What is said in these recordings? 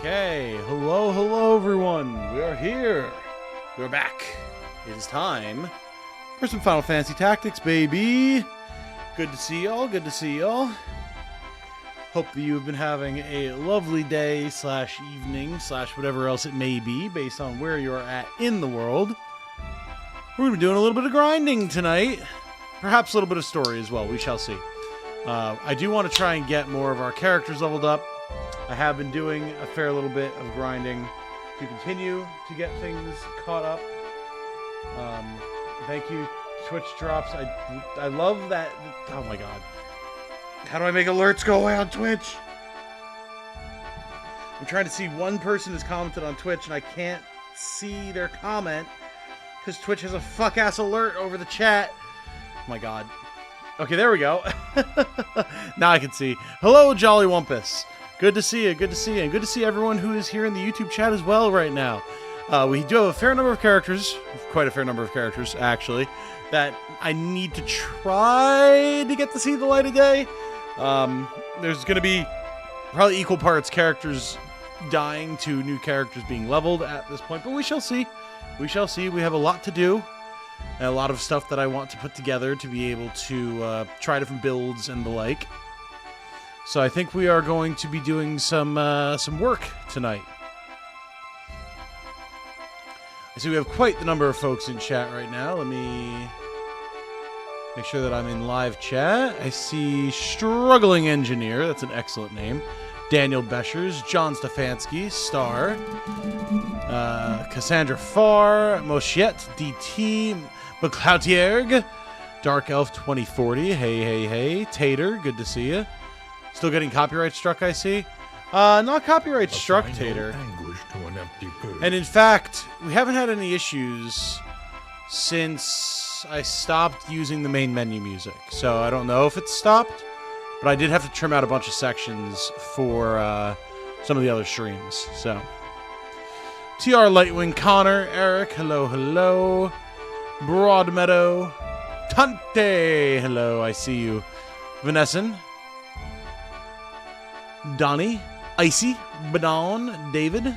Okay, hello everyone. We are here. We're back. It is time for some Final Fantasy Tactics, baby. Good to see y'all. Hope that you've been having a lovely day slash evening slash whatever else it may be based on where you're at in the world. We're going to be doing a little bit of grinding tonight. Perhaps a little bit of story as well. We shall see. I do want to try and get more of our characters leveled up. I have been doing a fair little bit of grinding to continue to get things caught up. Thank you, Twitch drops. I love that. Oh my god. How do I make alerts go away on Twitch? I'm trying to see one person has commented on Twitch and I can't see their comment because Twitch has a fuck-ass alert over the chat. Oh my god. Okay, there we go. Now I can see. Hello, Jolly Wumpus. Good to see you, and good to see everyone who is here in the YouTube chat as well right now. We do have a fair number of characters, quite a fair number of characters, actually, that I need to try to get to see the light of day. There's going to be probably equal parts characters dying to new characters being leveled at this point, but we shall see. We shall see. We have a lot to do, and a lot of stuff that I want to put together to be able to try different builds and the like. So I think we are going to be doing some work tonight. I see we have quite the number of folks in chat right now. Let me make sure that I'm in live chat. I see Struggling Engineer. That's an excellent name. Daniel Beschers, John Stefanski, Star, Cassandra Farr, Moshet, DT, McCloutierg, Dark Elf 2040. Hey. Tater, good to see you. Still getting copyright struck, I see. Not copyright struck, Tater. And in fact, we haven't had any issues since I stopped using the main menu music. So I don't know if it's stopped, but I did have to trim out a bunch of sections for some of the other streams. So, TR Lightwing Connor, Eric, hello. Broadmeadow, Tante, hello, I see you. Vanessa. Donnie, Icy, Badon, David.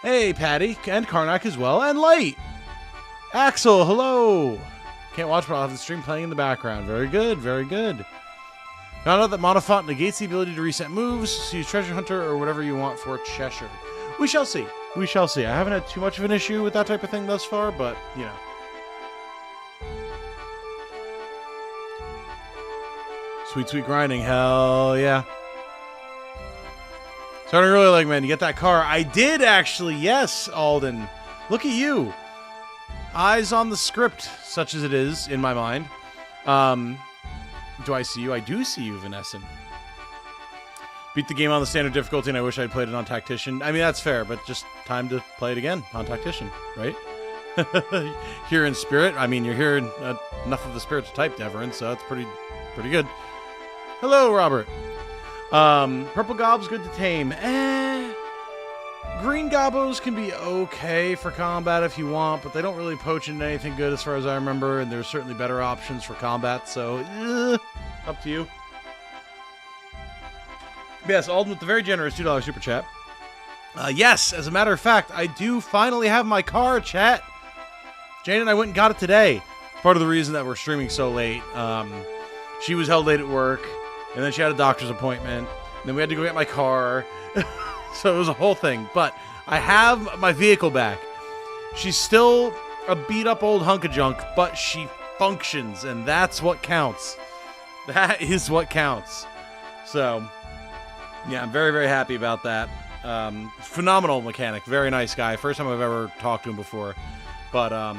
Hey, Patty, and Karnak as well, and Light. Axel, hello. Can't watch, but I'll have the stream playing in the background. Very good. Found out that Monofont negates the ability to reset moves, so use Treasure Hunter or whatever you want for Cheshire. We shall see. I haven't had too much of an issue with that type of thing thus far, but, you know. Sweet grinding, hell yeah. Starting really like, man, you get that car. I did actually, yes, Alden. Look at you. Eyes on the script, such as it is in my mind. Do I see you? I do see you, Vanessa. Beat the game on the standard difficulty, and I wish I'd played it on Tactician. I mean, that's fair, but just time to play it again on Tactician, right? Here in spirit. I mean, you're hearing enough of the spirit to type, Deverin, so that's pretty good. Hello, Robert. Purple Gob's good to tame. Green Gobos can be okay for combat if you want, but they don't really poach into anything good as far as I remember, and there's certainly better options for combat, so up to you. Yes, Alden with the very generous $2 super chat. Yes, as a matter of fact, I do finally have my car, chat. Jane and I went and got it today. Part of the reason that we're streaming so late. She was held late at work, and then she had a doctor's appointment, and then we had to go get my car. So it was a whole thing. But I have my vehicle back. She's still a beat-up old hunk of junk, but she functions, and that's what counts. That is what counts. So, yeah, I'm very happy about that. Phenomenal mechanic. Very nice guy. First time I've ever talked to him before. But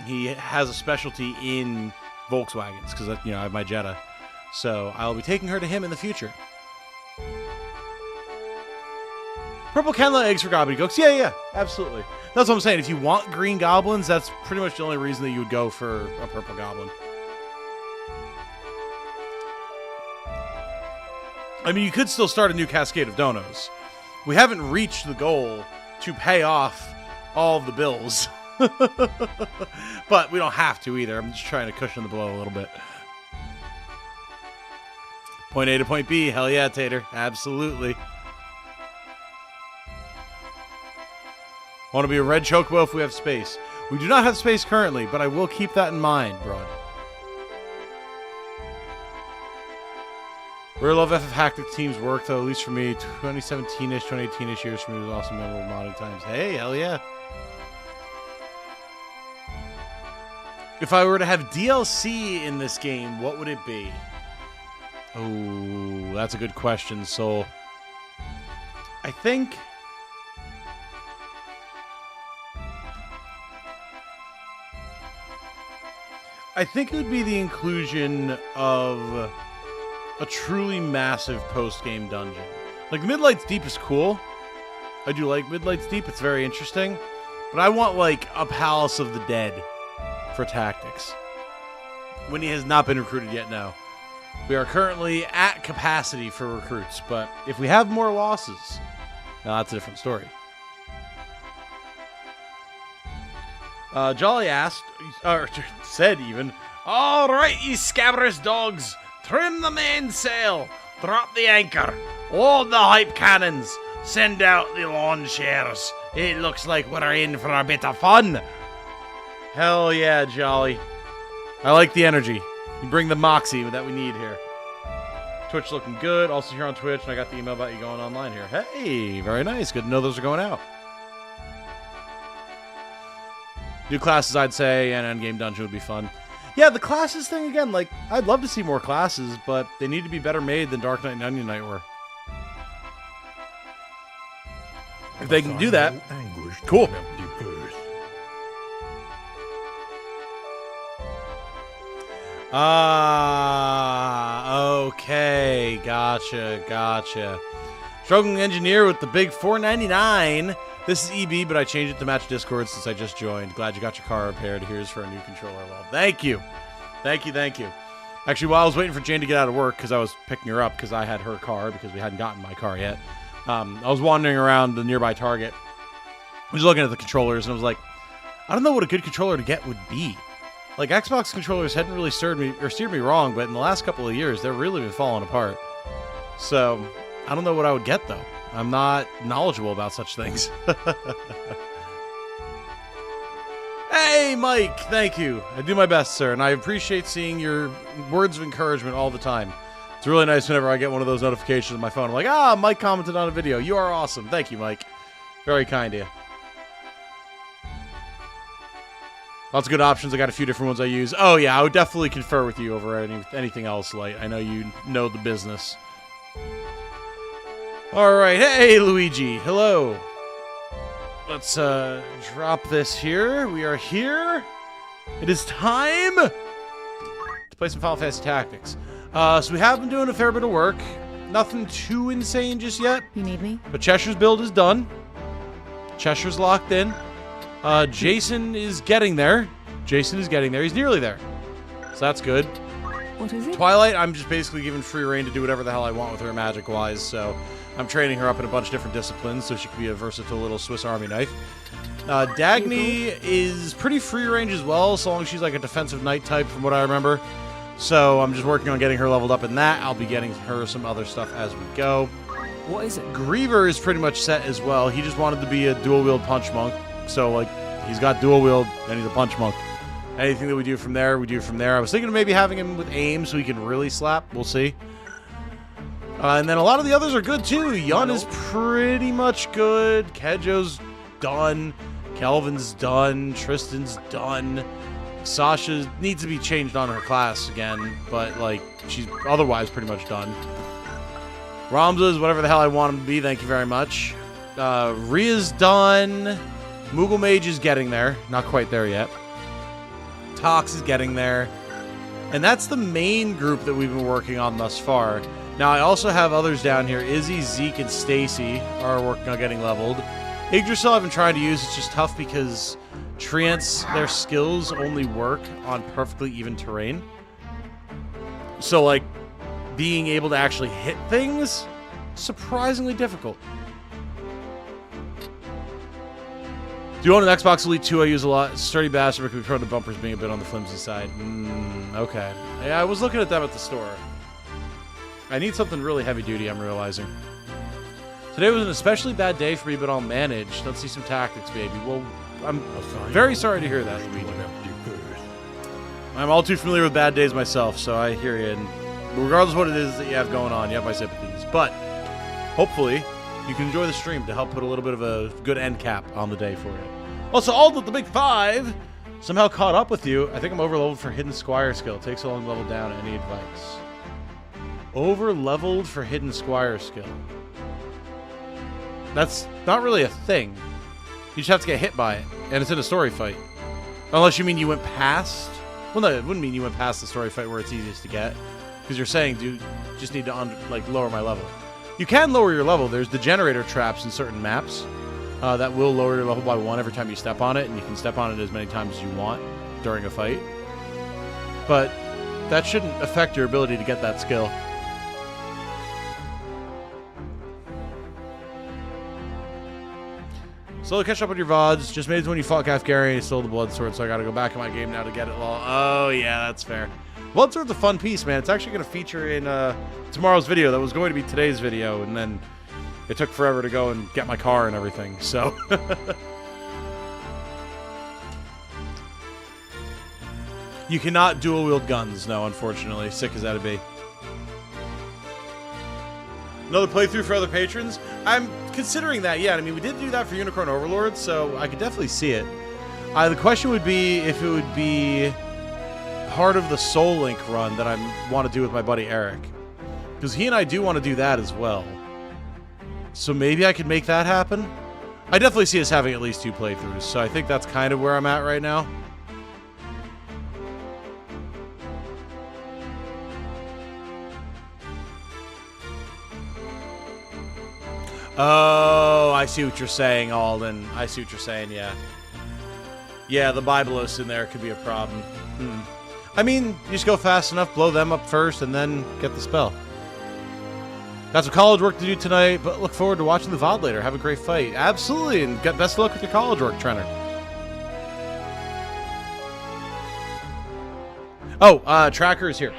he has a specialty in Volkswagens, because I have my Jetta. So I'll be taking her to him in the future. Purple Kenla eggs for gobbledygooks. Yeah, absolutely. That's what I'm saying. If you want green goblins, that's pretty much the only reason that you would go for a purple goblin. I mean, you could still start a new cascade of donos. We haven't reached the goal to pay off all of the bills. But we don't have to either. I'm just trying to cushion the blow a little bit. Point A to point B. Hell yeah, Tater. Absolutely. Want to be a red Chocobo if we have space. We do not have space currently, but I will keep that in mind, bro. Really love FF Tactics team's work, though, at least for me. 2017-ish, 2018-ish years for me was awesome, memorable modding times. Hey, hell yeah. If I were to have DLC in this game, what would it be? Oh, that's a good question, Soul. I think it would be the inclusion of a truly massive post-game dungeon. Like, Midlight's Deep is cool. I do like Midlight's Deep. It's very interesting. But I want, like, a Palace of the Dead for Tactics. When he has not been recruited yet now. We are currently at capacity for recruits, but if we have more losses, now that's a different story. Jolly asked, or said even, "All right, you scabrous dogs, trim the mainsail, drop the anchor, load the hype cannons, send out the lawn shares. It looks like we're in for a bit of fun." Hell yeah, Jolly. I like the energy. You bring the moxie that we need here. Twitch looking good. Also here on Twitch, and I got the email about you going online here. Hey, very nice. Good to know those are going out. New classes, I'd say, and endgame dungeon would be fun. Yeah, the classes thing, again, like, I'd love to see more classes, but they need to be better made than Dark Knight and Onion Knight were. If they can do that, cool. Okay, gotcha. Struggling engineer with the big $4.99. This is EB, but I changed it to match Discord since I just joined. Glad you got your car repaired. Here's for a new controller. Well, thank you. Actually, while I was waiting for Jane to get out of work, because I was picking her up because I had her car, because we hadn't gotten my car yet, I was wandering around the nearby Target. I was looking at the controllers, and I was like, I don't know what a good controller to get would be. Like, Xbox controllers hadn't really steered me wrong, but in the last couple of years, they've really been falling apart. So, I don't know what I would get, though. I'm not knowledgeable about such things. Hey, Mike! Thank you. I do my best, sir, and I appreciate seeing your words of encouragement all the time. It's really nice whenever I get one of those notifications on my phone. I'm like, Mike commented on a video. You are awesome. Thank you, Mike. Very kind of you. Lots of good options. I got a few different ones I use. Oh, yeah, I would definitely confer with you over anything else, Light. I know you know the business. All right. Hey, Luigi. Hello. Let's drop this here. We are here. It is time to play some Final Fantasy Tactics. So we have been doing a fair bit of work. Nothing too insane just yet. You need me? But Cheshire's build is done. Cheshire's locked in. Jason is getting there. He's nearly there. So that's good. What is it? Twilight, I'm just basically giving free reign to do whatever the hell I want with her magic-wise. So I'm training her up in a bunch of different disciplines so she can be a versatile little Swiss Army knife. Dagny is pretty free range as well, so long as she's like a defensive knight type from what I remember. So I'm just working on getting her leveled up in that. I'll be getting her some other stuff as we go. What is it? Griever is pretty much set as well. He just wanted to be a dual-wield punch monk. So, like, he's got dual wield, and he's a punch monk. Anything that we do from there, we do from there. I was thinking of maybe having him with aim so he can really slap. We'll see. And then a lot of the others are good, too. Yun is pretty much good. Kejo's done. Kelvin's done. Tristan's done. Sasha needs to be changed on her class again, but, like, she's otherwise pretty much done. Ramza is whatever the hell I want him to be. Thank you very much. Ria's done. Moogle Mage is getting there. Not quite there yet. Tox is getting there. And that's the main group that we've been working on thus far. Now, I also have others down here. Izzy, Zeke, and Stacy are working on getting leveled. Yggdrasil I've been trying to use. It's just tough because Treants, their skills only work on perfectly even terrain. So, like, being able to actually hit things, surprisingly difficult. Do you own an Xbox Elite 2? I use a lot. Sturdy bastard, but could be prone to bumpers being a bit on the flimsy side. Okay. Yeah, I was looking at them at the store. I need something really heavy duty, I'm realizing. Today was an especially bad day for me, but I'll manage. Let's see some tactics, baby. Well, I'm very sorry to hear that, Luigi. I'm all too familiar with bad days myself, so I hear you. And regardless of what it is that you have going on, you have my sympathies. But hopefully, you can enjoy the stream to help put a little bit of a good end cap on the day for you. Also, Ald with the big 5 somehow caught up with you. I think I'm over-leveled for Hidden Squire skill. Takes a long level down. Any advice? Over-leveled for Hidden Squire skill. That's not really a thing. You just have to get hit by it, and it's in a story fight. Unless you mean you went past... Well, no, it wouldn't mean you went past the story fight where it's easiest to get. Because you're saying, dude, just need to lower my level. You can lower your level. There's the generator traps in certain maps that will lower your level by 1 every time you step on it, and you can step on it as many times as you want during a fight. But that shouldn't affect your ability to get that skill. Slowly catch up with your VODs. Just made it when you fought Kafgarian and stole the blood sword, so I gotta go back in my game now to get it. Oh, yeah, that's fair. Blood sword's a fun piece, man. It's actually gonna feature in tomorrow's video. That was going to be today's video, and then it took forever to go and get my car and everything, so... You cannot dual-wield guns, no, unfortunately. Sick as that'd be. Another playthrough for other patrons? I'm considering that, yeah. I mean, we did do that for Unicorn Overlord, so I could definitely see it. The question would be if it would be part of the Soul Link run that I want to do with my buddy Eric. Because he and I do want to do that as well. So maybe I could make that happen? I definitely see us having at least 2 playthroughs, so I think that's kind of where I'm at right now. Oh, I see what you're saying, Alden. I see what you're saying, yeah. Yeah, the Biblos in there could be a problem. I mean, you just go fast enough, blow them up first, and then get the spell. Got some college work to do tonight, but look forward to watching the VOD later. Have a great fight. Absolutely, and get best of luck with your college work, Trenner. Oh, Tracker is here.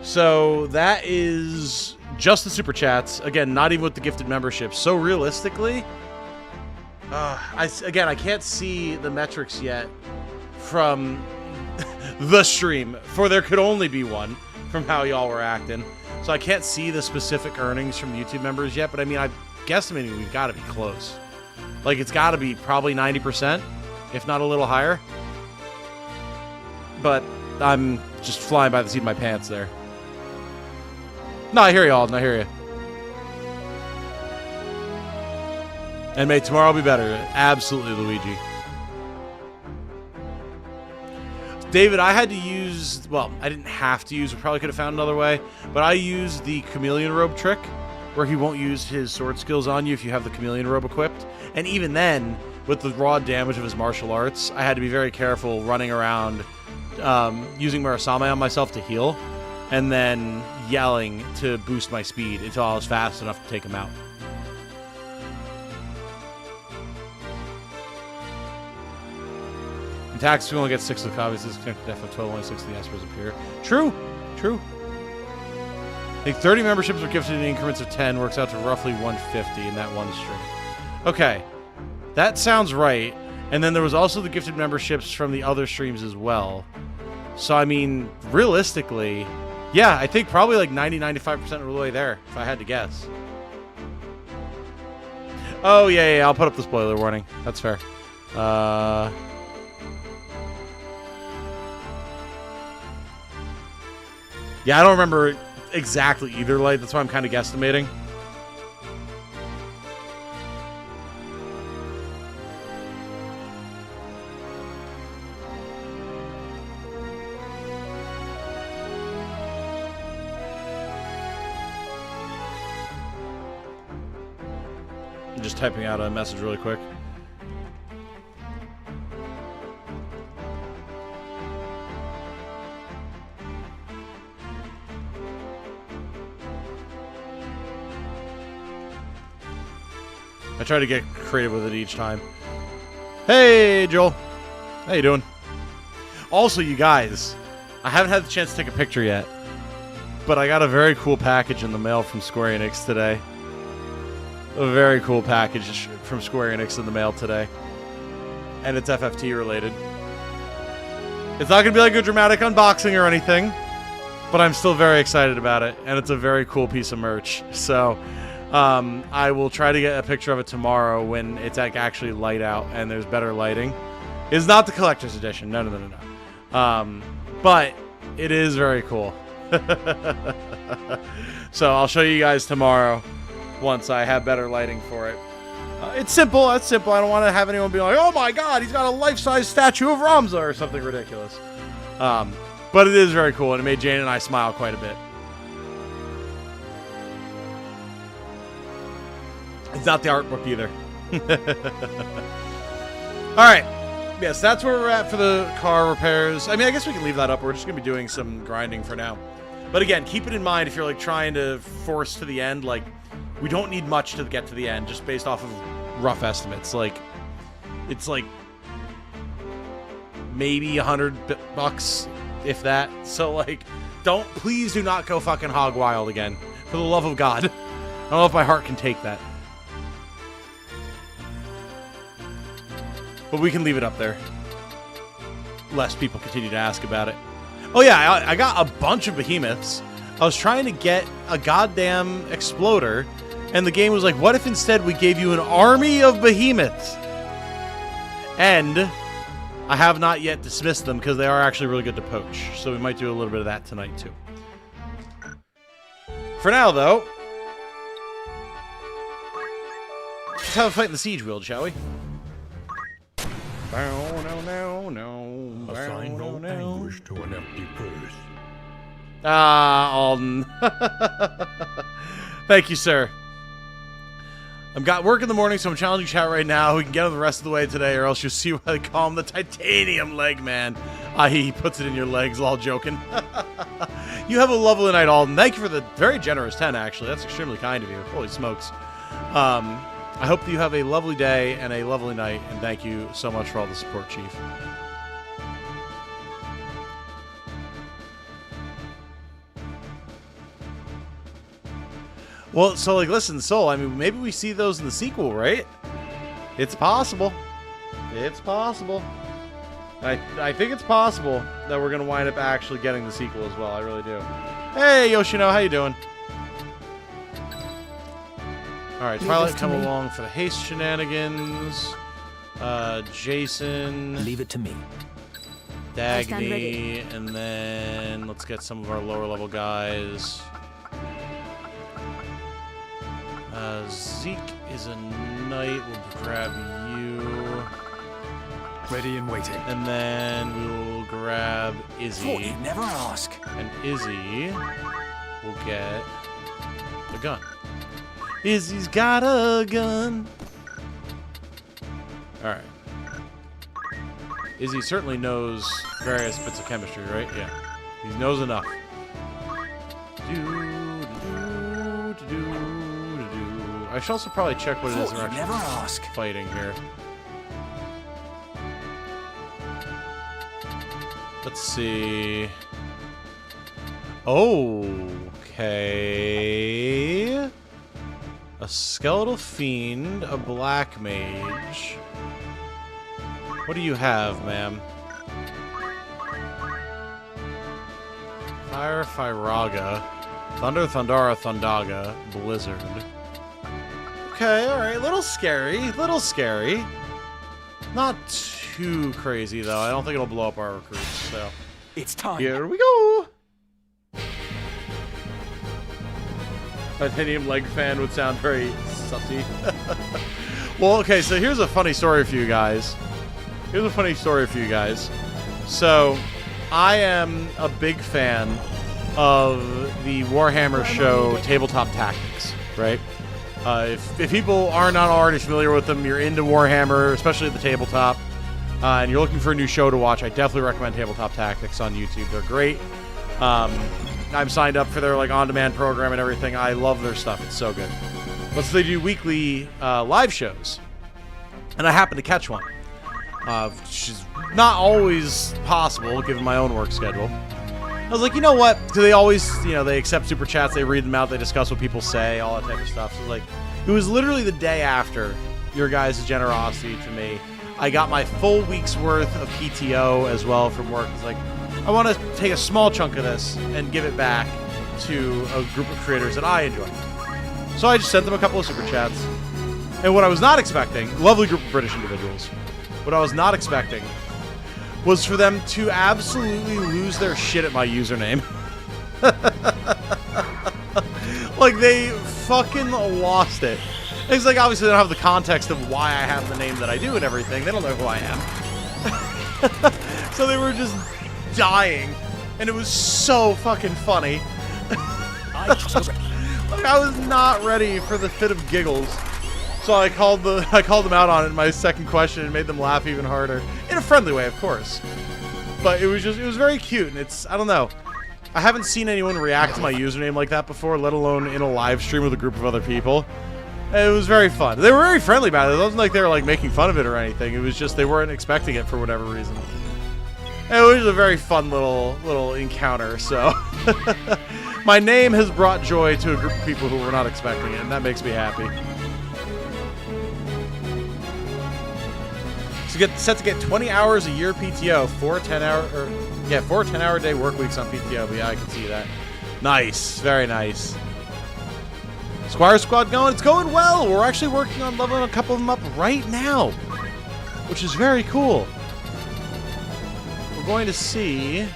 So that is... just the super chats. Again, not even with the gifted memberships. So realistically, I can't see the metrics yet from the stream, for there could only be one from how y'all were acting. So I can't see the specific earnings from YouTube members yet, but I mean, I'm guesstimating we've got to be close. Like, it's got to be probably 90%, if not a little higher. But I'm just flying by the seat of my pants there. No, I hear you, Alden. I hear you. And may tomorrow be better. Absolutely, Luigi. David, I had to use... Well, I didn't have to use. We probably could have found another way. But I used the chameleon robe trick, where he won't use his sword skills on you if you have the chameleon robe equipped. And even then, with the raw damage of his martial arts, I had to be very careful running around using Murasame on myself to heal, and then yelling to boost my speed until I was fast enough to take him out. In Tactician, we only get 6 of the copies. This is connected to FF12, only 6 of the Espers appear. True. True. I think 30 memberships are gifted in increments of 10, works out to roughly 150 in that one stream. Okay. That sounds right. And then there was also the gifted memberships from the other streams as well. So, I mean, realistically... Yeah, I think probably like 90-95% of the way there, if I had to guess. Oh, yeah, I'll put up the spoiler warning. That's fair. Yeah, I don't remember exactly either light. That's why I'm kind of guesstimating. Just typing out a message really quick. I try to get creative with it each time. Hey, Joel. How you doing? Also, you guys, I haven't had the chance to take a picture yet, but I got a very cool package in the mail from Square Enix today. a very cool package from Square Enix in the mail today. And it's FFT related. It's not going to be like a dramatic unboxing or anything, but I'm still very excited about it. And it's a very cool piece of merch. So I will try to get a picture of it tomorrow when it's like actually light out and there's better lighting. It's not the collector's edition. No. But it is very cool. So I'll show you guys tomorrow once I have better lighting for it. It's simple. That's simple. I don't want to have anyone be like, oh my god, he's got a life-size statue of Ramza or something ridiculous. But it is very cool, and it made Jane and I smile quite a bit. It's not the art book either. Alright. Yes, that's where we're at for the car repairs. I mean, I guess we can leave that up. We're just going to be doing some grinding for now. But again, keep it in mind if you're like trying to force to the end, like, we don't need much to get to the end, just based off of rough estimates. Like, it's like maybe $100, if that. So, like, please do not go fucking hog wild again. For the love of God. I don't know if my heart can take that. But we can leave it up there. Lest people continue to ask about it. Oh yeah, I got a bunch of behemoths. I was trying to get a goddamn exploder, and the game was like, what if instead we gave you an army of behemoths? And I have not yet dismissed them because they are actually really good to poach. So we might do a little bit of that tonight too. For now though, let's have a fight in the siege weald, shall we? Assign no anguish to an empty purse. Alden. Thank you, sir. I've got work in the morning, so I'm challenging chat right now. We can get him the rest of the way today, or else you'll see why they call him the titanium leg man. He puts it in your legs, all joking. You have a lovely night, Alden. Thank you for the very generous 10, actually. That's extremely kind of you. Holy smokes. I hope that you have a lovely day and a lovely night, and thank you so much for all the support, Chief. Well, so, like, listen, Soul, I mean, maybe we see those in the sequel, right? It's possible. It's possible. I think it's possible that we're going to wind up actually getting the sequel as well. I really do. Hey, Yoshino, how you doing? Alright, Twilight, come along for the haste shenanigans. Jason. Leave it to me. Dagny, and then let's get some of our lower level guys. Zeke is a knight. We'll grab you. Ready and waiting. And then we will grab Izzy. Thought you'd never ask. And Izzy will get the gun. Izzy's got a gun. Alright. Izzy certainly knows various bits of chemistry, right? Yeah. He knows enough. I should also probably check what it is we're actually fighting here. Let's see. Okay. A skeletal fiend, a black mage. What do you have, ma'am? Fire, Firaga. Thunder, Thundara, Thundaga. Blizzard. Okay, alright. Little scary. Little scary. Not too crazy, though. I don't think it'll blow up our recruits, so. It's time. Here we go! Titanium leg fan would sound very sussy. Well, okay, so here's a funny story for you guys. So, I am a big fan of the Warhammer show Tabletop Tactics, right? If people are not already familiar with them, you're into Warhammer, especially the tabletop, and you're looking for a new show to watch, I definitely recommend Tabletop Tactics on YouTube. They're great. I'm signed up for their like on-demand program and everything. I love their stuff. It's so good. But so they do weekly live shows, and I happened to catch one, which is not always possible given my own work schedule. I was like, you know what? Do they always, they accept super chats, they read them out, they discuss what people say, all that type of stuff. So I was like, It was literally the day after your guys' generosity to me. I got my full week's worth of PTO as well from work. It's like, I want to take a small chunk of this and give it back to a group of creators that I enjoy. So I just sent them a couple of super chats. And what I was not expecting, lovely group of British individuals, what I was not expecting was for them to absolutely lose their shit at my username. Like, they fucking lost it. It's like, obviously, they don't have the context of why I have the name that I do and everything. They don't know who I am. So they were just dying. And it was so fucking funny. Like, I was not ready for the fit of giggles. So I called them out on it in my second question and made them laugh even harder. In a friendly way, of course. But it was very cute. And it's, I don't know. I haven't seen anyone react to my username like that before, let alone in a live stream with a group of other people. It was very fun. They were very friendly about it. It wasn't like they were like making fun of it or anything. It was just they weren't expecting it for whatever reason. It was a very fun little encounter. So my name has brought joy to a group of people who were not expecting it, and that makes me happy. So get set to get 20 hours a year PTO, 4 10-hour day work weeks on PTO. But yeah, I can see that. Nice, very nice. Squire Squad going? It's going well. We're actually working on leveling a couple of them up right now, which is very cool. We're going to see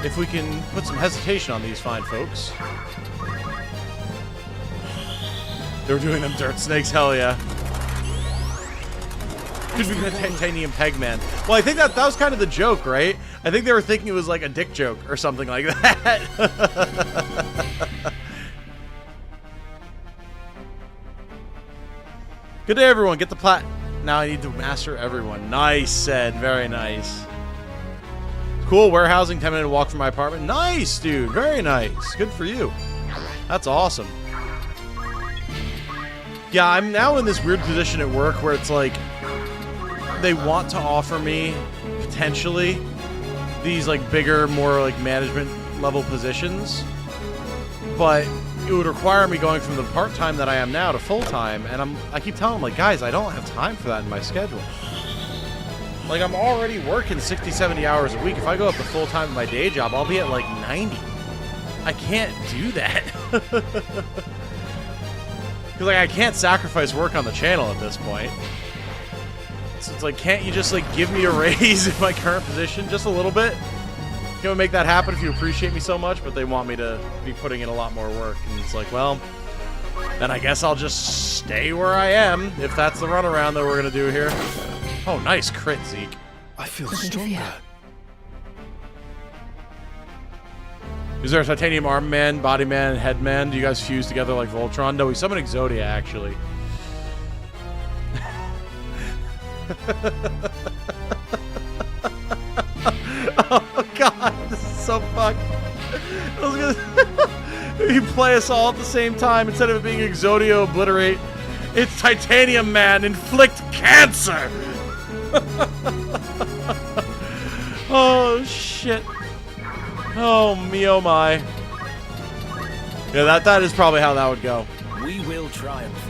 if we can put some hesitation on these fine folks. They're doing them dirt snakes, hell yeah. Could be the titanium peg man. Well, I think that was kind of the joke, right? I think they were thinking it was like a dick joke or something like that. Good day, everyone. Get the plat. Now I need to master everyone. Nice, said. Very nice. Cool. Warehousing, 10-minute walk from my apartment. Nice, dude. Very nice. Good for you. That's awesome. Yeah, I'm now in this weird position at work where it's like they want to offer me potentially these like bigger, more like management level positions, but it would require me going from the part-time that I am now to full-time, and I keep telling them, like, guys, I don't have time for that in my schedule. Like, I'm already working 60, 70 hours a week. If I go up to full-time in my day job, I'll be at like 90. I can't do that. Because like I can't sacrifice work on the channel at this point. So it's like, can't you just like give me a raise in my current position just a little bit? Can we make that happen if you appreciate me so much? But they want me to be putting in a lot more work, and it's like, well, then I guess I'll just stay where I am if that's the runaround that we're gonna do here. Oh, nice crit, Zeke. I feel stronger. Is there a titanium arm man, body man, head man? Do you guys fuse together like Voltron? No, we summon Exodia, actually. Oh, God. This is so fucked. I was gonna... You play us all at the same time. Instead of it being Exodia Obliterate, it's Titanium Man Inflict Cancer! Oh, shit. Oh, me, oh, my. Yeah, that is probably how that would go. We will triumph.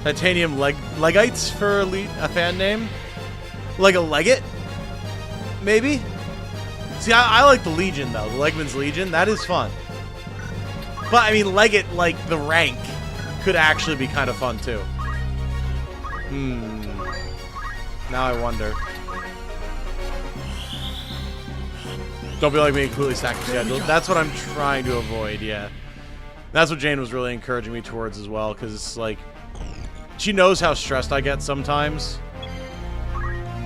Titanium Legites for a fan name? Like a Legate? Maybe? See, I like the Legion, though. The Legman's Legion. That is fun. But, I mean, Legate, like, the rank, could actually be kind of fun, too. Now I wonder. Don't be like me, completely stack the schedule. That's what I'm trying to avoid, yeah. That's what Jane was really encouraging me towards as well, because it's like, she knows how stressed I get sometimes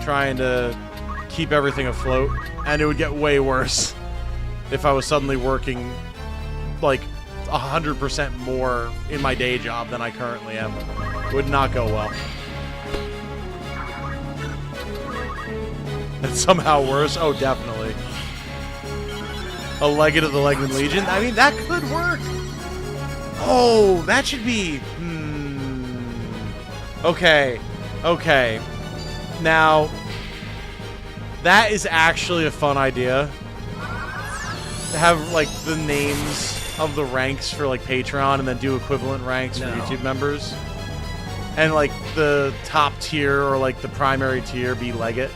trying to keep everything afloat, and it would get way worse if I was suddenly working like 100% more in my day job than I currently am. It would not go well. And somehow worse? Oh, definitely. A Legate of the Legman Legion? I mean, that could work. Oh, that should be... Okay. Okay. Now, that is actually a fun idea. To have, like, the names of the ranks for like Patreon and then do equivalent ranks for YouTube members. And like the top tier or like the primary tier be Legate.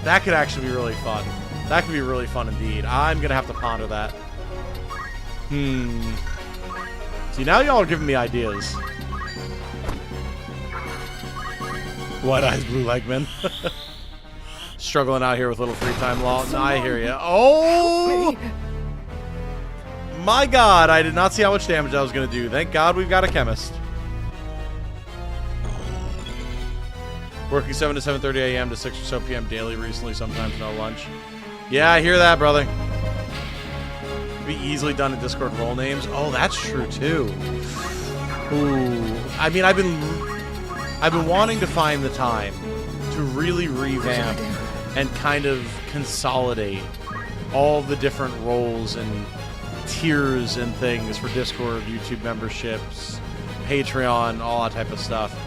That could actually be really fun. That could be really fun indeed. I'm gonna have to ponder that. See, now y'all are giving me ideas. White Eyes Blue Legman. Struggling out here with a little free time law. No, I hear you. Oh! My god, I did not see how much damage I was going to do. Thank god we've got a chemist. Working 7 to 7:30 a.m. to 6 or so p.m. daily recently, sometimes no lunch. Yeah, I hear that, brother. Be easily done in Discord role names. Oh, that's true, too. Ooh. I mean, I've been wanting to find the time to really revamp and kind of consolidate all the different roles and tiers and things for Discord, YouTube memberships, Patreon, all that type of stuff.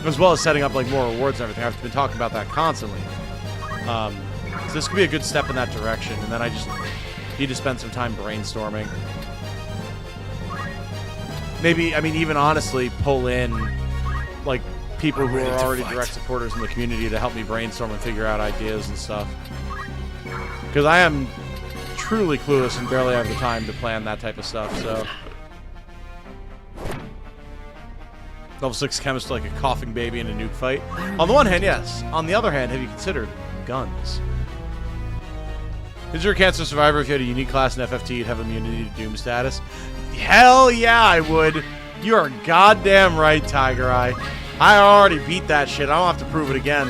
As well as setting up like more rewards and everything. I've been talking about that constantly. So this could be a good step in that direction. And then I just need to spend some time brainstorming. Maybe, I mean, even honestly, pull in like people who are already direct supporters in the community to help me brainstorm and figure out ideas and stuff. Because I am truly clueless and barely have the time to plan that type of stuff, so. Level 6 chemist like a coughing baby in a nuke fight. On the one hand, yes. On the other hand, have you considered guns? Is your a cancer survivor if you had a unique class in FFT, you'd have immunity to doom status? Hell yeah, I would. You are goddamn right, Tiger Eye. I already beat that shit. I don't have to prove it again.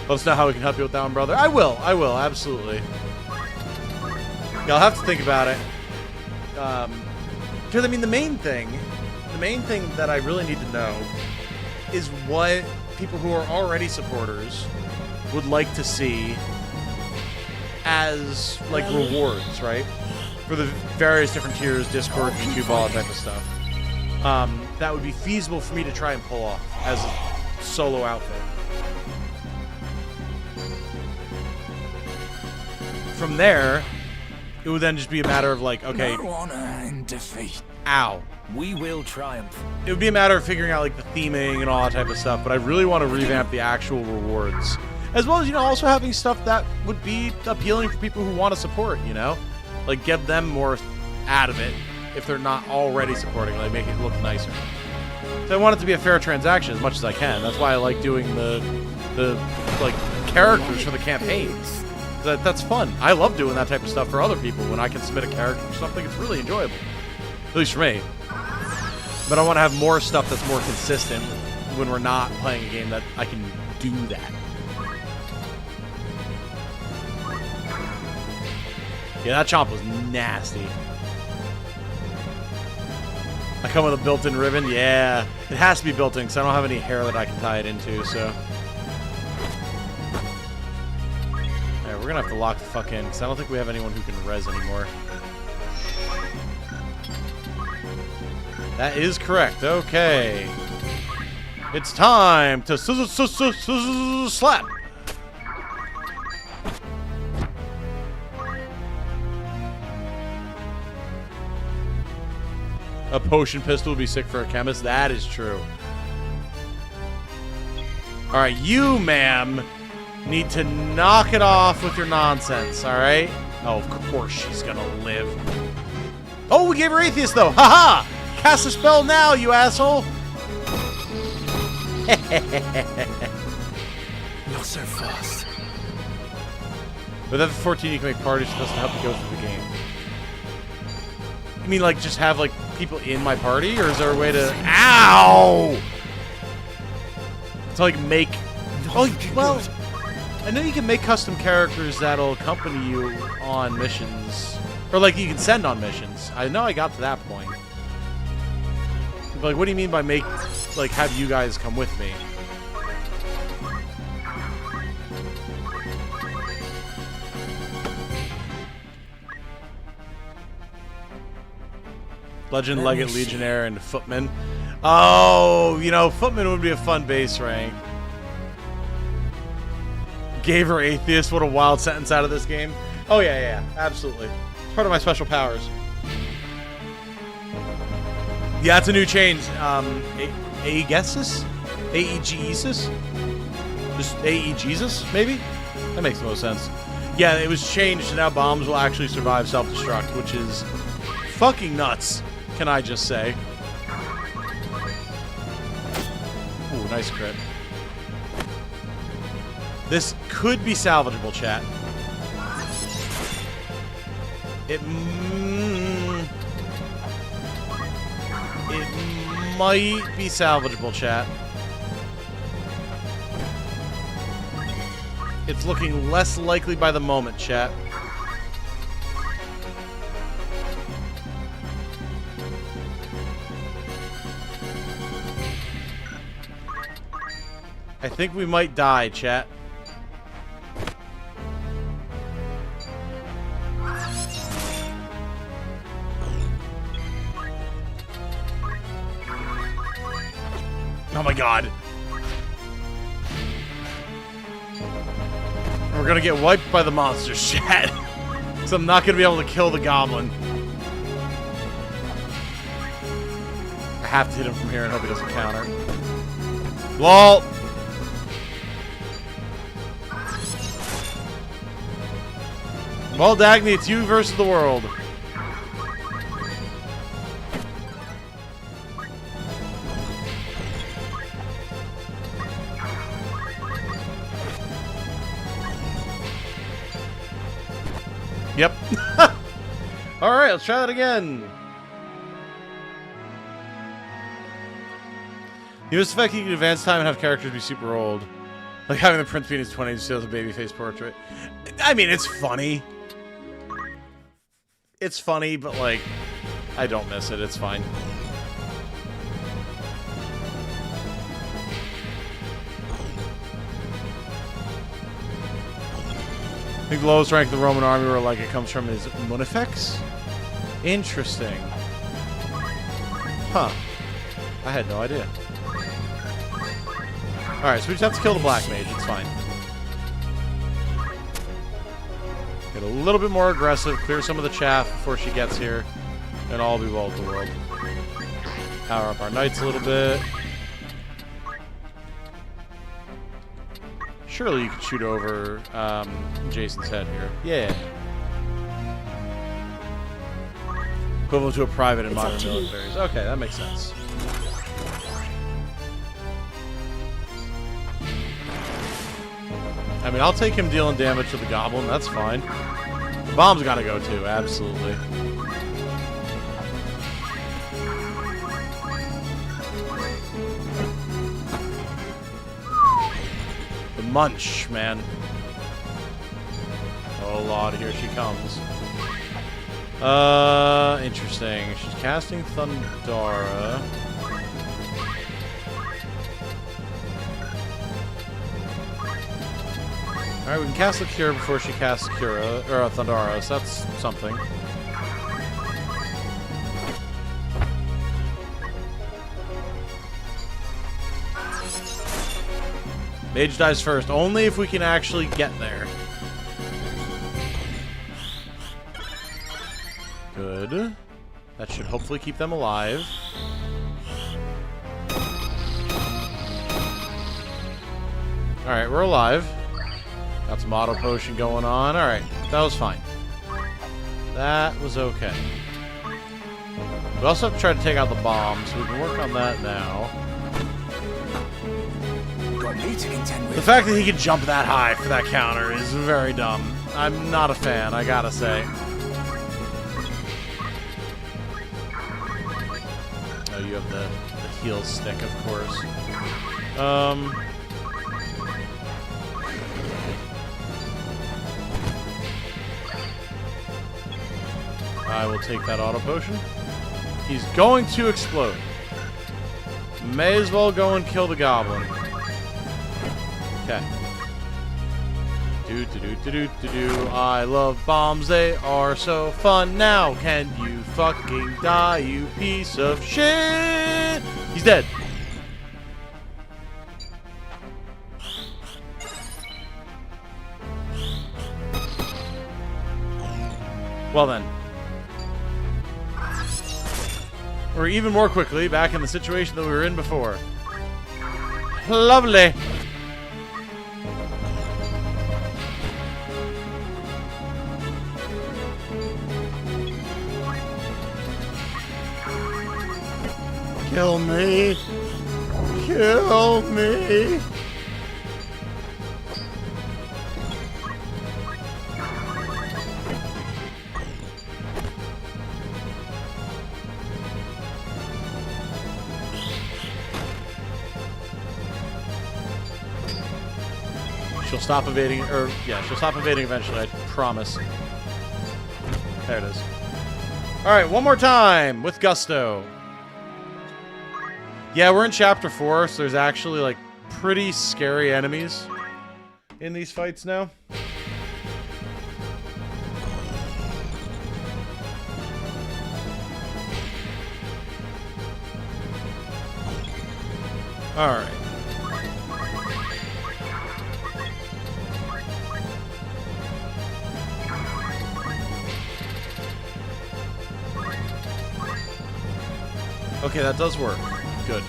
Let us know how we can help you with that one, brother. I will, absolutely. Yeah, I'll have to think about it. Because, I mean, the main thing that I really need to know is what people who are already supporters would like to see as, like, rewards, right? For the various different tiers, Discord, YouTube, all that type of stuff. That would be feasible for me to try and pull off as a solo outfit. From there, it would then just be a matter of like, okay, no honor in defeat. Ow. We will triumph. It would be a matter of figuring out like the theming and all that type of stuff, but I really want to revamp the actual rewards. As well as, you know, also having stuff that would be appealing for people who want to support, you know? Like, give them more out of it if they're not already supporting, like, make it look nicer. So I want it to be a fair transaction as much as I can. That's why I like doing the like, characters for the campaigns. That's fun. I love doing that type of stuff for other people. When I can submit a character or something, it's really enjoyable. At least for me. But I want to have more stuff that's more consistent when we're not playing a game that I can do that. Yeah, that chomp was nasty. I come with a built-in ribbon? Yeah. It has to be built-in because I don't have any hair that I can tie it into, so... Alright, we're gonna have to lock the fuck in because I don't think we have anyone who can res anymore. That is correct. Okay. It's time to slap! A potion pistol would be sick for a chemist. That is true. Alright, you, ma'am, need to knock it off with your nonsense, alright? Oh, of course she's gonna live. Oh, we gave her Atheist, though. Haha! Cast a spell now, you asshole! Not so fast. With FF14, you can make parties supposed to help you go through the game. You mean, like, just have, like, people in my party? Or is there a way to... Ow! To, like, make... Oh, well... I know you can make custom characters that'll accompany you on missions. Or, like, you can send on missions. I know I got to that point. But, like, what do you mean by make... Like, have you guys come with me? Legend, Legate, Legionnaire, and Footman. Oh, you know, Footman would be a fun base rank. Gave her Atheist. What a wild sentence out of this game. Oh, yeah, absolutely. It's part of my special powers. Yeah, it's a new change. Aegesis? Aegesis? Just Aegesis, maybe? That makes the most sense. Yeah, it was changed, so now bombs will actually survive self-destruct, which is fucking nuts, can I just say. Ooh, nice crit. This could be salvageable, chat. It might be salvageable, chat. It's looking less likely by the moment, chat. I think we might die, chat. Oh my god. We're gonna get wiped by the monsters, chat. So I'm not gonna be able to kill the goblin. I have to hit him from here and hope he doesn't counter. LOL! Well, Dagny, it's you versus the world. Yep. Alright, let's try that again. You must affect you can advance time and have characters be super old. Like having the prince be in his 20s still has a babyface portrait. I mean, it's funny. It's funny, but like, I don't miss it. It's fine. I think the lowest rank of the Roman army where like it comes from is Munifex? Interesting. Huh. I had no idea. Alright, so we just have to kill the Black Mage. It's fine. Get a little bit more aggressive, clear some of the chaff before she gets here, and all will be well with the world. Power up our knights a little bit. Surely you could shoot over Jason's head here. Yeah. Equivalent to a private in modern militaries. Okay, that makes sense. I mean, I'll take him dealing damage to the goblin. That's fine. The bomb's gotta go too. Absolutely. Munch, man. Oh lord, here she comes. Interesting. She's casting Thundara. Alright, we can cast the Cure before she casts Cura, or Thundara, so that's something. Mage dies first, only if we can actually get there. Good. That should hopefully keep them alive. Alright, we're alive. Got some auto potion going on. Alright, that was fine. That was okay. We also have to try to take out the bomb, so we can work on that now. The fact that he can jump that high for that counter is very dumb. I'm not a fan, I gotta say. Oh, you have the heal stick, of course. I will take that auto potion. He's going to explode. May as well go and kill the goblin. Okay. I love bombs, they are so fun. Now can you fucking die, you piece of shit? He's dead. Well then. We're even more quickly back in the situation that we were in before. Lovely. Kill me. Kill me. She'll stop evading, or yeah, she'll stop evading eventually, I promise. There it is. Alright, one more time with gusto. Yeah, we're in chapter 4, so there's actually like pretty scary enemies in these fights now. Alright. Okay, that does work. Good.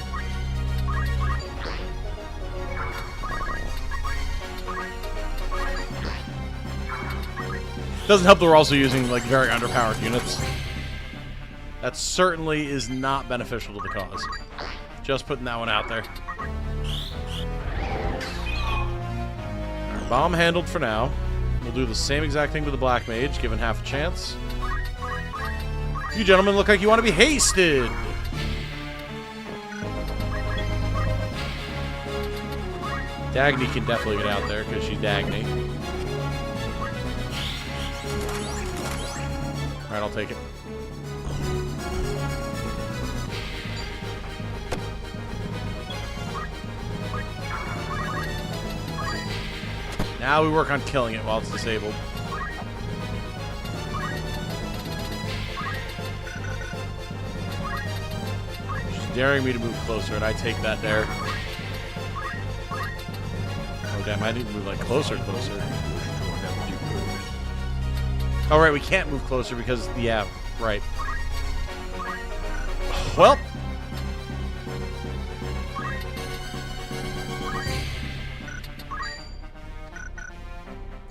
Doesn't help that we're also using, like, very underpowered units. That certainly is not beneficial to the cause. Just putting that one out there. Right, bomb handled for now. We'll do the same exact thing with the Black Mage, given half a chance. You gentlemen look like you want to be hasted! Dagny can definitely get out there, because she's Dagny. Alright, I'll take it. Now we work on killing it while it's disabled. She's daring me to move closer, and I take that dare. Oh, damn, I need to move, like, closer. Oh, right, we can't move closer because, yeah, right. Well.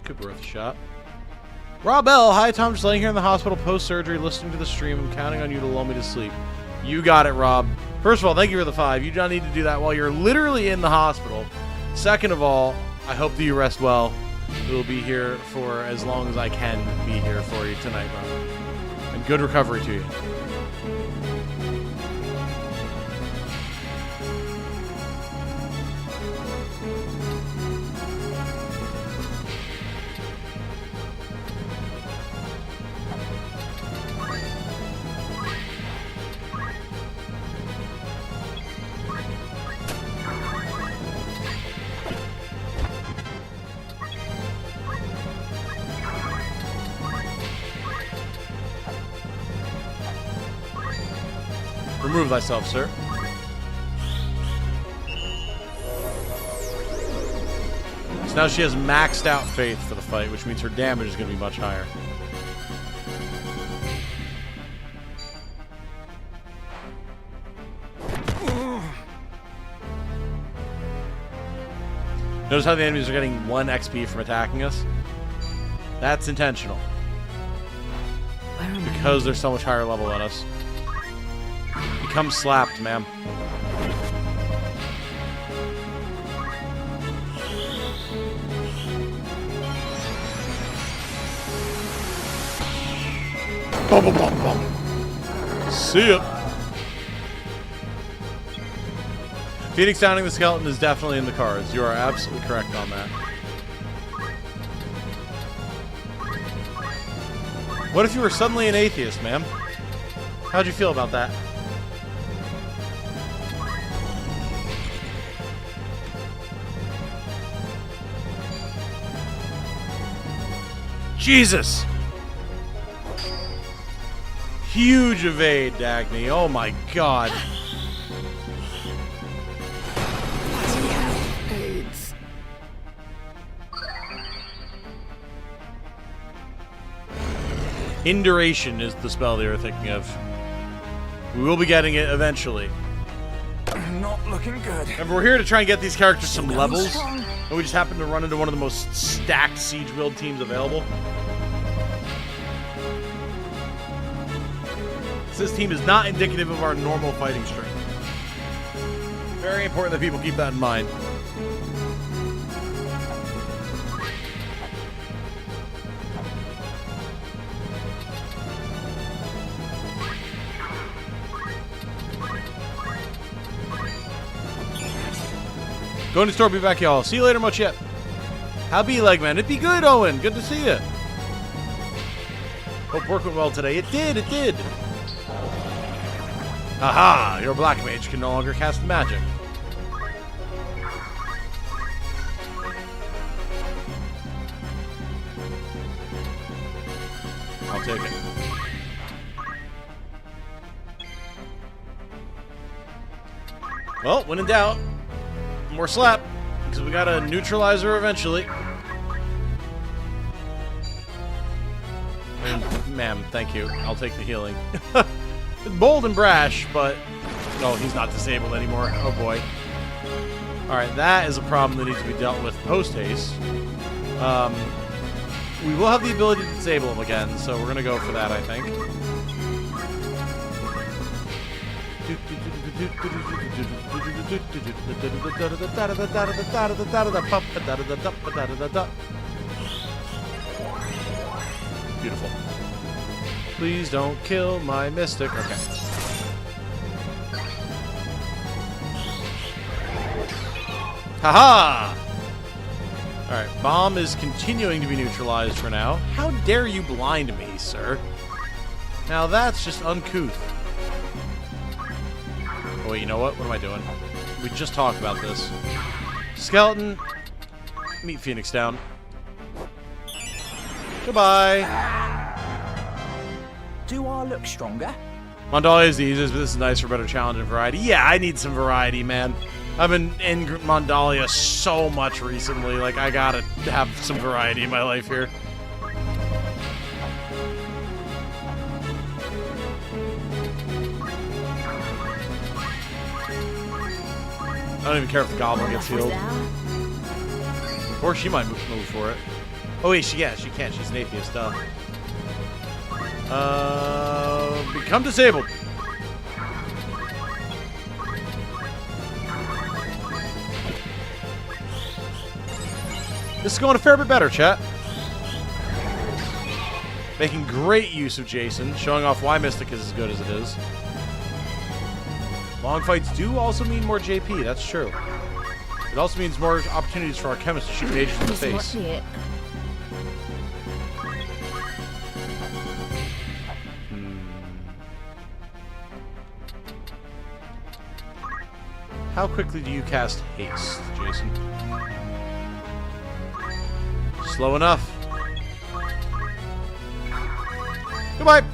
Could be worth a shot. Rob L, hi Tom, just laying here in the hospital post-surgery, listening to the stream. I'm counting on you to lull me to sleep. You got it, Rob. First of all, thank you for the 5. You don't need to do that while you're literally in the hospital. Second of all, I hope that you rest well. We'll be here for as long as I can be here for you tonight, bro. And good recovery to you. Remove thyself, sir. So now she has maxed out faith for the fight, which means her damage is going to be much higher. Notice how the enemies are getting 1 XP from attacking us? That's intentional. Because they're so much higher level than us. Become slapped, ma'am. Bum, bum, bum, bum. See ya. Phoenix downing the skeleton is definitely in the cards. You are absolutely correct on that. What if you were suddenly an atheist, ma'am? How'd you feel about that? Jesus! Huge evade, Dagny. Oh my god. AIDS. Induration is the spell they were thinking of. We will be getting it eventually. Not looking good. Remember, we're here to try and get these characters some Signal levels, strong. and we just happen to run into one of the most stacked siege build teams available. This team is not indicative of our normal fighting strength. Very important that people keep that in mind. Going to store, be back, y'all. See you later, much yet. How be, Legman? It be good, Owen. Good to see you. Hope work went well today. It did, it did. Aha! Your black mage can no longer cast magic. I'll take it. Well, when in doubt, more slap, because we got a neutralizer eventually. And, ma'am, thank you. I'll take the healing. Bold and brash, but... No, he's not disabled anymore. Oh, boy. Alright, that is a problem that needs to be dealt with post-haste. We will have the ability to disable him again, so we're going to go for that, I think. Beautiful. Please don't kill my mystic. Okay. Haha! Alright, bomb is continuing to be neutralized for now. How dare you blind me, sir? Now that's just uncouth. Oh, wait, you know what? What am I doing? We just talked about this. Skeleton, meet Phoenix down. Goodbye. Do I look stronger? Mandalia is the easiest, but this is nice for better challenge and variety. Yeah, I need some variety, man. I've been in Mandalia so much recently. Like, I gotta have some variety in my life here. I don't even care if the goblin gets healed. Or she might move for it. Oh wait, she can. She's an atheist, duh. Become disabled. This is going a fair bit better, chat. Making great use of Jason, showing off why Mystic is as good as it is. Long fights do also mean more JP, that's true. It also means more opportunities for our chemists to shoot mages in the face. How quickly do you cast haste, Jason? Slow enough. Goodbye!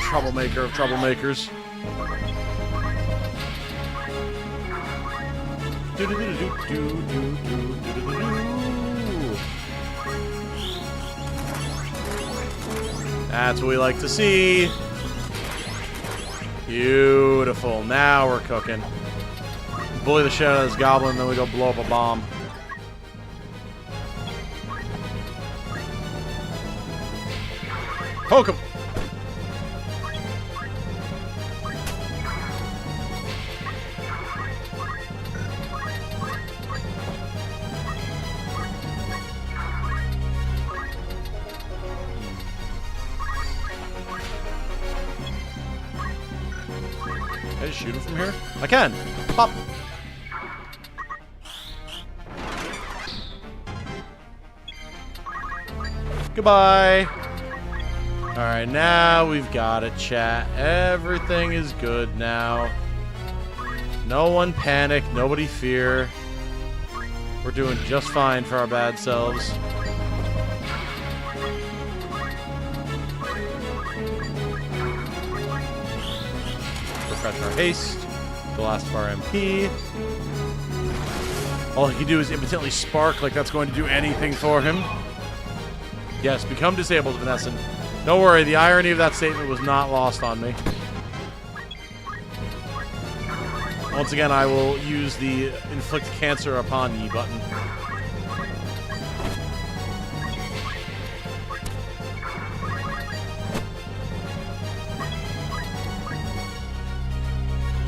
Troublemaker of troublemakers. That's what we like to see. Beautiful. Now we're cooking. Bully the shit out of this goblin, then we go blow up a bomb. Poke him! Can I just shoot him from here? I can! Pop! Goodbye! Alright, now we've got it, chat. Everything is good now. No one panic, nobody fear. We're doing just fine for our bad selves. Refresh our haste. The last of our MP. All he can do is impotently spark like that's going to do anything for him. Yes, become disabled, Vanessa. Don't worry, the irony of that statement was not lost on me. Once again, I will use the inflict cancer upon ye button.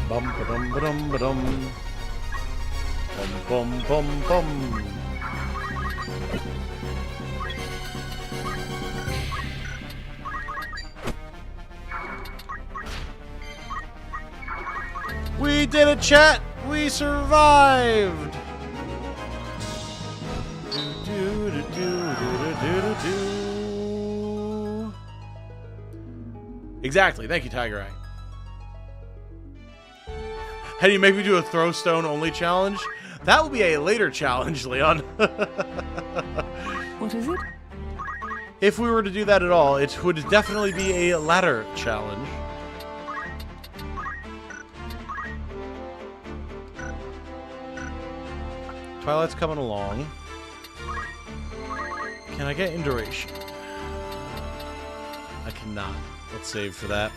Bum ba dum ba dum ba dum. Bum bum bum bum. We did it, chat! We survived! Exactly. Thank you, Tiger Eye. How do you make me do a throw stone only challenge? That will be a later challenge, Leon. What is it? If we were to do that at all, it would definitely be a ladder challenge. Twilight's coming along. Can I get induration? I cannot. Let's save for that.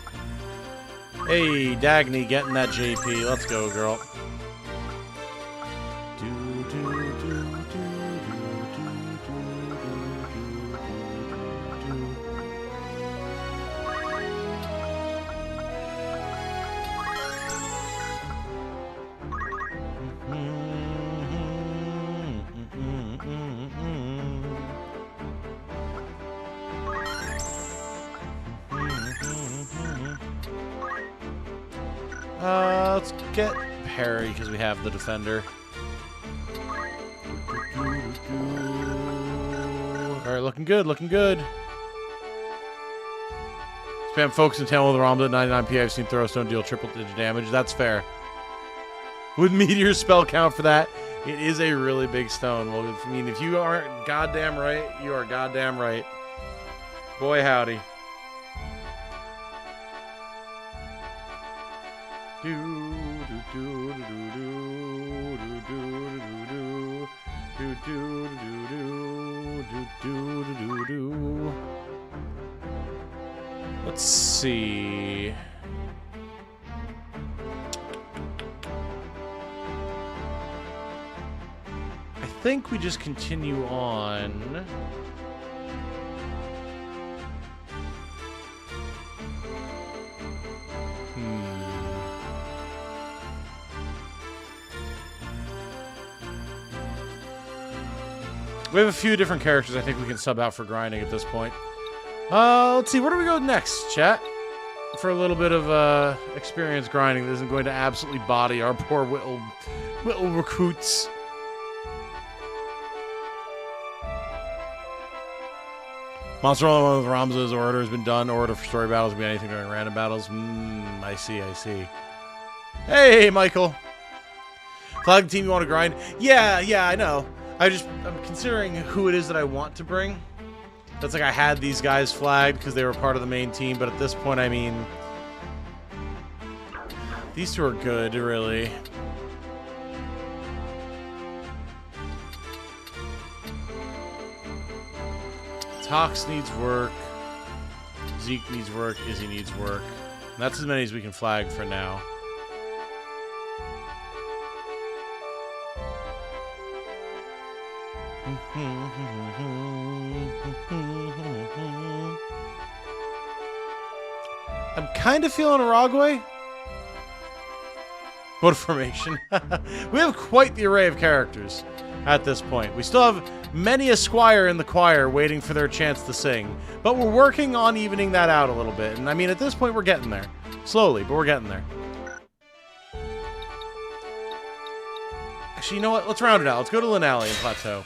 Hey, Dagny, getting that JP. Let's go, girl. Let's get Perry because we have the defender. Alright, looking good, looking good. Spam focus and tail with the Ramda at 99p. I've seen Throwstone deal triple digit damage. That's fair. Would Meteor spell count for that? It is a really big stone. Well, I mean, if you aren't goddamn right, you are goddamn right. Boy, howdy. Let's see. I think we just continue on. We have a few different characters I think we can sub out for grinding at this point. Let's see, where do we go next, chat? For a little bit of experience grinding that isn't going to absolutely body our poor whittle recruits. Monster only one with Ramza's order has been done. Order for story battles will be anything during random battles. I see, I see. Hey, Michael. Flag team you want to grind? Yeah, I know. I'm considering who it is that I want to bring. That's like I had these guys flagged because they were part of the main team, but at this point, I mean, these two are good, really. Tox needs work. Zeke needs work. Izzy needs work. And that's as many as we can flag for now. I'm kind of feeling Araguay. What formation? We have quite the array of characters at this point. We still have many a squire in the choir waiting for their chance to sing, but we're working on evening that out a little bit. And I mean, at this point, we're getting there. Slowly, but we're getting there. Actually, you know what? Let's round it out. Let's go to Lenalian Plateau.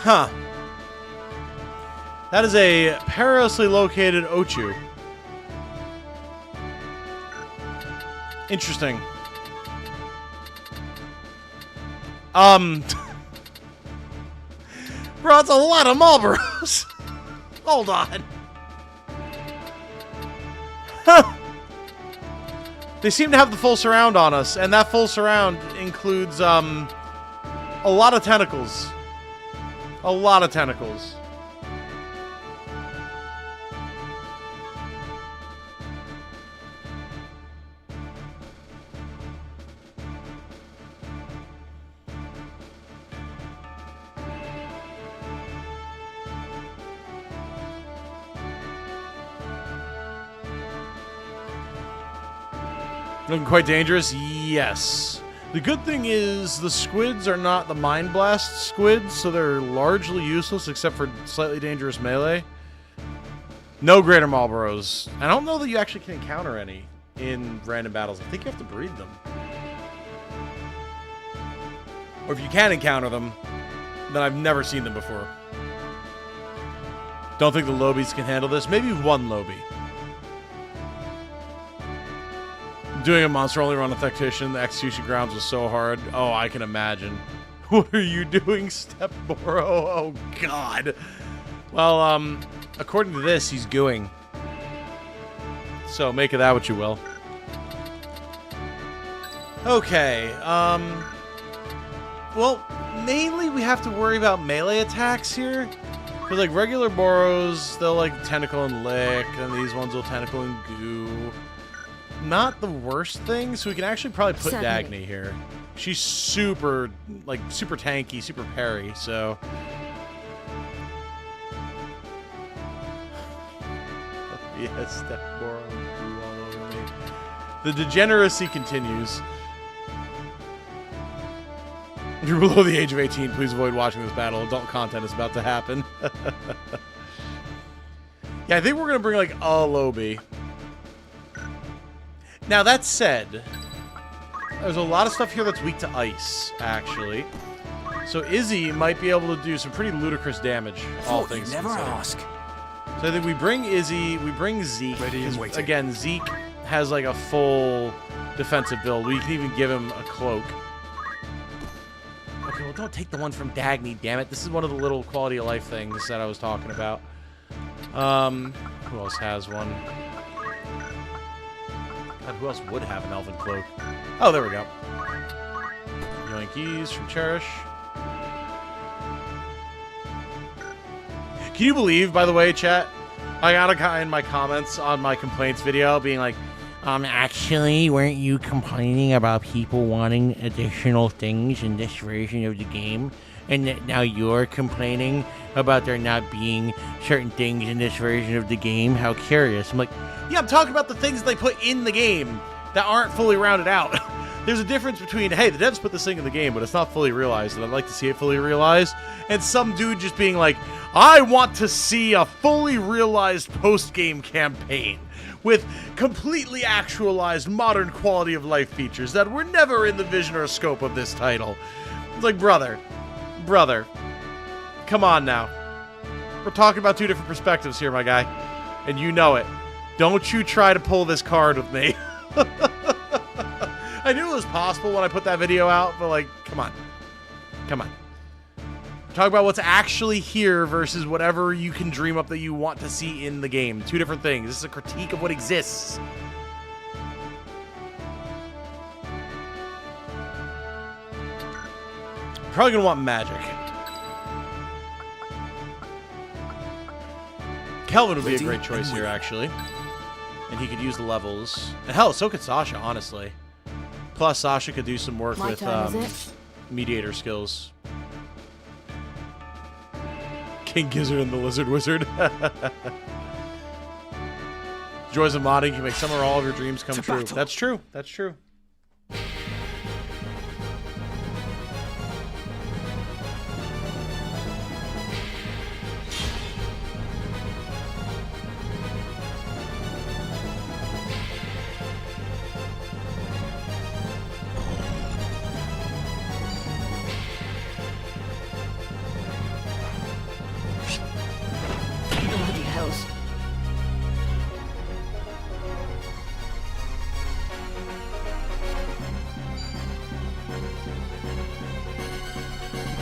Huh. That is a perilously located Ochu. Interesting. Bro, that's a lot of Marlboros. Hold on. Huh. They seem to have the full surround on us, and that full surround includes, a lot of tentacles. A lot of tentacles. Looking quite dangerous? Yes. The good thing is the squids are not the Mind Blast squids, so they're largely useless except for slightly dangerous melee. No greater Marlboros. I don't know that you actually can encounter any in random battles. I think you have to breed them. Or if you can encounter them, then I've never seen them before. Don't think the Lobies can handle this. Maybe one Lobie. Doing a monster-only run of Tactician, the execution grounds was so hard. Oh, I can imagine. What are you doing, Stepboro? Oh, God. Well, according to this, he's gooing. So, make of that what you will. Okay, well, mainly we have to worry about melee attacks here. Because, like, regular Boros, they'll, like, tentacle and lick, and these ones will tentacle and goo. Not the worst thing, so we can actually probably put Dagny here. She's super, like, super tanky, super parry, so... Yes, that Boron grew all over me. The degeneracy continues. If you're below the age of 18, please avoid watching this battle. Adult content is about to happen. Yeah, I think we're going to bring, like, a Lobie. Now, that said, there's a lot of stuff here that's weak to ice, actually. So Izzy might be able to do some pretty ludicrous damage, all things never considered. ask. So I think we bring Izzy, we bring Zeke. Again, Zeke has like a full defensive build. We can even give him a cloak. Okay, well, don't take the one from Dagny, damn it. This is one of the little quality of life things that I was talking about. Who else has one? God, who else would have an elven cloak? Oh, there we go. Yoinkies from Cherish. Can you believe, by the way, chat, I got a guy in my comments on my complaints video being like, actually, weren't you complaining about people wanting additional things in this version of the game? And now you're complaining about there not being certain things in this version of the game? How curious. I'm like, yeah, I'm talking about the things they put in the game that aren't fully rounded out. There's a difference between, hey, the devs put this thing in the game, but it's not fully realized, and I'd like to see it fully realized, and some dude just being like, I want to see a fully realized post-game campaign with completely actualized modern quality of life features that were never in the vision or scope of this title. It's like, brother, come on now. We're talking about two different perspectives here, my guy, and you know it. Don't you try to pull this card with me. I knew it was possible when I put that video out, but like, come on. Come on. Talk about what's actually here versus whatever you can dream up that you want to see in the game. Two different things. This is a critique of what exists. Probably gonna want magic. Kelvin would be a great choice here, actually. And he could use the levels. And hell, so could Sasha, honestly. Plus, Sasha could do some work with mediator skills. King Gizzard and the Lizard Wizard. Joys of modding can make some or all of your dreams come true. That's true. That's true.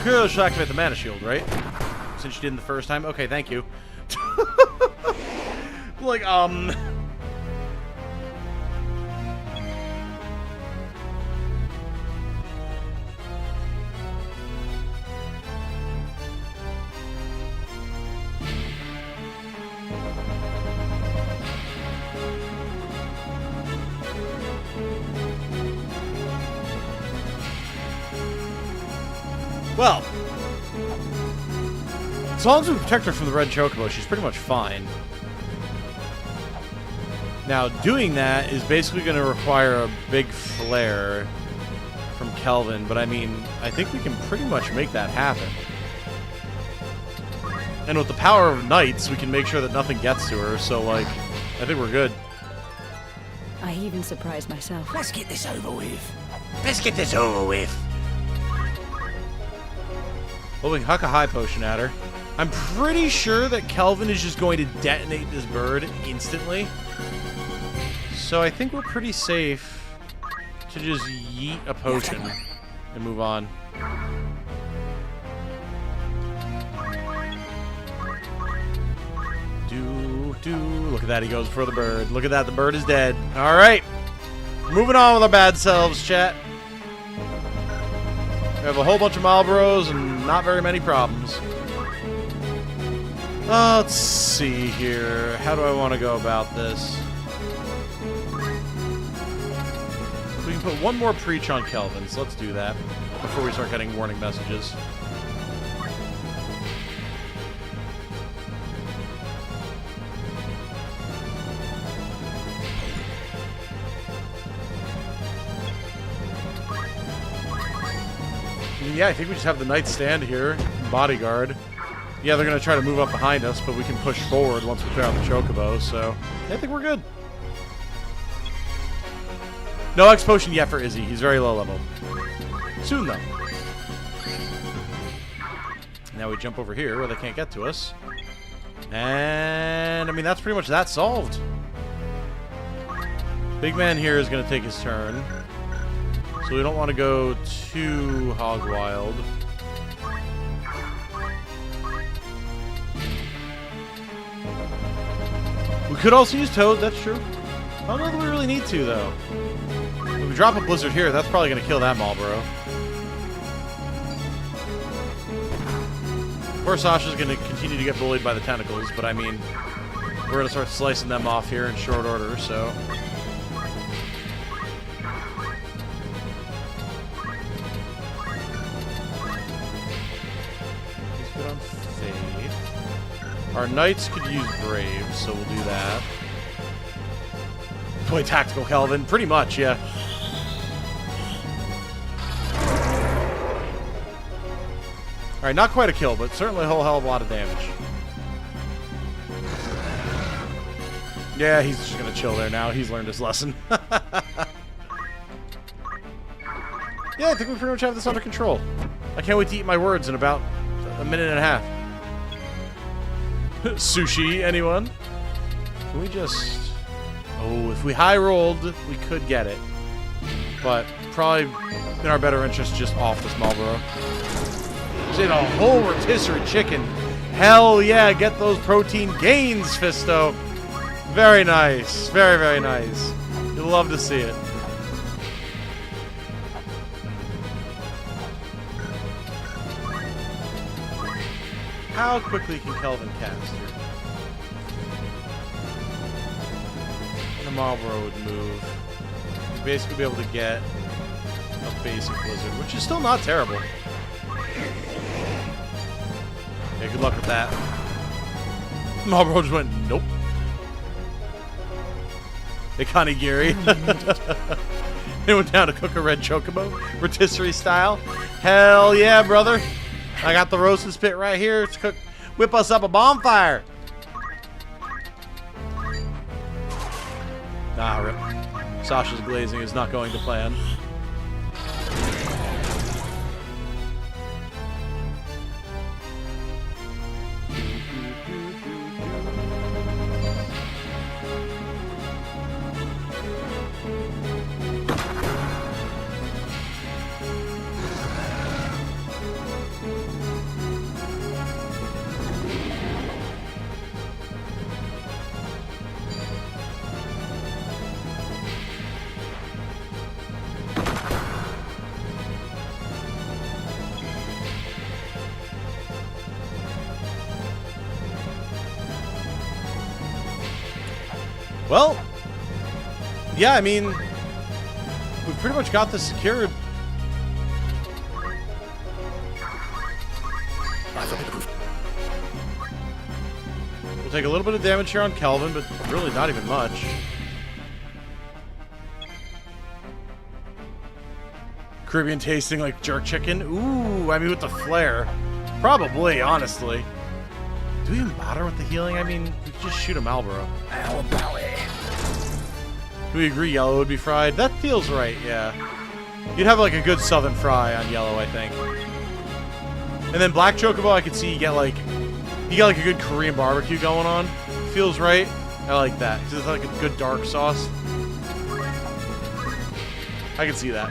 could she'll activate the mana shield, right? Since she didn't the first time. Okay, thank you. Like, well, as long as we protect her from the red Chocobo, she's pretty much fine. Now, doing that is basically going to require a big flare from Kelvin, but I mean, I think we can pretty much make that happen. And with the power of Knights, we can make sure that nothing gets to her, so, like, I think we're good. I even surprised myself. Let's get this over with. Let's get this over with. Well, we can huck a high potion at her. I'm pretty sure that Kelvin is just going to detonate this bird instantly. So I think we're pretty safe to just yeet a potion and move on. Look at that, he goes for the bird. Look at that, the bird is dead. All right, moving on with our bad selves, chat. We have a whole bunch of Marlboros and not very many problems. Let's see here. How do I want to go about this? We can put one more preach on Kelvin, so let's do that before we start getting warning messages. Yeah, I think we just have the Knight stand here, bodyguard. Yeah, they're going to try to move up behind us, but we can push forward once we clear out the Chocobo, so I think we're good. No X potion yet for Izzy. He's very low level. Soon, though. Now we jump over here where they can't get to us. And, I mean, that's pretty much that solved. Big man here is going to take his turn. So we don't want to go too hog wild. We could also use Toad, that's true. I don't know that we really need to, though. If we drop a Blizzard here, that's probably going to kill that Marlboro. Poor Sasha's going to continue to get bullied by the tentacles, but I mean, we're going to start slicing them off here in short order, so... Our Knights could use Brave, so we'll do that. Play Tactical Kelvin, pretty much, yeah. Alright, not quite a kill, but certainly a whole hell of a lot of damage. Yeah, he's just gonna chill there now. He's learned his lesson. Yeah, I think we pretty much have this under control. I can't wait to eat my words in about a minute and a half. Sushi, anyone? Can we just... Oh, if we high rolled, we could get it. But probably in our better interest just off this Marlboro. Did a whole rotisserie chicken. Hell yeah, get those protein gains, Fisto. Very nice. Very, very nice. You'll love to see it. How quickly can Kelvin cast here? The Marlboro would move. You'd basically be able to get a basic Blizzard, which is still not terrible. Yeah, good luck with that. Marlboro just went, nope. Ikanigiri. It went down to cook a red Chocobo, rotisserie style. Hell yeah, brother. I got the roasted spit right here to cook, whip us up a bonfire. Nah, rip. Sasha's glazing is not going to plan. Well, yeah, I mean, we've pretty much got this secured. We'll take a little bit of damage here on Kelvin, but really not even much. Caribbean tasting like jerk chicken? Ooh, I mean, with the flare. Probably, honestly. Do we even bother with the healing? I mean, we could just shoot a Marlboro. How about it? Do we agree yellow would be fried? That feels right, yeah. You'd have like a good southern fry on yellow, I think. And then black chocobo, I could see you get like a good Korean barbecue going on. Feels right. I like that. It's like a good dark sauce. I can see that.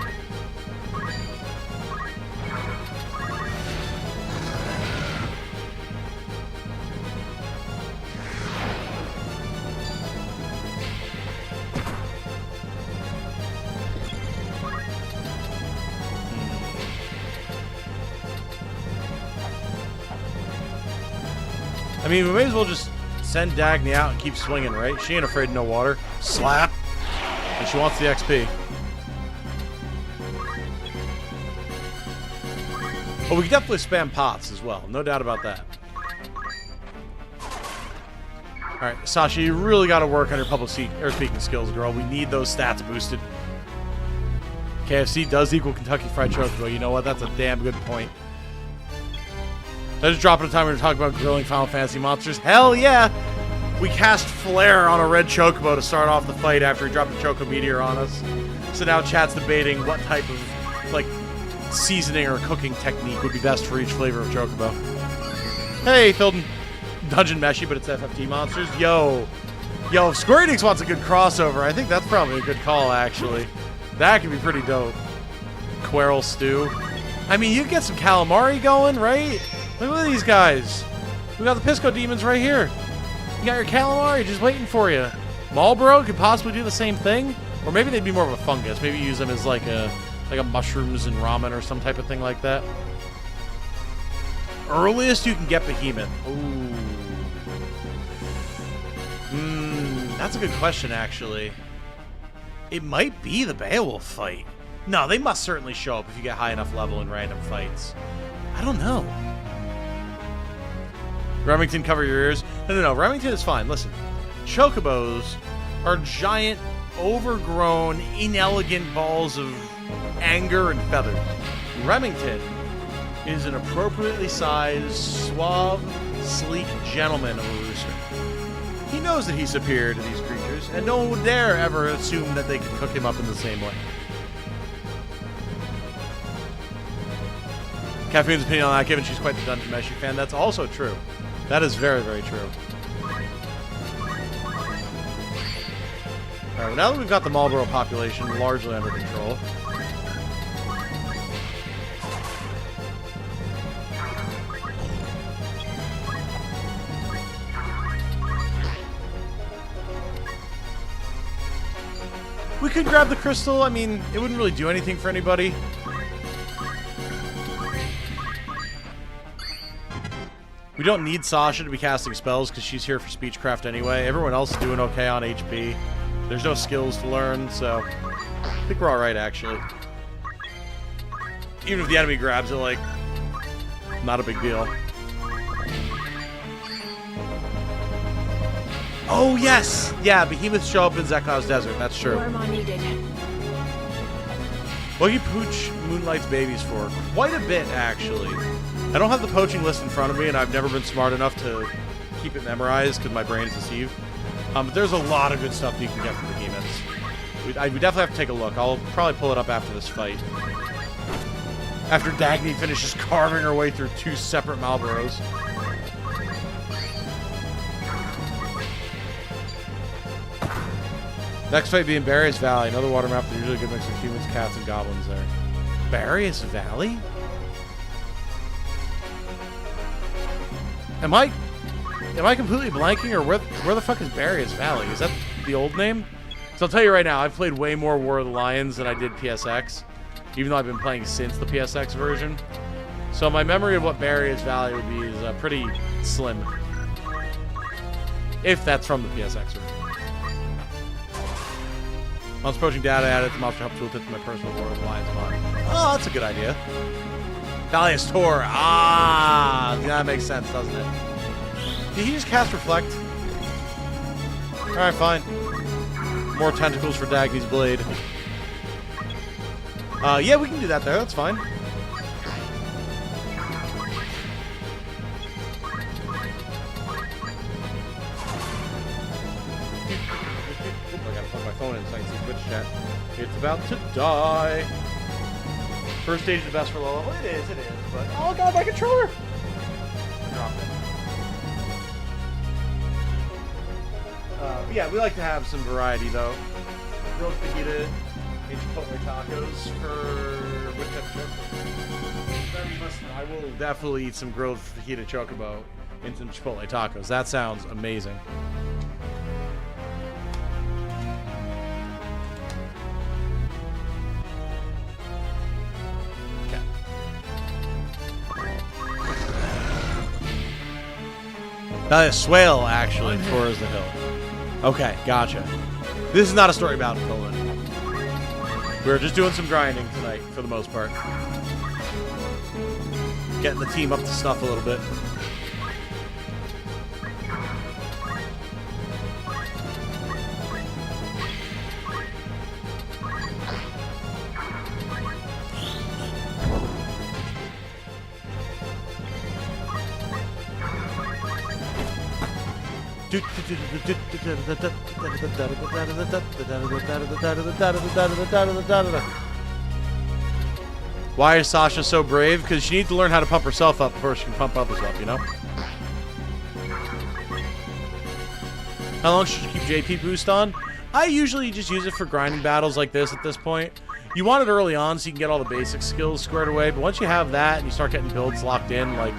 I mean, we may as well just send Dagny out and keep swinging, right? She ain't afraid of no water. Slap. And she wants the XP. Oh, we can definitely spam pots as well. No doubt about that. Alright, Sasha, you really got to work on your public speaking skills, girl. We need those stats boosted. KFC does equal Kentucky Fried Chocobo. You know what? That's a damn good point. Did I just drop it a time we were talking about grilling Final Fantasy monsters? Hell yeah! We cast Flare on a red Chocobo to start off the fight after he dropped a Choco Meteor on us. So now chat's debating what type of, like, seasoning or cooking technique would be best for each flavor of Chocobo. Hey, Filton. Dungeon Meshy, but it's FFT monsters. Yo, if Square Enix wants a good crossover, I think that's probably a good call, actually. That could be pretty dope. Querl Stew. I mean, you get some calamari going, right? Look at these guys. We got the Pisco Demons right here. You got your calamari just waiting for you. Marlboro could possibly do the same thing. Or maybe they'd be more of a fungus. Maybe use them as like a mushrooms and ramen or some type of thing like that. Earliest you can get Behemoth. Ooh. That's a good question, actually. It might be the Beowulf fight. No, they must certainly show up if you get high enough level in random fights. I don't know. Remington, cover your ears. No. Remington is fine. Listen, Chocobos are giant, overgrown, inelegant balls of anger and feathers. Remington is an appropriately sized, suave, sleek gentleman of a rooster. He knows that he's superior to these creatures, and no one would dare ever assume that they could cook him up in the same way. Caffeine's opinion on that, given she's quite the Dungeon Meshy fan, that's also true. That is very, very true. Alright, well, now that we've got the Marlboro population largely under control, we could grab the crystal. I mean, it wouldn't really do anything for anybody. We don't need Sasha to be casting spells because she's here for Speechcraft anyway. Everyone else is doing okay on HP. There's no skills to learn, so I think we're alright, actually. Even if the enemy grabs it, like, not a big deal. Oh, yes! Yeah, Behemoths show up in Zeklau's Desert. That's true. Where am I needed? What do you pooch Moonlight's babies for? Quite a bit, actually. I don't have the poaching list in front of me, and I've never been smart enough to keep it memorized because my brain's deceived. But there's a lot of good stuff that you can get from Behemoths. We definitely have to take a look. I'll probably pull it up after this fight. After Dagny finishes carving her way through 2 separate Marlboros. Next fight being Barrius Valley, another water map. There's usually a good mix of humans, cats, and goblins there. Barrius Valley? Am I completely blanking, or where the fuck is Barrius Valley? Is that the old name? So I'll tell you right now, I've played way more War of the Lions than I did PSX, even though I've been playing since the PSX version. So my memory of what Barrius Valley would be is pretty slim, if that's from the PSX version. Once poaching data added to monster help tooltip to my personal World Alliance mod. Oh, that's a good idea. Valiance Tor. Ah, yeah, that makes sense, doesn't it? Did he just cast Reflect? Alright, fine. More tentacles for Dagny's blade. Yeah, we can do that there. That's fine. I gotta plug my phone in so I can see Twitch chat. It's about to die. First stage is the best for low level. It is, but oh god, my controller! Dropped it. Yeah, we like to have some variety though. Grilled fajita and chipotle tacos for which I will definitely eat some grilled fajita chocobo and some chipotle tacos. That sounds amazing. That is Swale, actually, towards the hill. Okay, gotcha. This is not a story about Poland. We're just doing some grinding tonight, for the most part. Getting the team up to snuff a little bit. Why is Sasha so brave? Because she needs to learn how to pump herself up before she can pump others up, you know? How long should you keep JP boost on? I usually just use it for grinding battles like this at this point. You want it early on so you can get all the basic skills squared away, but once you have that and you start getting builds locked in, like,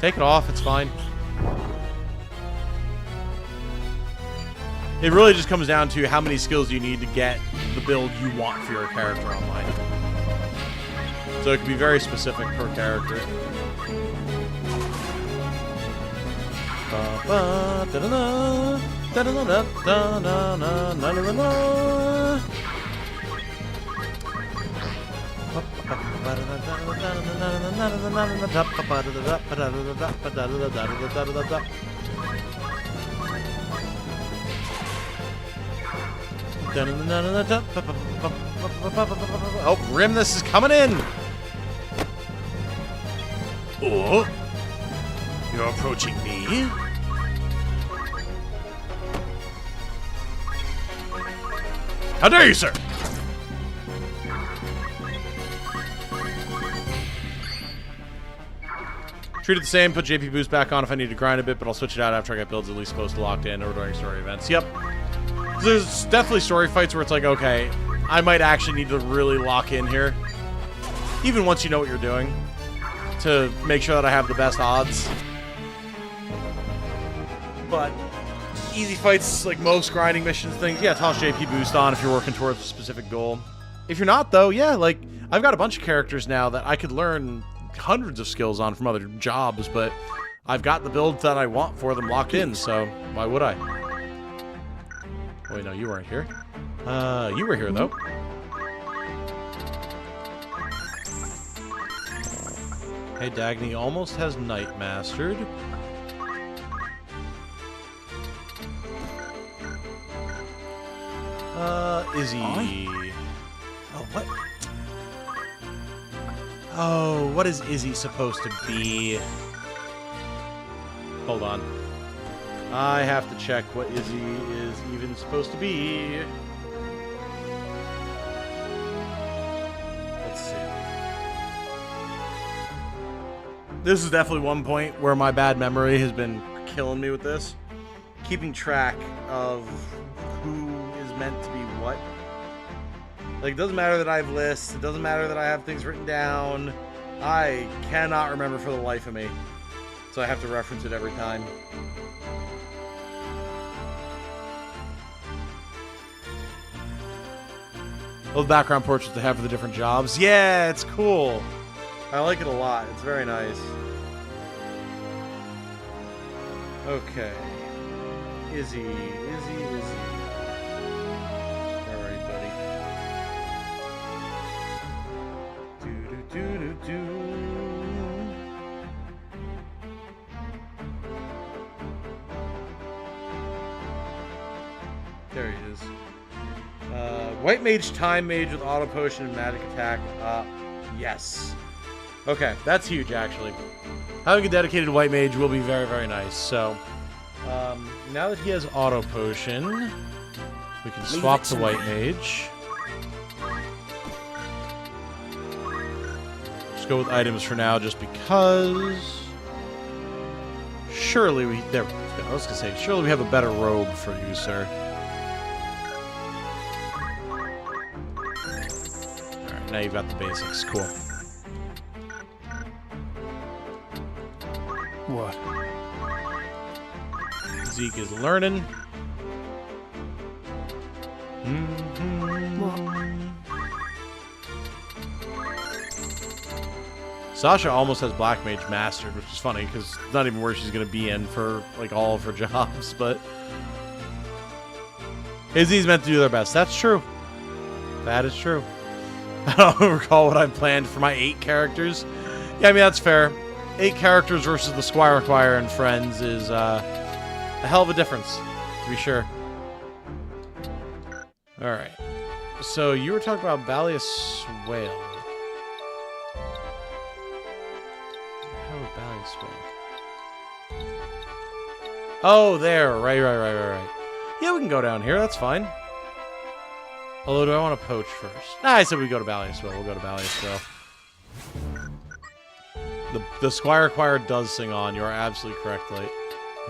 take it off, it's fine. It really just comes down to how many skills you need to get the build you want for your character online. So it can be very specific per character. Oh, Rim, this is coming in! Oh, you're approaching me? How dare you, sir! Treat it the same, put JP boost back on if I need to grind a bit, but I'll switch it out after I get builds at least close to locked in or during story events. Yep. There's definitely story fights where it's like, okay, I might actually need to really lock in here. Even once you know what you're doing. To make sure that I have the best odds. But easy fights, like most grinding missions things, yeah, toss JP boost on if you're working towards a specific goal. If you're not, though, yeah, like, I've got a bunch of characters now that I could learn hundreds of skills on from other jobs, but I've got the builds that I want for them locked in, so why would I? Wait, no, you weren't here. You were here, though. Hey, Dagny almost has Night Mastered. Izzy. Oh, what? Oh, what is Izzy supposed to be? Hold on. I have to check what Izzy is even supposed to be. Let's see. This is definitely one point where my bad memory has been killing me with this. Keeping track of who is meant to be what. Like, it doesn't matter that I have lists. It doesn't matter that I have things written down. I cannot remember for the life of me. So I have to reference it every time. Those background portraits they have for the different jobs. Yeah, it's cool. I like it a lot. It's very nice. Okay. Izzy. Where are you, buddy? There he is. White Mage, Time Mage with Auto Potion and Magic Attack. Yes. Okay, that's huge, actually. Having a dedicated White Mage will be very, very nice. So, now that he has Auto Potion, we can swap the White Mage. Just go with items for now, just because. Surely we. There we go. I was gonna say, surely we have a better robe for you, sir. Alright, now you've got the basics. Cool. What? Zeke is learning. Sasha almost has Black Mage mastered, which is funny because it's not even where she's going to be in for like all of her jobs, but Izzy's meant to do their best. That's true. That is true. I don't recall what I've planned for my 8 characters. Yeah, I mean, that's fair. 8 characters versus the Squire Choir and Friends is a hell of a difference, to be sure. Alright. So, you were talking about Ivalice Whale. How is Ivalice Whale? Oh, there. Right. Yeah, we can go down here. That's fine. Although, do I want to poach first? Nah, I said we go to Ivalice Whale. We'll go to Ivalice Whale. The Squire Choir does sing on. You are absolutely correct, Light.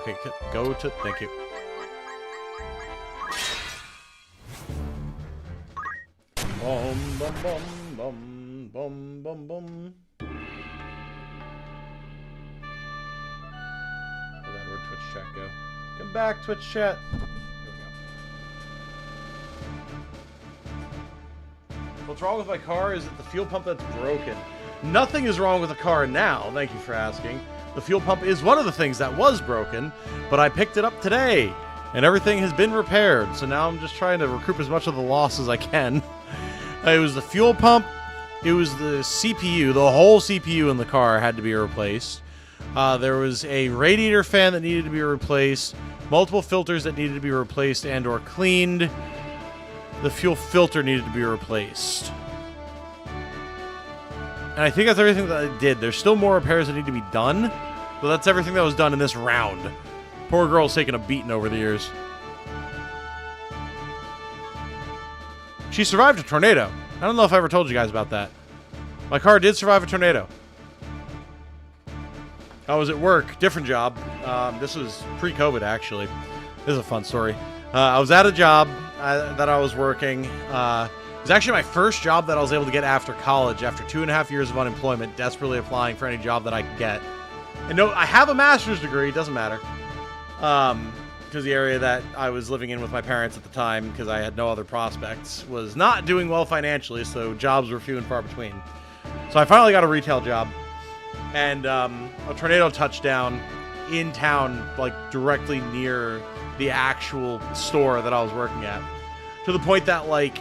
Okay, go to... Thank you. Bum, bum, bum, bum, bum, bum, bum. Where'd Twitch chat go? Come back, Twitch chat. Here we go. What's wrong with my car is that the fuel pump that's broken. Nothing is wrong with the car now, thank you for asking. The fuel pump is one of the things that was broken, but I picked it up today, and everything has been repaired, so now I'm just trying to recoup as much of the loss as I can. It was the fuel pump, it was the CPU, the whole CPU in the car had to be replaced. There was a radiator fan that needed to be replaced, multiple filters that needed to be replaced and or cleaned. The fuel filter needed to be replaced. And I think that's everything that I did. There's still more repairs that need to be done, but that's everything that was done in this round. Poor girl's taken a beating over the years. She survived a tornado. I don't know if I ever told you guys about that. My car did survive a tornado. I was at work, different job. This was pre-COVID, actually. This is a fun story. I was at a job that I was working. It was actually my first job that I was able to get after college, after 2.5 years of unemployment, desperately applying for any job that I could get. And no, I have a master's degree, it doesn't matter. Because the area that I was living in with my parents at the time, because I had no other prospects, was not doing well financially, so jobs were few and far between. So I finally got a retail job, and a tornado touched down in town, like directly near the actual store that I was working at. To the point that, like,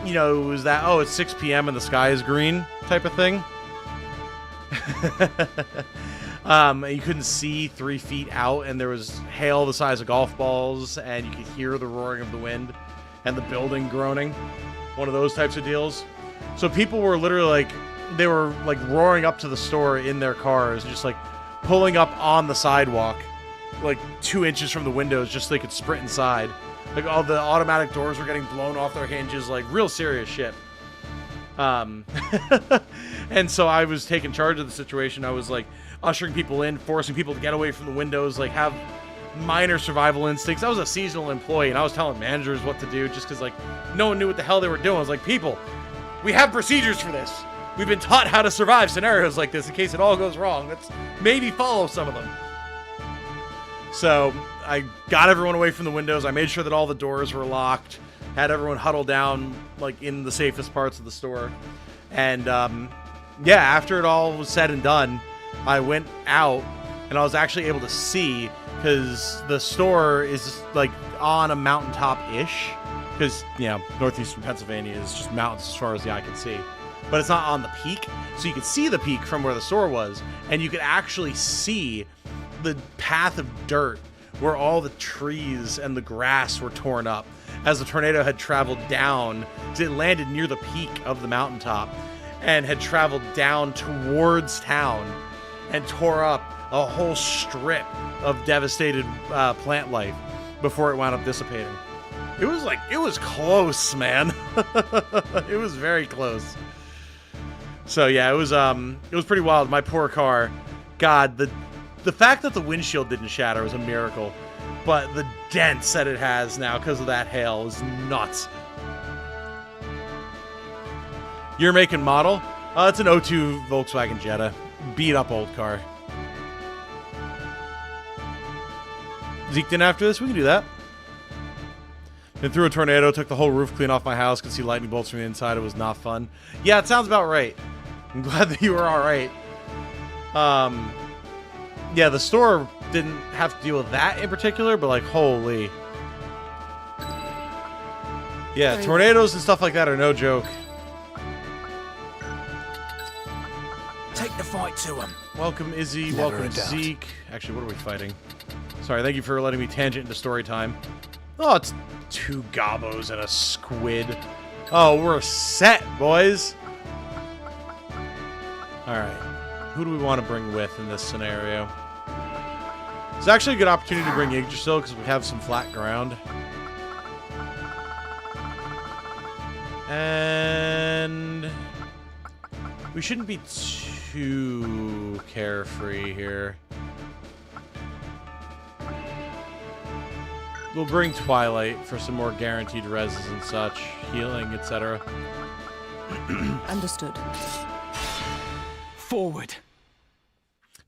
you know, it was that, oh, it's 6 p.m. and the sky is green type of thing. You couldn't see 3 feet out, and there was hail the size of golf balls, and you could hear the roaring of the wind and the building groaning. One of those types of deals. So people were literally like, they were like roaring up to the store in their cars, just like pulling up on the sidewalk, like 2 inches from the windows, just so they could sprint inside. Like, all the automatic doors were getting blown off their hinges, like, real serious shit. And so I was taking charge of the situation. I was, like, ushering people in, forcing people to get away from the windows, like, have minor survival instincts. I was a seasonal employee, and I was telling managers what to do just because, like, no one knew what the hell they were doing. I was like, people, we have procedures for this. We've been taught how to survive scenarios like this in case it all goes wrong. Let's maybe follow some of them. So I got everyone away from the windows. I made sure that all the doors were locked. Had everyone huddle down, like, in the safest parts of the store. And, yeah, after it all was said and done, I went out, and I was actually able to see, because the store is, like, on a mountaintop-ish. Because, you know, northeastern Pennsylvania is just mountains as far as the eye can see. but it's not on the peak. So you could see the peak from where the store was, and you could actually see the path of dirt where all the trees and the grass were torn up as the tornado had traveled down. It landed near the peak of the mountaintop and had traveled down towards town and tore up a whole strip of devastated plant life before it wound up dissipating. It was close, man. It was very close. So yeah, it was pretty wild. My poor car. God, the fact that the windshield didn't shatter was a miracle, but the dents that it has now because of that hail is nuts. Year, make, and model? It's an 02 Volkswagen Jetta. Beat up old car. Zeke in after this? We can do that. Been through a tornado, took the whole roof clean off my house, could see lightning bolts from the inside. It was not fun. Yeah, it sounds about right. I'm glad that you were alright. Yeah, the store didn't have to deal with that in particular, but like, holy. Yeah, tornadoes and stuff like that are no joke. Take the fight to him. Welcome, Izzy. Never Welcome, a doubt. Zeke. Actually, what are we fighting? Sorry, thank you for letting me tangent into story time. Oh, it's 2 gobos and a squid. Oh, we're set, boys. Alright. Who do we want to bring with in this scenario? It's actually a good opportunity to bring Yggdrasil because we have some flat ground. And we shouldn't be too carefree here. We'll bring Twilight for some more guaranteed reses and such, healing, etc. Understood. Forward.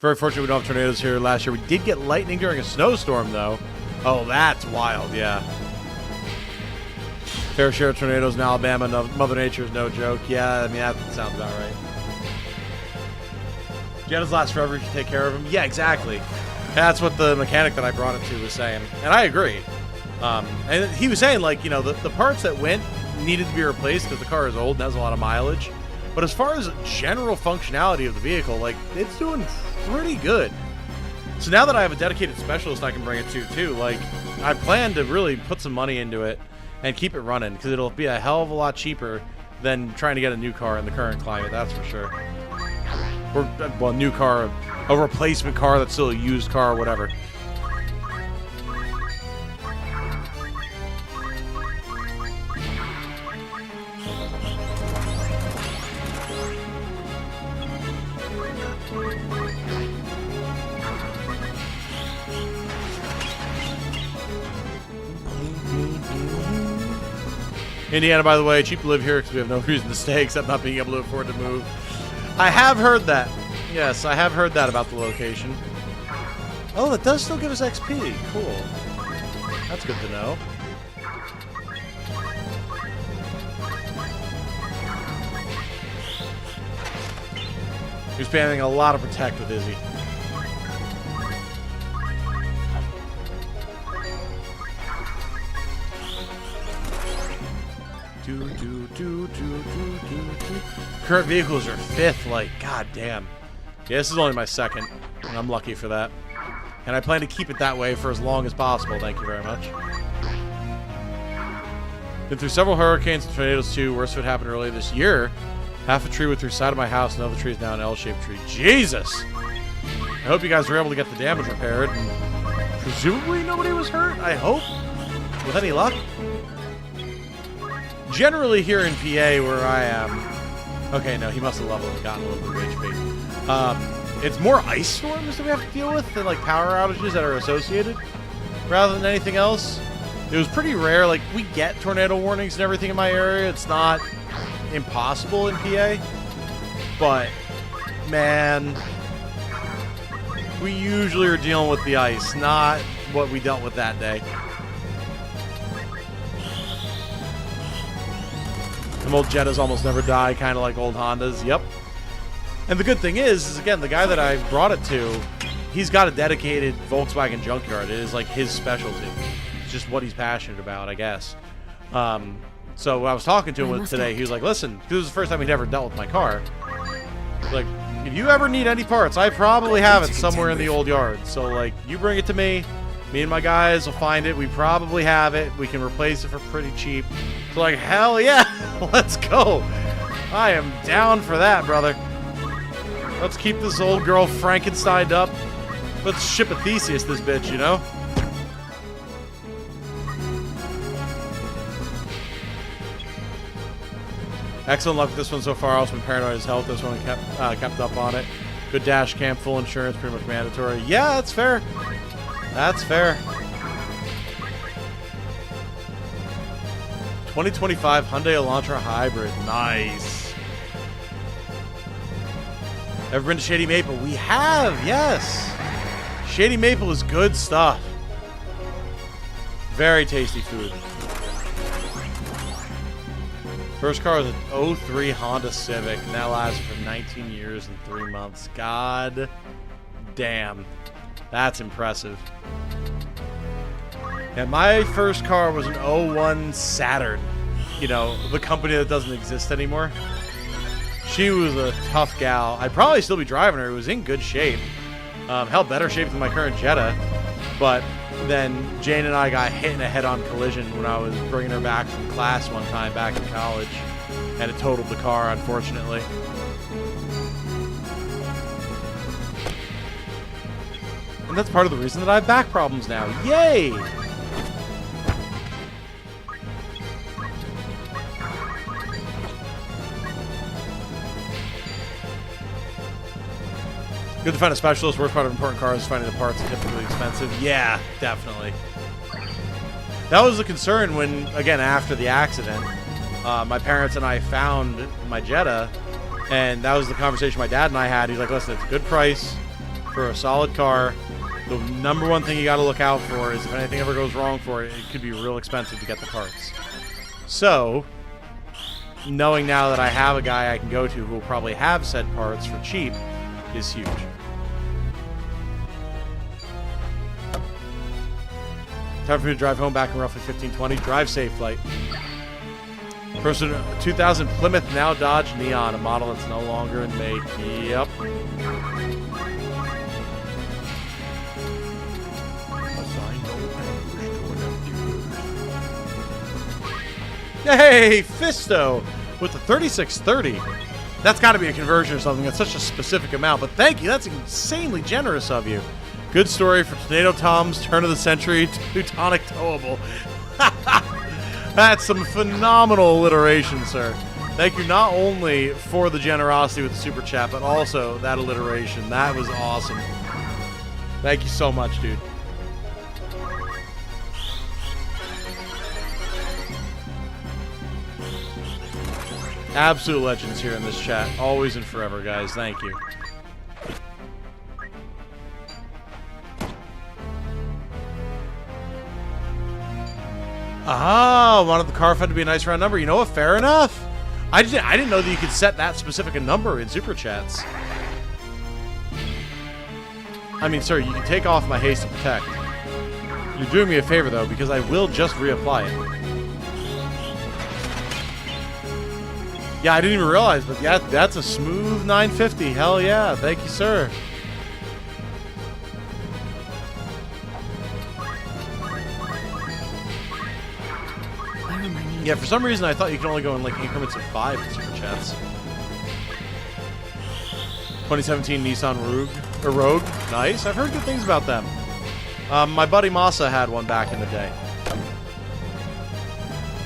Very fortunate we don't have tornadoes here last year. We did get lightning during a snowstorm, though. Oh, that's wild, yeah. Fair share of tornadoes in Alabama. No, Mother Nature is no joke. Yeah, I mean, that sounds about right. Jettas last forever if you take care of them. Yeah, exactly. That's what the mechanic that I brought it to was saying. And I agree. And he was saying, like, you know, the parts that went needed to be replaced because the car is old and has a lot of mileage. But as far as general functionality of the vehicle, like, it's doing pretty good. So now that I have a dedicated specialist I can bring it to, too, like, I plan to really put some money into it and keep it running because it'll be a hell of a lot cheaper than trying to get a new car in the current climate, that's for sure. Or, well, new car, a replacement car that's still a used car or whatever. Indiana, by the way, cheap to live here because we have no reason to stay except not being able to afford to move. I have heard that. Yes, I have heard that about the location. Oh, that does still give us XP. Cool. That's good to know. You're spamming a lot of Protect with Izzy. Current vehicles are 5th, like, god damn. Yeah, this is only my 2nd, and I'm lucky for that. And I plan to keep it that way for as long as possible, thank you very much. Been through several hurricanes and tornadoes too. Worst of it happened earlier this year. Half a tree went through the side of my house, another tree is now an L-shaped tree. Jesus! I hope you guys were able to get the damage repaired, and presumably nobody was hurt, I hope? With any luck? Generally here in PA where I am... Okay, no, he must have leveled and gotten a little bit of HP. It's more ice storms that we have to deal with than like power outages that are associated, rather than anything else. It was pretty rare. Like, we get tornado warnings and everything in my area. It's not impossible in PA, but man, we usually are dealing with the ice, not what we dealt with that day. Them old Jettas almost never die, kind of like old Hondas. Yep. And the good thing is again, the guy that I brought it to, he's got a dedicated Volkswagen junkyard. It is like his specialty. It's just what he's passionate about, I guess. So when I was talking to him today, he was like, listen, this was the first time he'd ever dealt with my car. Like, if you ever need any parts, I probably have it somewhere in the old yard. So, like, you bring it to me. Me and my guys will find it. We probably have it. We can replace it for pretty cheap. So, like, hell yeah. Let's go. I am down for that, brother. Let's keep this old girl Frankensteined up. Let's ship a Theseus this bitch, you know? Excellent luck with this one so far. Also been paranoid as hell with this one. Kept up on it. Good dash cam, full insurance, pretty much mandatory. Yeah, that's fair. That's fair. 2025 Hyundai Elantra Hybrid. Nice. Ever been to Shady Maple? We have, yes. Shady Maple is good stuff. Very tasty food. First car was an 03 Honda Civic, and that lasted for 19 years and 3 months. God damn. That's impressive. Yeah, my first car was an 01 Saturn. You know, the company that doesn't exist anymore. She was a tough gal. I'd probably still be driving her. It was in good shape. Hell, better shape than my current Jetta. But then Jane and I got hit in a head-on collision when I was bringing her back from class one time back in college. And it totaled the car, unfortunately. And that's part of the reason that I have back problems now. Yay! Good to find a specialist. Worst part of important cars is finding the parts are typically expensive. Yeah, definitely. That was the concern when, again, after the accident, my parents and I found my Jetta, and that was the conversation my dad and I had. He's like, listen, it's a good price for a solid car. The number one thing you got to look out for is if anything ever goes wrong for it, it could be real expensive to get the parts. So, knowing now that I have a guy I can go to who will probably have said parts for cheap is huge. Time for me to drive home back in roughly 15:20. Drive safe, flight. Person 2000 Plymouth, now Dodge Neon, a model that's no longer in make. Yep. Hey, Fisto with the 3630. That's got to be a conversion or something. That's such a specific amount, but thank you. That's insanely generous of you. Good story for Tornado Tom's turn of the century Teutonic Towable. That's some phenomenal alliteration, sir. Thank you not only for the generosity with the super chat, but also that alliteration. That was awesome. Thank you so much, dude. Absolute legends here in this chat. Always and forever, guys. Thank you. Ah, wanted the car fund to be a nice round number. You know what? Fair enough. I didn't know that you could set that specific a number in super chats. I mean, sir, you can take off my haste and protect. You're doing me a favor, though, because I will just reapply it. Yeah, I didn't even realize, but yeah, that's a smooth 950. Hell yeah. Thank you, sir. Yeah, for some reason I thought you could only go in like increments of 5 in super chats. 2017 Nissan Rogue. Nice. I've heard good things about them. My buddy Masa had one back in the day.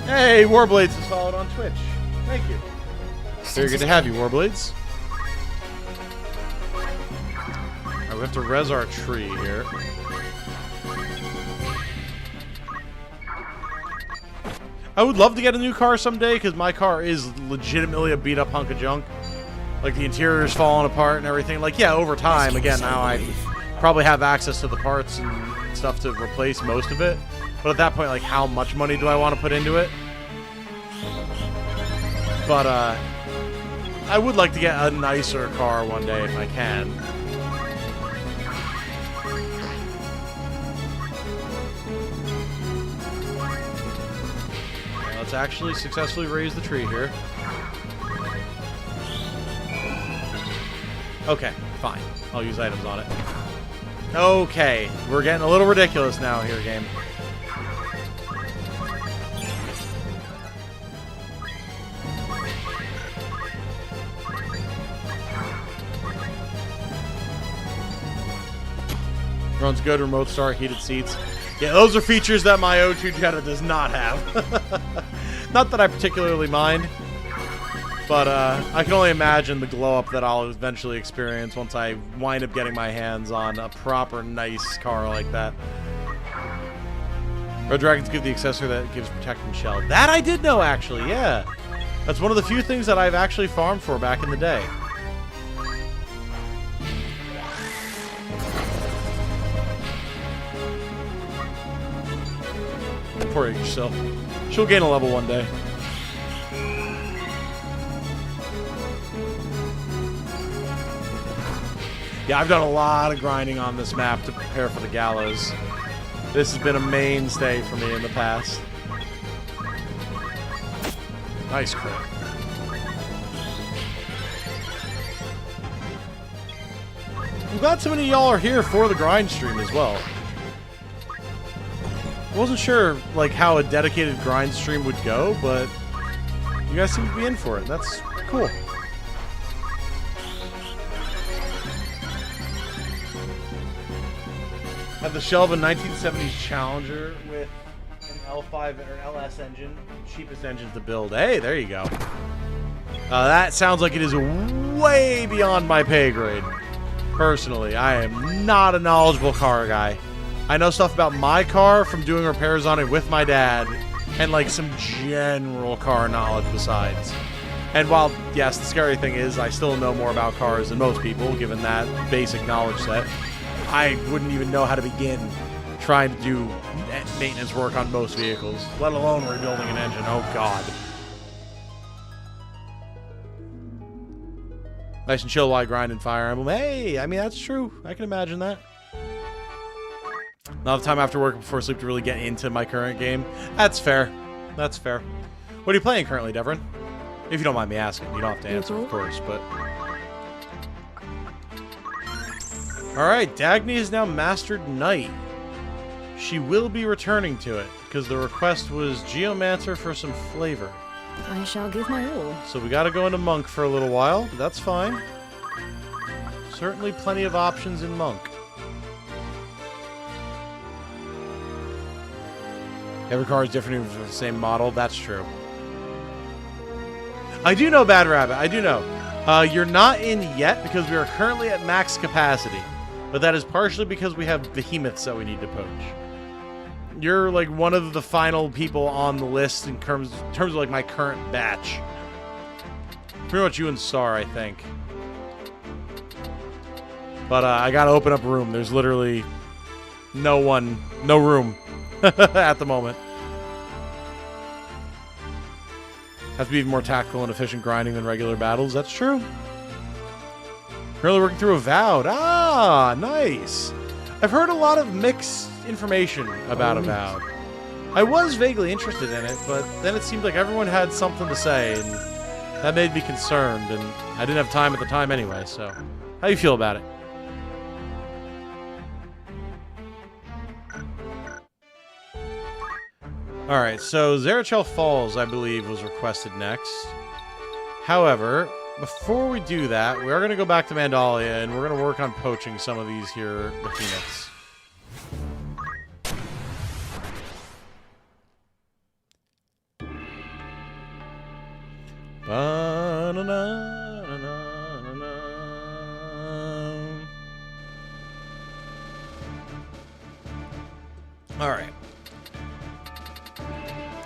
Hey, Warblades is followed on Twitch. Thank you. Very good to have you, Warblades. Alright, we have to res our tree here. I would love to get a new car someday, because my car is legitimately a beat-up hunk of junk. Like, the interior's falling apart and everything. Like, yeah, over time, again, now I probably have access to the parts and stuff to replace most of it. But at that point, like, how much money do I want to put into it? But, I would like to get a nicer car one day if I can. Let's actually successfully raise the tree here. Okay, fine. I'll use items on it. Okay, we're getting a little ridiculous now here, game. Runs good, remote start, heated seats. Yeah, those are features that my O2 Jetta does not have. Not that I particularly mind, but I can only imagine the glow up that I'll eventually experience once I wind up getting my hands on a proper nice car like that. Red Dragons give the accessory that gives protecting shell. That I did know, actually, yeah. That's one of the few things that I've actually farmed for back in the day. Poor Yggdrasil. She'll gain a level one day. Yeah, I've done a lot of grinding on this map to prepare for the gallows. This has been a mainstay for me in the past. Nice crit. I'm glad so many of y'all are here for the grind stream as well. I wasn't sure like how a dedicated grind stream would go, but you guys seem to be in for it. That's cool. Have the shell of a 1970s Challenger with an L5 or LS engine, cheapest engine to build. Hey, there you go. That sounds like it is way beyond my pay grade. Personally, I am not a knowledgeable car guy. I know stuff about my car from doing repairs on it with my dad, and like some general car knowledge besides. And while, yes, the scary thing is I still know more about cars than most people, given that basic knowledge set, I wouldn't even know how to begin trying to do maintenance work on most vehicles, let alone rebuilding an engine. Oh, God. Nice and chill while I grind in Fire Emblem. Hey, I mean, that's true. I can imagine that. Not the time after work before sleep to really get into my current game. That's fair. That's fair. What are you playing currently, Devrin? If you don't mind me asking. You don't have to answer, of course, but... Alright, Dagny is now Mastered Knight. She will be returning to it, because the request was Geomancer for some flavor. I shall give my all. So we gotta go into Monk for a little while, but that's fine. Certainly plenty of options in Monk. Every car is different even for the same model. That's true. I do know, Bad Rabbit. I do know. You're not in yet because we are currently at max capacity. But that is partially because we have behemoths that we need to poach. You're like one of the final people on the list in terms of like my current batch. Pretty much you and Sar, I think. But I gotta open up a room. There's literally no room. At the moment. Has to be even more tactical and efficient grinding than regular battles. That's true. Currently working through Avowed. Ah, nice. I've heard a lot of mixed information about Avowed. I was vaguely interested in it, but then it seemed like everyone had something to say, and that made me concerned, and I didn't have time at the time anyway, so... How do you feel about it? Alright, so Zarachel Falls, I believe, was requested next. However, before we do that, we are going to go back to Mandalia, and we're going to work on poaching some of these here behemoths. Alright.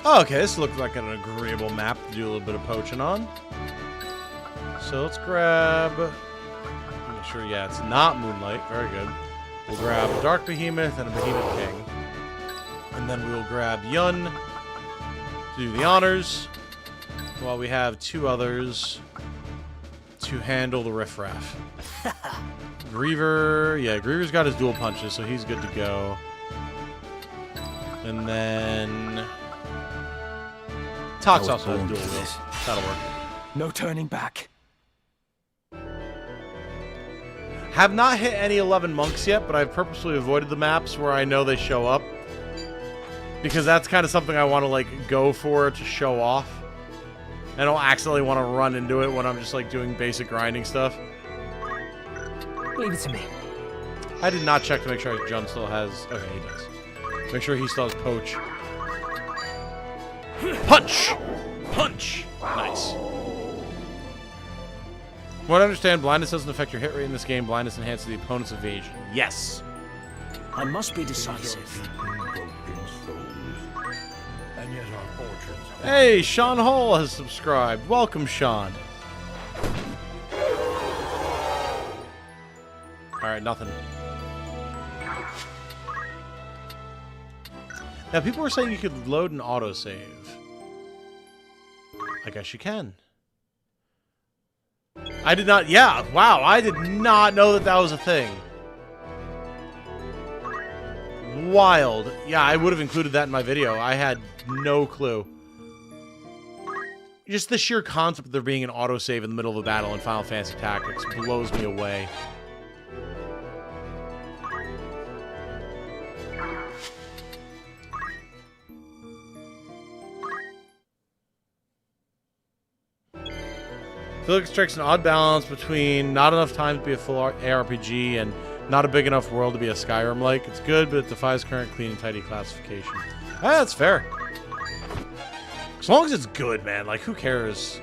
Oh, okay, this looks like an agreeable map to do a little bit of poaching on. So let's grab... I'm sure, yeah, it's not Moonlight. Very good. We'll grab a Dark Behemoth and a Behemoth King. And then we'll grab Yun to do the honors, while we have two others to handle the riffraff. Griever... Yeah, Griever's got his dual punches, so he's good to go. And then... Tox also has dual wheels. That'll work. No turning back. Have not hit any 11 monks yet, but I've purposely avoided the maps where I know they show up. Because that's kind of something I want to, like, go for to show off. I don't accidentally want to run into it when I'm just, like, doing basic grinding stuff. Leave it to me. I did not check to make sure John still has... Okay, he does. Make sure he still has poach. Punch! Punch! Nice. From what I understand, blindness doesn't affect your hit rate in this game. Blindness enhances the opponent's evasion. Yes. I must be decisive. Hey, Sean Hall has subscribed. Welcome, Sean. Alright, nothing. Now, people were saying you could load an autosave. I guess you can. I did not... Yeah, wow, I did not know that that was a thing. Wild. Yeah, I would have included that in my video. I had no clue. Just the sheer concept of there being an autosave in the middle of a battle in Final Fantasy Tactics blows me away. Felix strikes an odd balance between not enough time to be a full ARPG and not a big enough world to be a Skyrim-like. It's good, but it defies current clean and tidy classification. Ah, that's fair. As long as it's good, man. Like, who cares?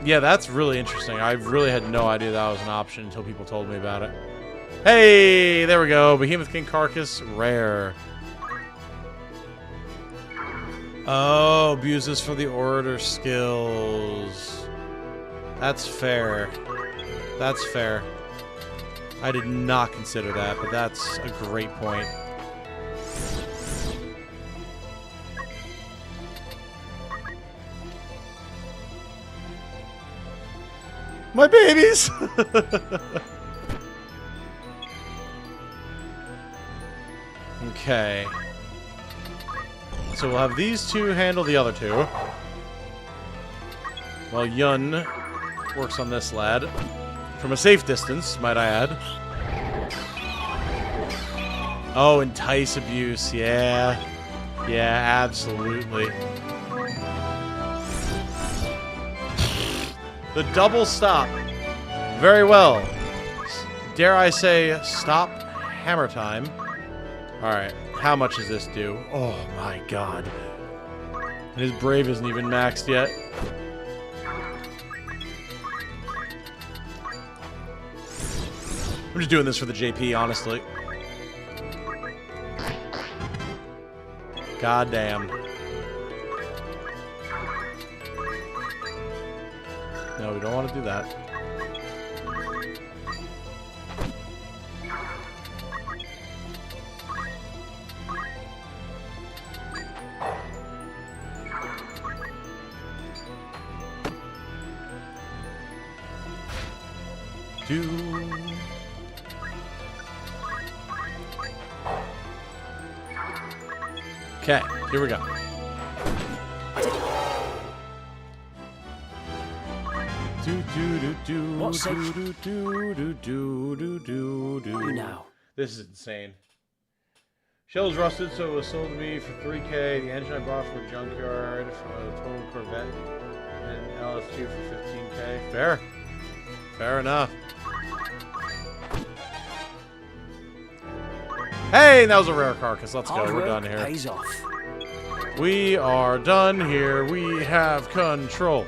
Yeah, that's really interesting. I really had no idea that was an option until people told me about it. Hey, there we go. Behemoth King Carcass, rare. Oh, abuses for the orator skills. That's fair. That's fair. I did not consider that, but that's a great point. My babies! Okay. So we'll have these two handle the other two. While Yun works on this lad. From a safe distance, might I add. Oh, entice abuse. Yeah. Yeah, absolutely. The double stop. Very well. Dare I say, stop hammer time. Alright, how much does this do? Oh my god. And his brave isn't even maxed yet. I'm just doing this for the JP, honestly. God damn. No, we don't want to do that. Okay, here we go. What's it? You now. This is insane. Shell's rusted, so it was sold to me for 3K. The engine I bought from a junkyard from a total Corvette, and LS2 for 15K. Fair. Fair enough. Hey, that was a rare carcass. Let's go. We're done here. Pays off. We are done here. We have control.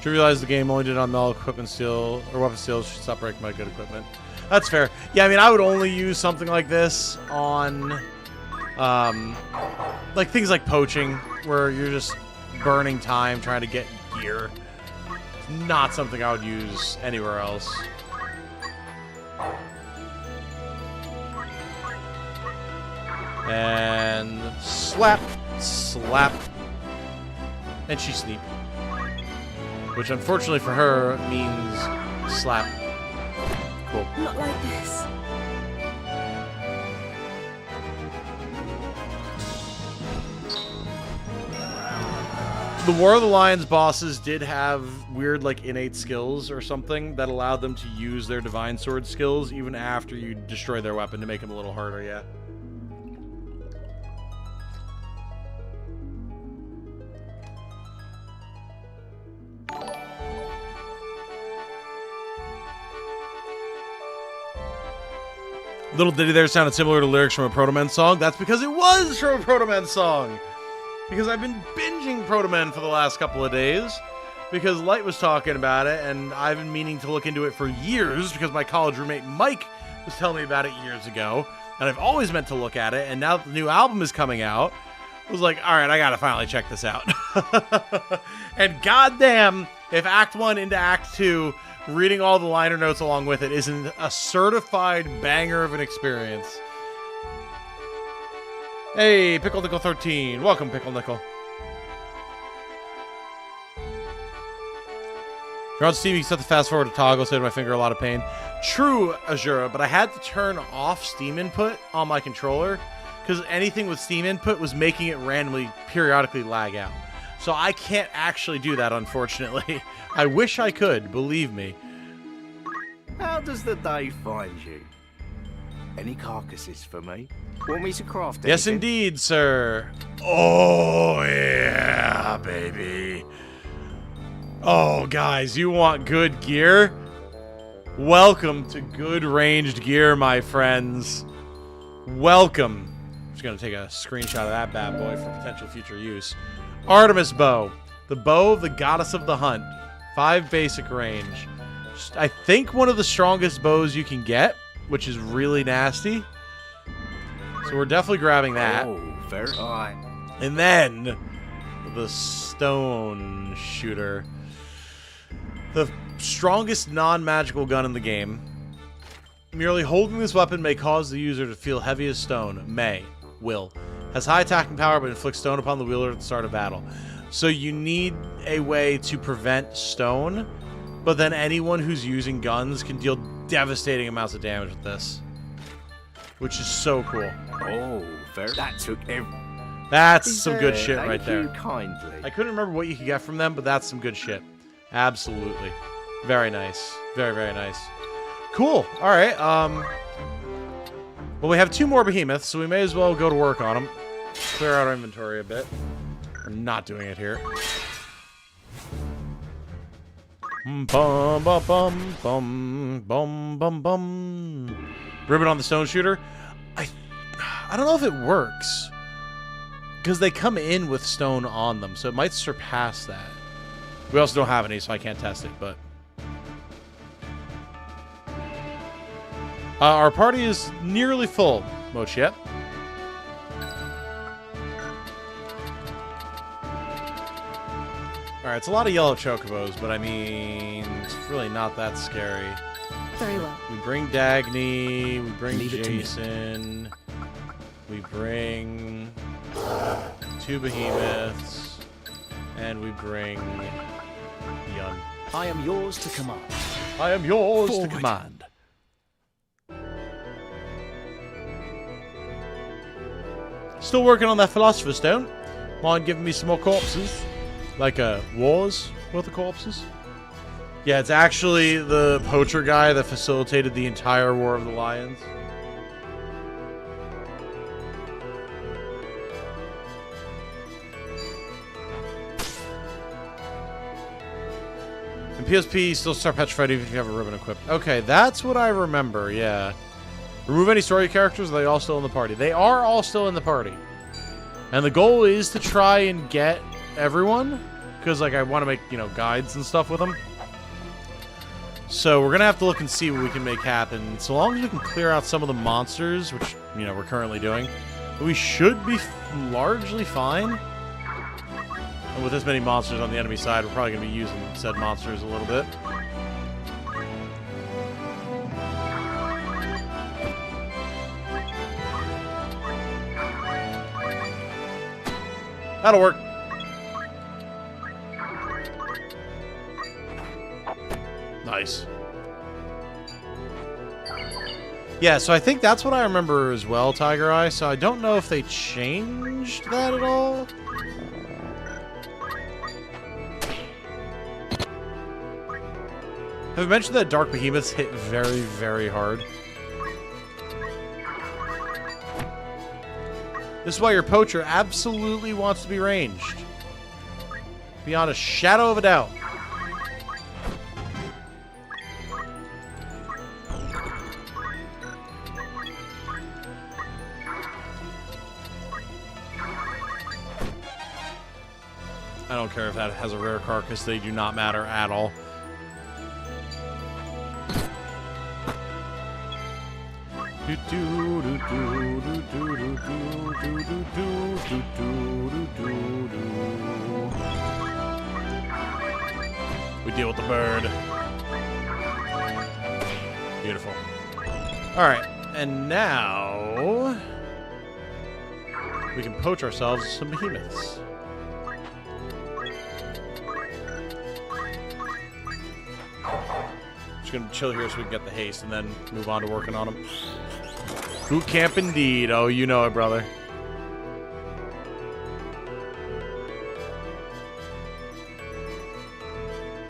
To realize the game only did on metal equipment steel or weapon steel should stop breaking my good equipment. That's fair. Yeah, I mean, I would only use something like this on, like things like poaching, where you're just burning time trying to get gear. It's not something I would use anywhere else. And slap, slap, And she sleep. Which, unfortunately for her, means slap. Cool. Not like this. The War of the Lions bosses did have weird, like, innate skills or something that allowed them to use their Divine Sword skills even after you destroy their weapon to make them a little harder, yeah. Little ditty there sounded similar to lyrics from a Proto Men song. That's because it was from a Proto Men song! Because I've been binging Proto Men for the last couple of days. Because Light was talking about it, and I've been meaning to look into it for years because my college roommate Mike was telling me about it years ago. And I've always meant to look at it, and now that the new album is coming out, I was like, alright, I gotta finally check this out. And goddamn, if Act 1 into Act 2, reading all the liner notes along with it isn't a certified banger of an experience. Hey, Pickle Nickel 13. Welcome, Pickle Nickel. You're on Steam, you set the fast forward to toggle, saved my finger a lot of pain. True, Azura, but I had to turn off Steam input on my controller because anything with Steam input was making it randomly, periodically lag out. So I can't actually do that, unfortunately. I wish I could, believe me. How does the day find you? Any carcasses for me? Want me to craft anything? Yes, indeed, sir. Oh, yeah, baby. Oh, guys, you want good gear? Welcome to good ranged gear, my friends. Welcome. I'm just going to take a screenshot of that bad boy for potential future use. Artemis Bow. The bow of the goddess of the hunt. 5 basic range. I think one of the strongest bows you can get, which is really nasty. So we're definitely grabbing that. Oh, very right. And then the stone shooter. The strongest non-magical gun in the game. Merely holding this weapon may cause the user to feel heavy as stone. Will. Has high attacking power but inflicts stone upon the wielder at the start of battle. So you need a way to prevent stone, but then anyone who's using guns can deal devastating amounts of damage with this. Which is so cool. Oh, that took That's some good shit right Thank there. you kindly. I couldn't remember what you could get from them, but that's some good shit. Absolutely. Very nice. Very, very nice. Cool. All right. Well, we have 2 more behemoths, so we may as well go to work on them. Clear out our inventory a bit. We're not doing it here. Bum, bum, bum, bum, bum, bum, bum. Ribbon on the stone shooter. I don't know if it works. Because they come in with stone on them, so it might surpass that. We also don't have any, so I can't test it, but... our party is nearly full, Mochiet. Alright, it's a lot of yellow chocobos, but I mean, it's really not that scary. Very well. We bring Dagny, we bring Leave it to me. Jason, we bring 2 behemoths, and we bring Yun. I am yours to command. I am yours Forward. to command. Still working on that Philosopher's Stone. Mind giving me some more corpses? Like wars worth of corpses? Yeah, it's actually the poacher guy that facilitated the entire War of the Lions. And PSP still start petrified even if you have a ribbon equipped. Okay, that's what I remember, yeah. Remove any story characters, are they all still in the party? They are all still in the party. And the goal is to try and get everyone, because like I want to make, you know, guides and stuff with them. So we're going to have to look and see what we can make happen. So long as we can clear out some of the monsters, which, you know, we're currently doing, we should be largely fine. And with this many monsters on the enemy side, we're probably going to be using said monsters a little bit. That'll work. Nice. Yeah, so I think that's what I remember as well, Tiger Eye. So I don't know if they changed that at all. Have we mentioned that Dark Behemoths hit very, very hard? This is why your poacher absolutely wants to be ranged. Beyond a shadow of a doubt. I don't care if that has a rare carcass, they do not matter at all. We deal with the bird. Beautiful. Alright, and now we can poach ourselves some behemoths. Just gonna chill here so we can get the haste and then move on to working on them. Boot camp indeed. Oh, you know it, brother.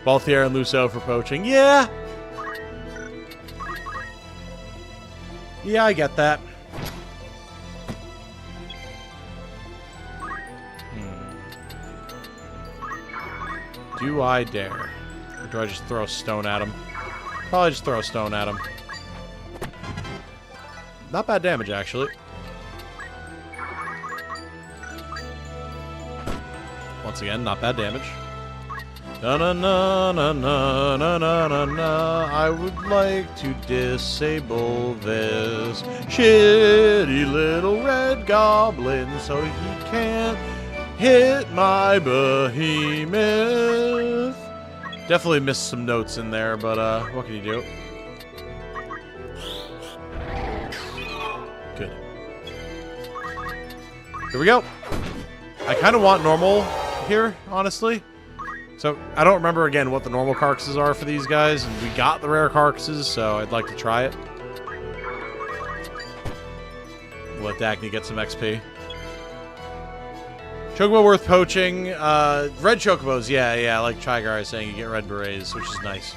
Balthier and Lusso for poaching. Yeah! Yeah, I get that. Do I dare? Or do I just throw a stone at him? Probably just throw a stone at him. Not bad damage, actually. Once again, not bad damage. Na na na na na na na na na. I would like to disable this shitty little red goblin so he can't hit my behemoth. Definitely missed some notes in there, but what can you do? Good. Here we go. I kind of want normal here, honestly. So, I don't remember, again, what the normal carcasses are for these guys. And we got the rare carcasses, so I'd like to try it. Let Dagny get some XP. Chocobo worth poaching. Red chocobos, yeah, like Trigar is saying, you get red berets, which is nice.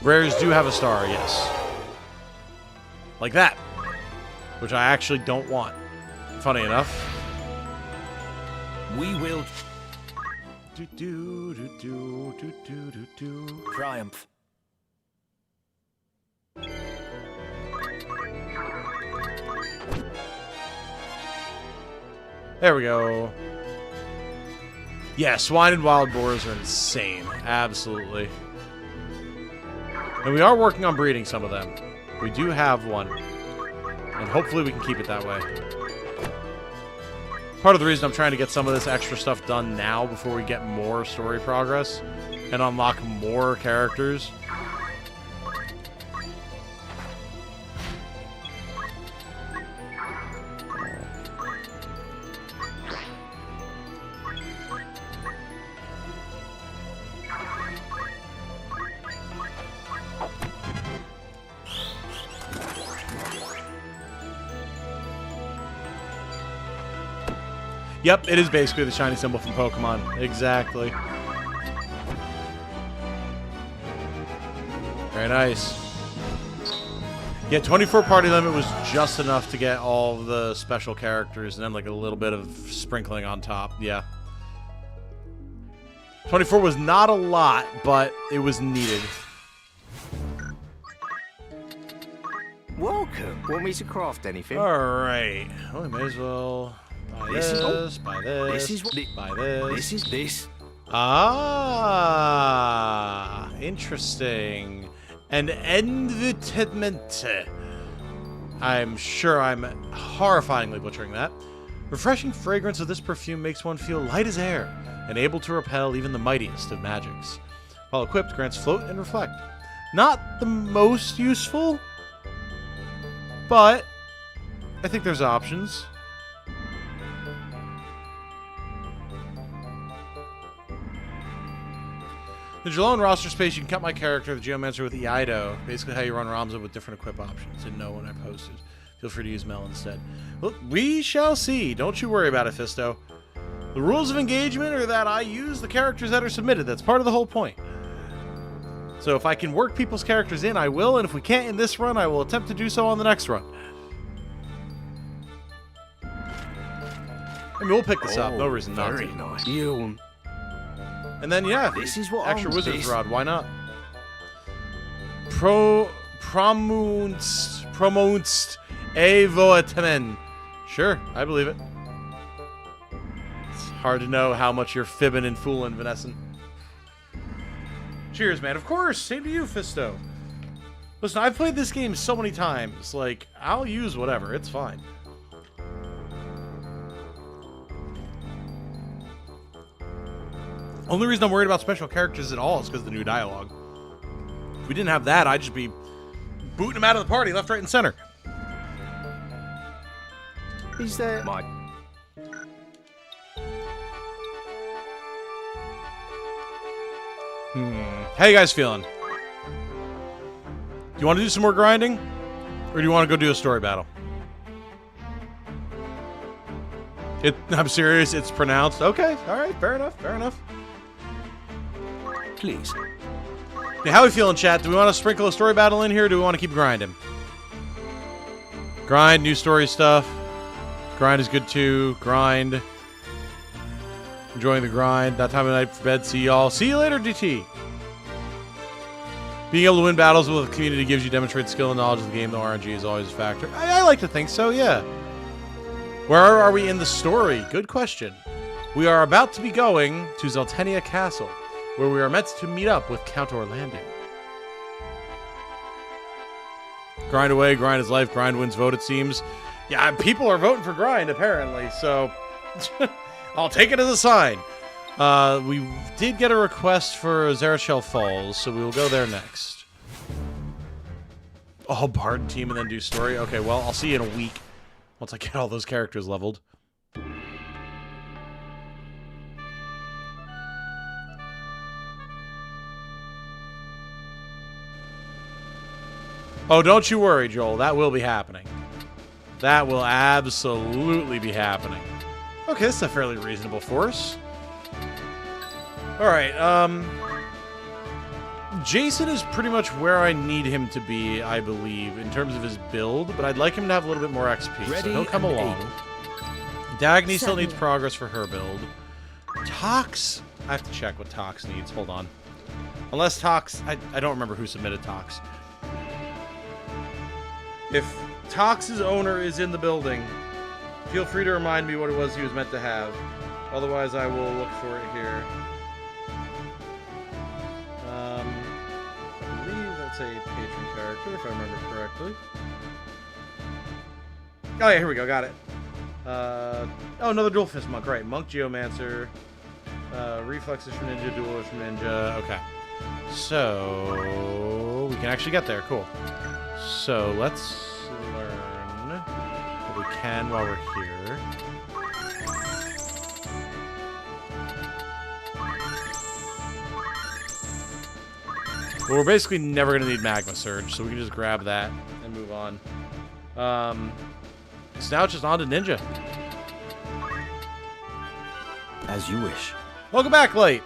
Rares do have a star, yes. Like that. Which I actually don't want. Funny enough. We will triumph. There we go. Yeah, swine and wild boars are insane. Absolutely. And we are working on breeding some of them. We do have one. And hopefully we can keep it that way. Part of the reason I'm trying to get some of this extra stuff done now before we get more story progress and unlock more characters. Yep, it is basically the shiny symbol from Pokemon. Exactly. Very nice. Yeah, 24 party limit was just enough to get all of the special characters and then like a little bit of sprinkling on top. Yeah. 24 was not a lot, but it was needed. Welcome. Want me to craft anything? Alright. Well, we may as well... Buy this, buy this, buy this. This. Ah, interesting. An envitement. I'm sure I'm horrifyingly butchering that. Refreshing fragrance of this perfume makes one feel light as air and able to repel even the mightiest of magics. While equipped, grants float and reflect. Not the most useful, but I think there's options. The Jalone roster space, you can cut my character, the Geomancer, with Eido. Basically how you run Ramza with different equip options. Didn't know when I posted. Feel free to use Mel instead. Well, we shall see. Don't you worry about it, Fisto. The rules of engagement are that I use the characters that are submitted. That's part of the whole point. So if I can work people's characters in, I will. And if we can't in this run, I will attempt to do so on the next run. I mean, we'll pick this up. No reason not to. Very nice. You. And then, yeah, This is what extra I'm Wizard's pissed. Rod. Why not? Promunst Evoatamen. Sure, I believe it. It's hard to know how much you're fibbing and fooling, Vanessa. Cheers, man. Of course. Same to you, Fisto. Listen, I've played this game so many times. Like, I'll use whatever. It's fine. Only reason I'm worried about special characters at all is because of the new dialogue. If we didn't have that, I'd just be booting them out of the party left, right, and center. Is there... My... How you guys feeling? Do you want to do some more grinding? Or do you want to go do a story battle? I'm serious, it's pronounced. Okay, alright, fair enough, fair enough. Please. Hey, how are we feeling, chat? Do we want to sprinkle a story battle in here, or do we want to keep grinding? Grind, new story stuff. Grind is good too. Grind. Enjoying the grind. That time of night for bed. See y'all. See you later, DT. Being able to win battles with a community gives you demonstrated skill and knowledge of the game. The RNG is always a factor. I like to think so, yeah. Where are we in the story? Good question. We are about to be going to Zeltenia Castle, where we are meant to meet up with Count Orlando. Grind away, grind is life, grind wins vote, it seems. Yeah, people are voting for grind, apparently, so I'll take it as a sign. We did get a request for Zarashel Falls, so we will go there next. Oh, Bard team and then do story? Okay, well, I'll see you in a week once I get all those characters leveled. Oh, don't you worry, Joel. That will be happening. That will absolutely be happening. Okay, this is a fairly reasonable force. Alright, Jason is pretty much where I need him to be, I believe, in terms of his build, but I'd like him to have a little bit more XP, so he'll come along. Dagny still needs progress for her build. Tox? I have to check what Tox needs. Hold on. Unless Tox... I don't remember who submitted Tox. If Tox's owner is in the building, feel free to remind me what it was he was meant to have. Otherwise, I will look for it here. I believe that's a patron character, if I remember correctly. Oh yeah, here we go, got it. Oh, another Dual Fist Monk, right. Monk Geomancer. Reflexes from Ninja, Duelist from Ninja. Okay. So, we can actually get there, cool. So, let's learn what we can while we're here. Well, we're basically never going to need Magma Surge, so we can just grab that and move on. So now it's just on to Ninja. As you wish. Welcome back, Light.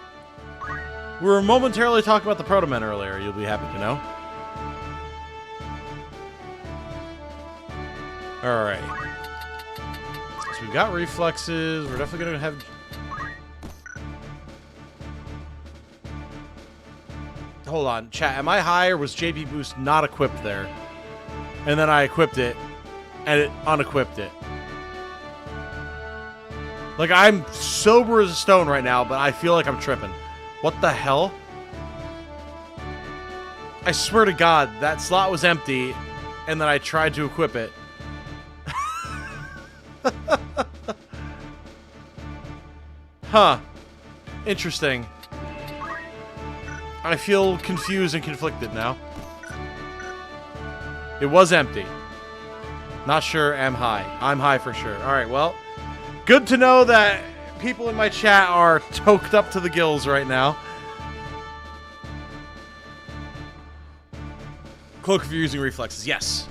We were momentarily talking about the Proto-Men earlier, you'll be happy to know. Alright. So we've got reflexes. We're definitely going to have... Hold on. Chat, am I high or was JP Boost not equipped there? And then I equipped it, and it unequipped it. Like, I'm sober as a stone right now, but I feel like I'm tripping. What the hell? I swear to God, that slot was empty, and then I tried to equip it. Huh. Interesting. I feel confused and conflicted now. It was empty. Not sure, am high. I'm high for sure. Alright, well, good to know that people in my chat are toked up to the gills right now. Cloak if you're using reflexes, yes.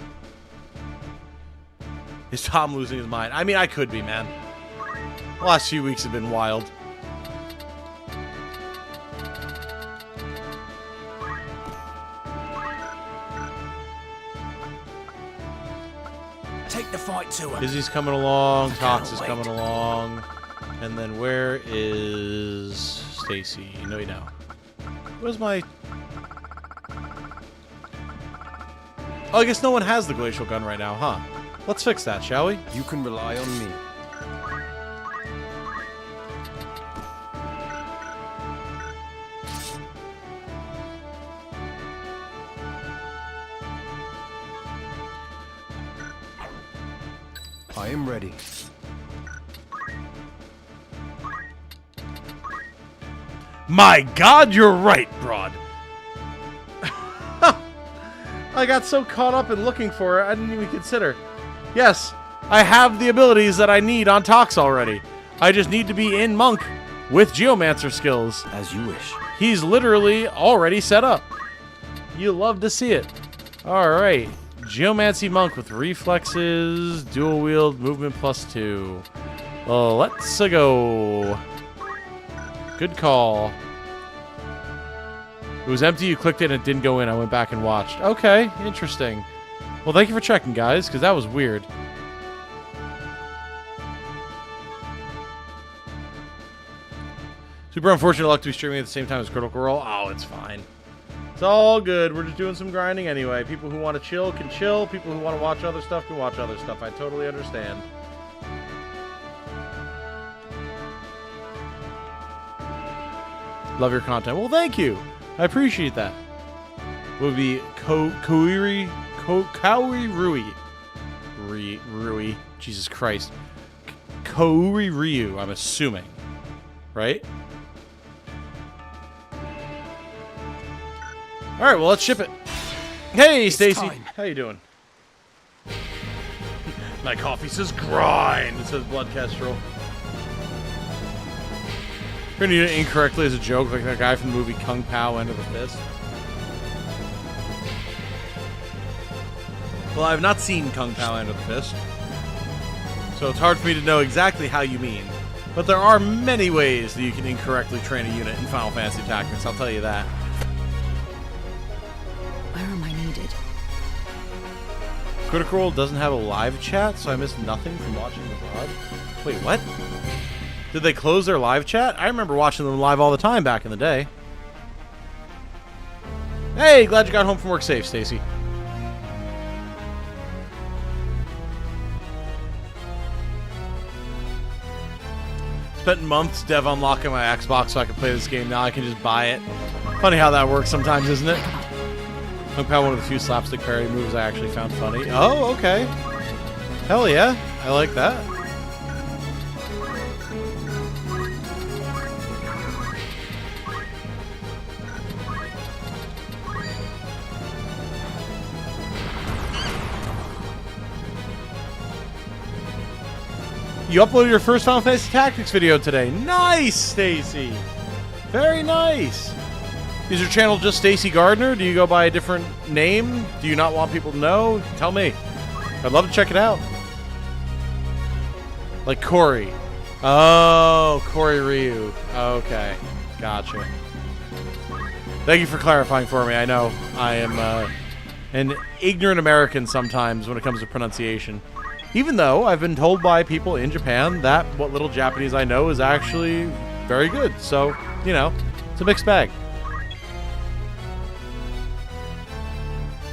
Is Tom losing his mind? I mean, I could be, man. The last few weeks have been wild. Take the fight to him. Izzy's coming along, Tox is coming along. And then where is Stacy? No, you know. Where's my... Oh, I guess no one has the glacial gun right now, huh? Let's fix that, shall we? You can rely on me. I am ready. My God, you're right, Broad. I got so caught up in looking for it, I didn't even consider. Yes, I have the abilities that I need on Tox already. I just need to be in Monk with Geomancer skills. As you wish. He's literally already set up. You love to see it. Alright. Geomancy Monk with reflexes, dual wield, movement +2. Well, let's go. Good call. It was empty, you clicked it and it didn't go in. I went back and watched. Okay, interesting. Well, thank you for checking, guys, because that was weird. Super unfortunate luck to be streaming at the same time as Critical Role. Oh, it's fine. It's all good. We're just doing some grinding anyway. People who want to chill can chill. People who want to watch other stuff can watch other stuff. I totally understand. Love your content. Well, thank you. I appreciate that. Would be Kauri Rui. Jesus Christ. Kauri Ryu, I'm assuming. Right? Alright, well, let's ship it. Hey, Stacy. How you doing? My coffee says grind. It says blood kestrel. You're gonna use it incorrectly as a joke, like that guy from the movie Kung Pao End of the Fist. Well, I've not seen Kung Pao End of the Fist, so it's hard for me to know exactly how you mean. But there are many ways that you can incorrectly train a unit in Final Fantasy Tactics, I'll tell you that. Where am I needed? Critical Role doesn't have a live chat, so I missed nothing from watching the VOD. Wait, what? Did they close their live chat? I remember watching them live all the time back in the day. Hey, glad you got home from work safe, Stacy. Spent months dev unlocking my Xbox so I could play this game. Now I can just buy it. Funny how that works sometimes, isn't it? Kung Pao, one of the few slapstick parody moves I actually found funny. Oh, okay. Hell yeah. I like that. You uploaded your first Final Fantasy Tactics video today. Nice, Stacy. Very nice. Is your channel just Stacy Gardner? Do you go by a different name? Do you not want people to know? Tell me. I'd love to check it out. Like Corey. Oh, Corey Ryu. Okay. Gotcha. Thank you for clarifying for me. I know I am an ignorant American sometimes when it comes to pronunciation. Even though I've been told by people in Japan that what little Japanese I know is actually very good. So, you know, it's a mixed bag.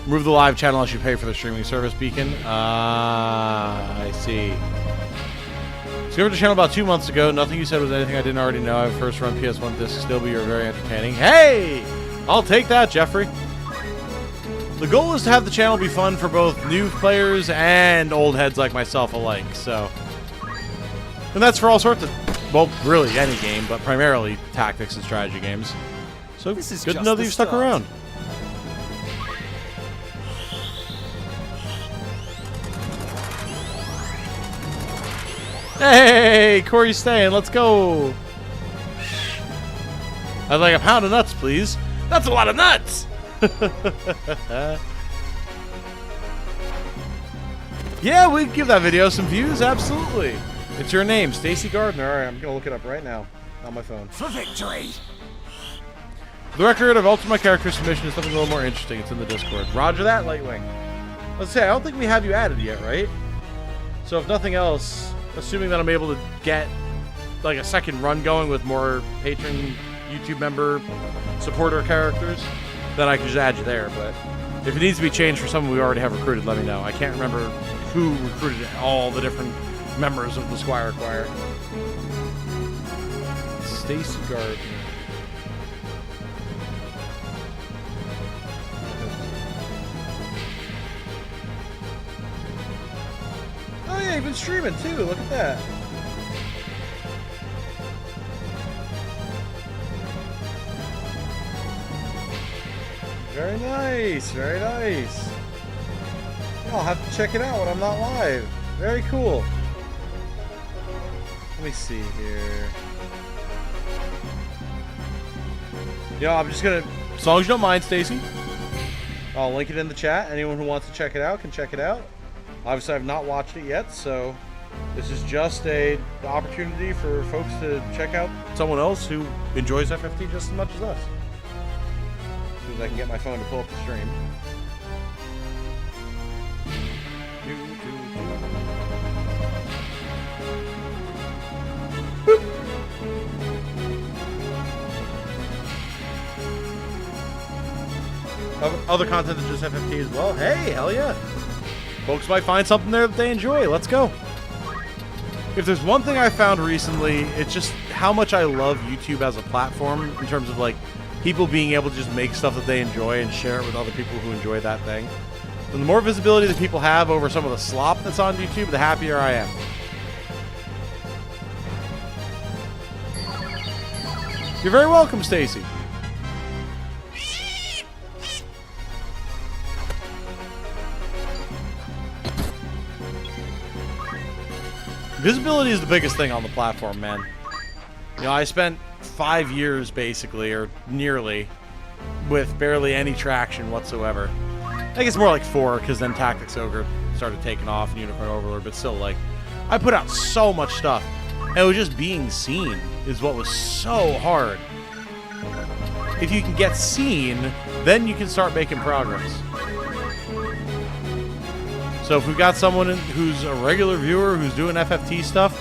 Move the live channel unless you pay for the streaming service, Beacon. I see. Discovered the channel about 2 months ago. Nothing you said was anything I didn't already know. I first run PS1 disc still, but you're very entertaining. Hey! I'll take that, Jeffrey. The goal is to have the channel be fun for both new players and old heads like myself alike, so... And that's for all sorts of... Well, really, any game, but primarily tactics and strategy games. So, good to know that you've stuck around. Hey, Corey's staying. Let's go. I'd like a pound of nuts, please. That's a lot of nuts. Yeah, we can give that video some views. Absolutely. It's your name, Stacy Gardner. All right, I'm gonna look it up right now on my phone. For victory! The record of Ultimate Character Submission is something a little more interesting. It's in the Discord. Roger that, Lightwing. Let's say, I don't think we have you added yet, right? So if nothing else, assuming that I'm able to get like a second run going with more patron YouTube member supporter characters, then I can just add you there. But if it needs to be changed for someone we already have recruited, let me know. I can't remember who recruited all the different members of the Squire Choir. Stacy Gardner. Oh yeah, you've been streaming too. Look at that. Very nice, very nice. I'll have to check it out when I'm not live. Very cool. Let me see here. Yeah, I'm just gonna, as long as you don't mind, Stacy, I'll link it in the chat. Anyone who wants to check it out can check it out. Obviously, I've not watched it yet, so this is just an opportunity for folks to check out someone else who enjoys FFT just as much as us. As soon as I can get my phone to pull up the stream. Boop. Other content than just FFT as well. Hey, hell yeah. Folks might find something there that they enjoy. Let's go. If there's one thing I found recently, it's just how much I love YouTube as a platform in terms of like people being able to just make stuff that they enjoy and share it with other people who enjoy that thing. And the more visibility that people have over some of the slop that's on YouTube, the happier I am. You're very welcome, Stacy. Visibility is the biggest thing on the platform, man. You know, I spent 5 years, basically, or nearly, with barely any traction whatsoever. I think it's more like 4, because then Tactics Ogre started taking off, and Unicorn Overlord, but still, like, I put out so much stuff, and it was just being seen is what was so hard. If you can get seen, then you can start making progress. So if we've got someone who's a regular viewer who's doing FFT stuff,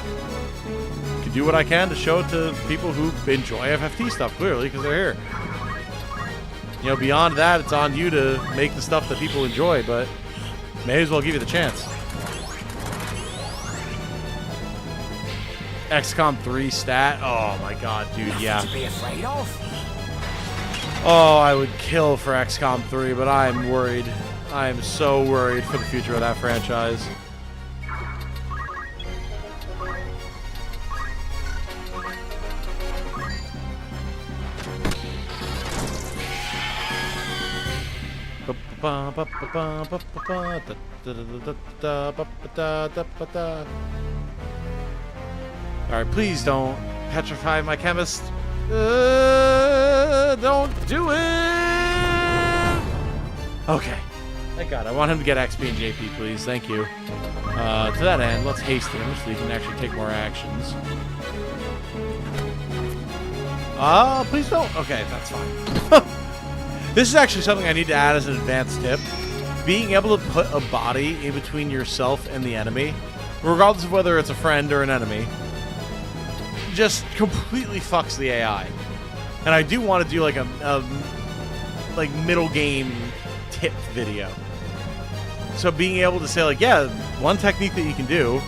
I can do what I can to show it to people who enjoy FFT stuff, clearly, because they're here. You know, beyond that, it's on you to make the stuff that people enjoy, but may as well give you the chance. XCOM 3 stat? Oh my god, dude, yeah. To be afraid of. Oh, I would kill for XCOM 3, but I'm worried. I am so worried for the future of that franchise. Alright, please don't petrify my chemist. Don't do it! Okay. Thank God. I want him to get XP and JP, please. Thank you. To that end, let's haste him so he can actually take more actions. Please don't. Okay, that's fine. This is actually something I need to add as an advanced tip. Being able to put a body in between yourself and the enemy, regardless of whether it's a friend or an enemy, just completely fucks the AI. And I do want to do like a like middle game tip video. So being able to say like, yeah, one technique that you can do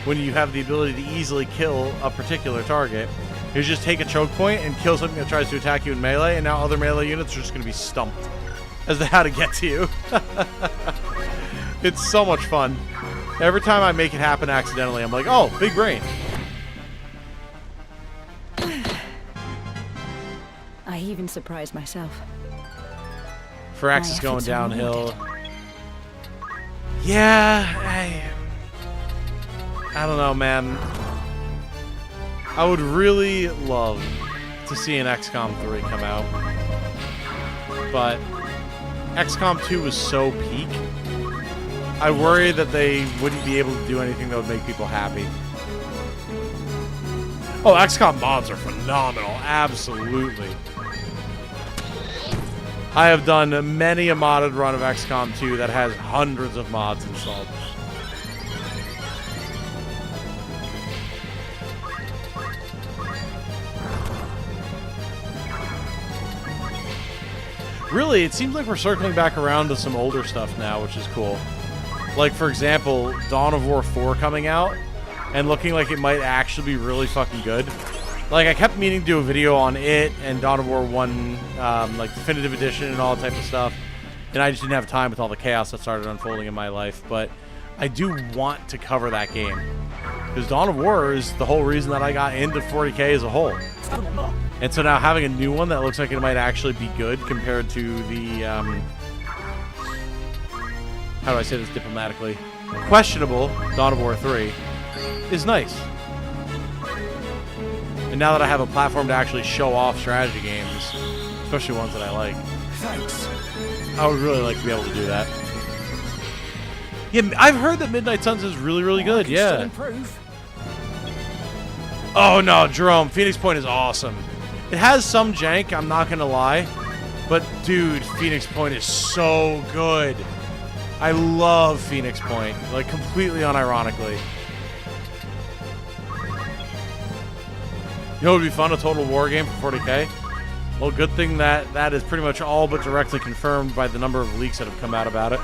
when you have the ability to easily kill a particular target is just take a choke point and kill something that tries to attack you in melee, and now other melee units are just going to be stumped as to how to get to you. It's so much fun. Every time I make it happen accidentally, I'm like, oh, big brain. I even surprised myself. Firax is going downhill. Yeah, I don't know, man. I would really love to see an XCOM 3 come out. But XCOM 2 was so peak. I worry that they wouldn't be able to do anything that would make people happy. Oh, XCOM mods are phenomenal. Absolutely. I have done many a modded run of XCOM 2 that has hundreds of mods installed. Really, it seems like we're circling back around to some older stuff now, which is cool. Like, for example, Dawn of War 4 coming out and looking like it might actually be really fucking good. Like, I kept meaning to do a video on it and Dawn of War 1, like, Definitive Edition and all that type of stuff. And I just didn't have time with all the chaos that started unfolding in my life. But I do want to cover that game. Because Dawn of War is the whole reason that I got into 40K as a whole. And so now having a new one that looks like it might actually be good compared to the, how do I say this diplomatically? Questionable Dawn of War 3 is nice. And now that I have a platform to actually show off strategy games, especially ones that I like, Thanks. I would really like to be able to do that. Yeah, I've heard that Midnight Suns is really, really good, yeah. Oh no, Jerome, Phoenix Point is awesome. It has some jank, I'm not gonna lie. But dude, Phoenix Point is so good. I love Phoenix Point, like completely unironically. You know what would be fun? A Total War game for 40K? Well, good thing that that is pretty much all but directly confirmed by the number of leaks that have come out about it.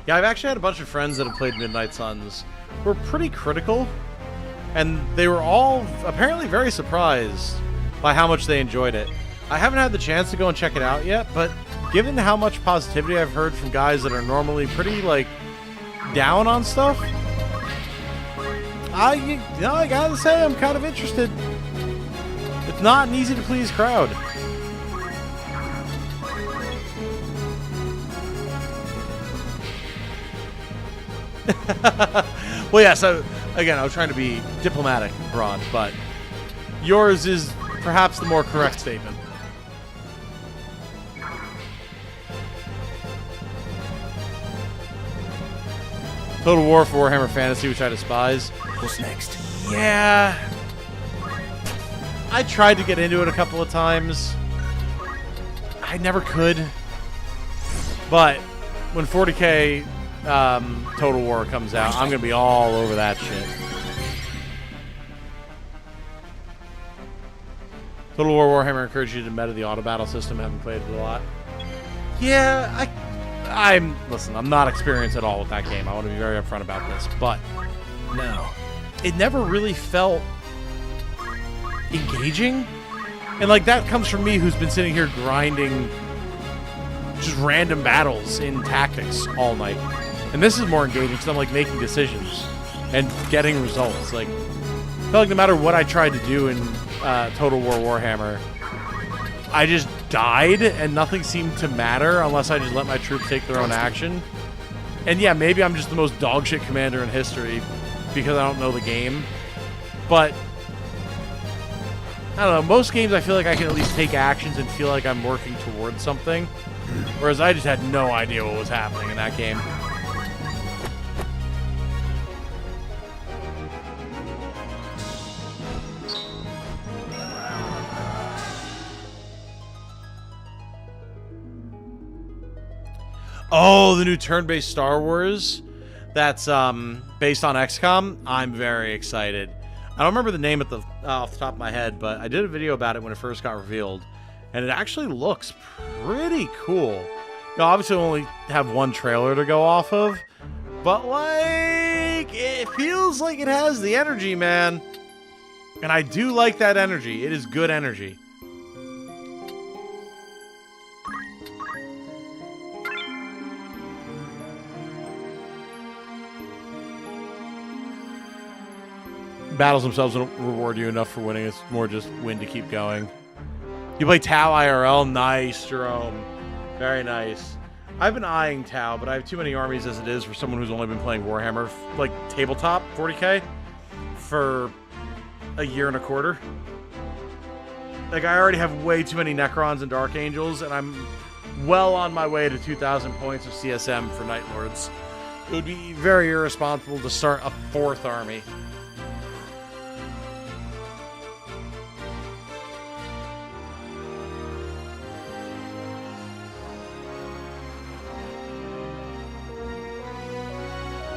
Yeah, I've actually had a bunch of friends that have played Midnight Suns who were pretty critical, and they were all apparently very surprised by how much they enjoyed it. I haven't had the chance to go and check it out yet, but given how much positivity I've heard from guys that are normally pretty, like, down on stuff, I gotta say I'm kind of interested. It's not an easy-to-please crowd. Well, yeah, so, again, I was trying to be diplomatic, Braun, but yours is perhaps the more correct statement. Total War for Warhammer Fantasy, which I despise. What's next? Yeah. I tried to get into it a couple of times. I never could. But when 40K Total War comes out, I'm going to be all over that shit. Total War Warhammer encourages you to meta the auto battle system. I haven't played it a lot. Yeah, listen, I'm not experienced at all with that game. I want to be very upfront about this, but no, it never really felt engaging. And like that comes from me, who's been sitting here grinding just random battles in tactics all night. And this is more engaging because I'm like making decisions and getting results. Like, I felt like no matter what I tried to do in Total War Warhammer, I just died and nothing seemed to matter unless I just let my troops take their own action. And yeah, maybe I'm just the most dogshit commander in history because I don't know the game. But I don't know, most games I feel like I can at least take actions and feel like I'm working towards something. Whereas I just had no idea what was happening in that game. Oh, the new turn-based Star Wars that's based on XCOM. I'm very excited. I don't remember the name off the top of my head, but I did a video about it when it first got revealed, and it actually looks pretty cool. Now, obviously, we only have one trailer to go off of, but, like, it feels like it has the energy, man. And I do like that energy. It is good energy. Battles themselves don't reward you enough for winning. It's more just win to keep going. You play Tau IRL? Nice, Jerome. Very nice. I've been eyeing Tau, but I have too many armies as it is for someone who's only been playing Warhammer, like tabletop 40k, for a year and a quarter. Like, I already have way too many Necrons and Dark Angels, and I'm well on my way to 2,000 points of CSM for Night Lords. It would be very irresponsible to start a 4th army.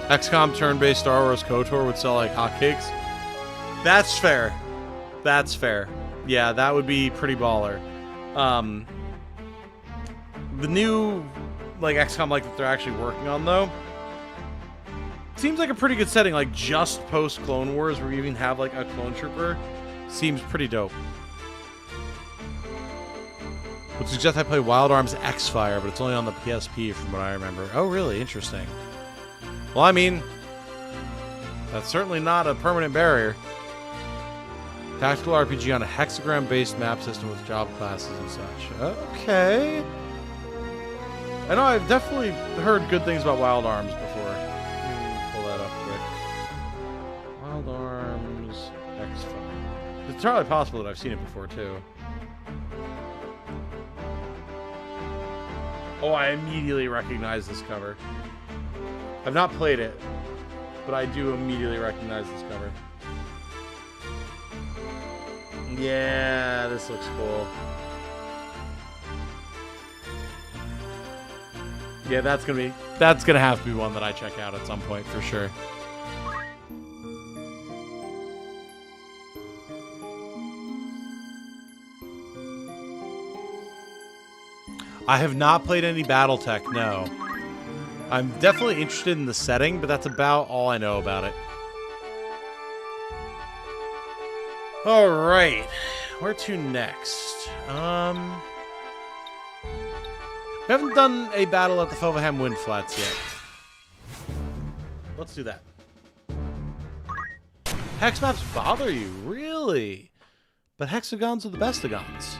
XCOM turn-based Star Wars KOTOR would sell like hotcakes. That's fair. That's fair. Yeah, that would be pretty baller. The new like XCOM like that they're actually working on though seems like a pretty good setting, like just post Clone Wars where we even have like a clone trooper. Seems pretty dope. Would suggest I play Wild Arms X-Fire, but it's only on the PSP from what I remember. Oh really? Interesting. Well, I mean, that's certainly not a permanent barrier. Tactical RPG on a hexagram-based map system with job classes and such. Okay. I know I've definitely heard good things about Wild Arms before. Let me pull that up quick. Wild Arms X-Fire. It's entirely possible that I've seen it before, too. Oh, I immediately recognize this cover. I've not played it, but I do immediately recognize this cover. Yeah, this looks cool. Yeah, that's gonna have to be one that I check out at some point for sure. I have not played any BattleTech, no. I'm definitely interested in the setting, but that's about all I know about it. Alright. Where to next? We haven't done a battle at the Fahheam Wind Flats yet. Let's do that. Hex maps bother you? Really? But hexagons are the bestigons.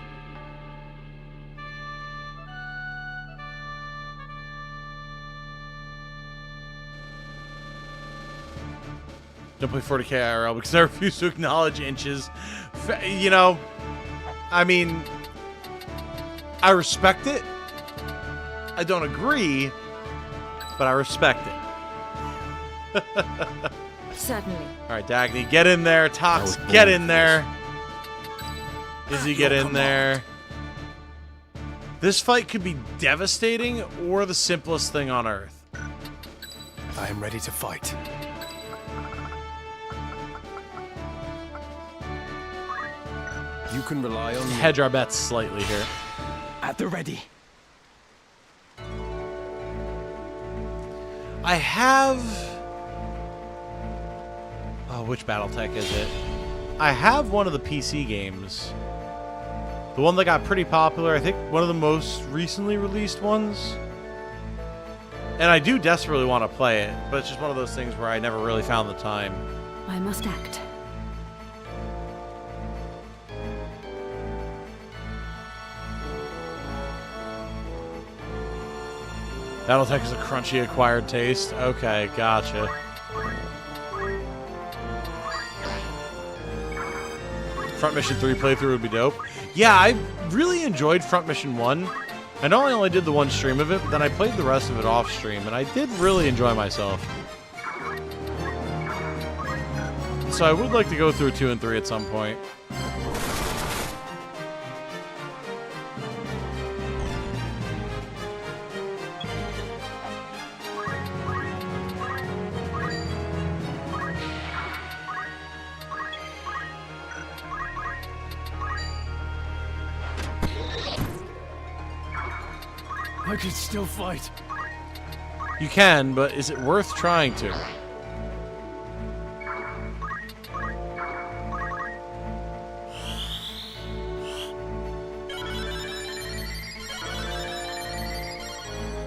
Don't play 40k IRL because I refuse to acknowledge inches. You know, I mean, I respect it. I don't agree, but I respect it. Certainly. All right, Dagny, get in there. Tox, get in there. Izzy, get in there. This fight could be devastating or the simplest thing on Earth. I am ready to fight. You can rely on me. Hedge our bets slightly here. At the ready. I have... Oh, which BattleTech is it? I have one of the PC games. The one that got pretty popular. I think one of the most recently released ones. And I do desperately want to play it, but it's just one of those things where I never really found the time. I must act. BattleTech is a crunchy acquired taste. Okay, gotcha. Front Mission 3 playthrough would be dope. Yeah, I really enjoyed Front Mission 1. I know I only did the one stream of it, but then I played the rest of it off stream, and I did really enjoy myself. So I would like to go through 2 and 3 at some point. I could still fight. You can, but is it worth trying to?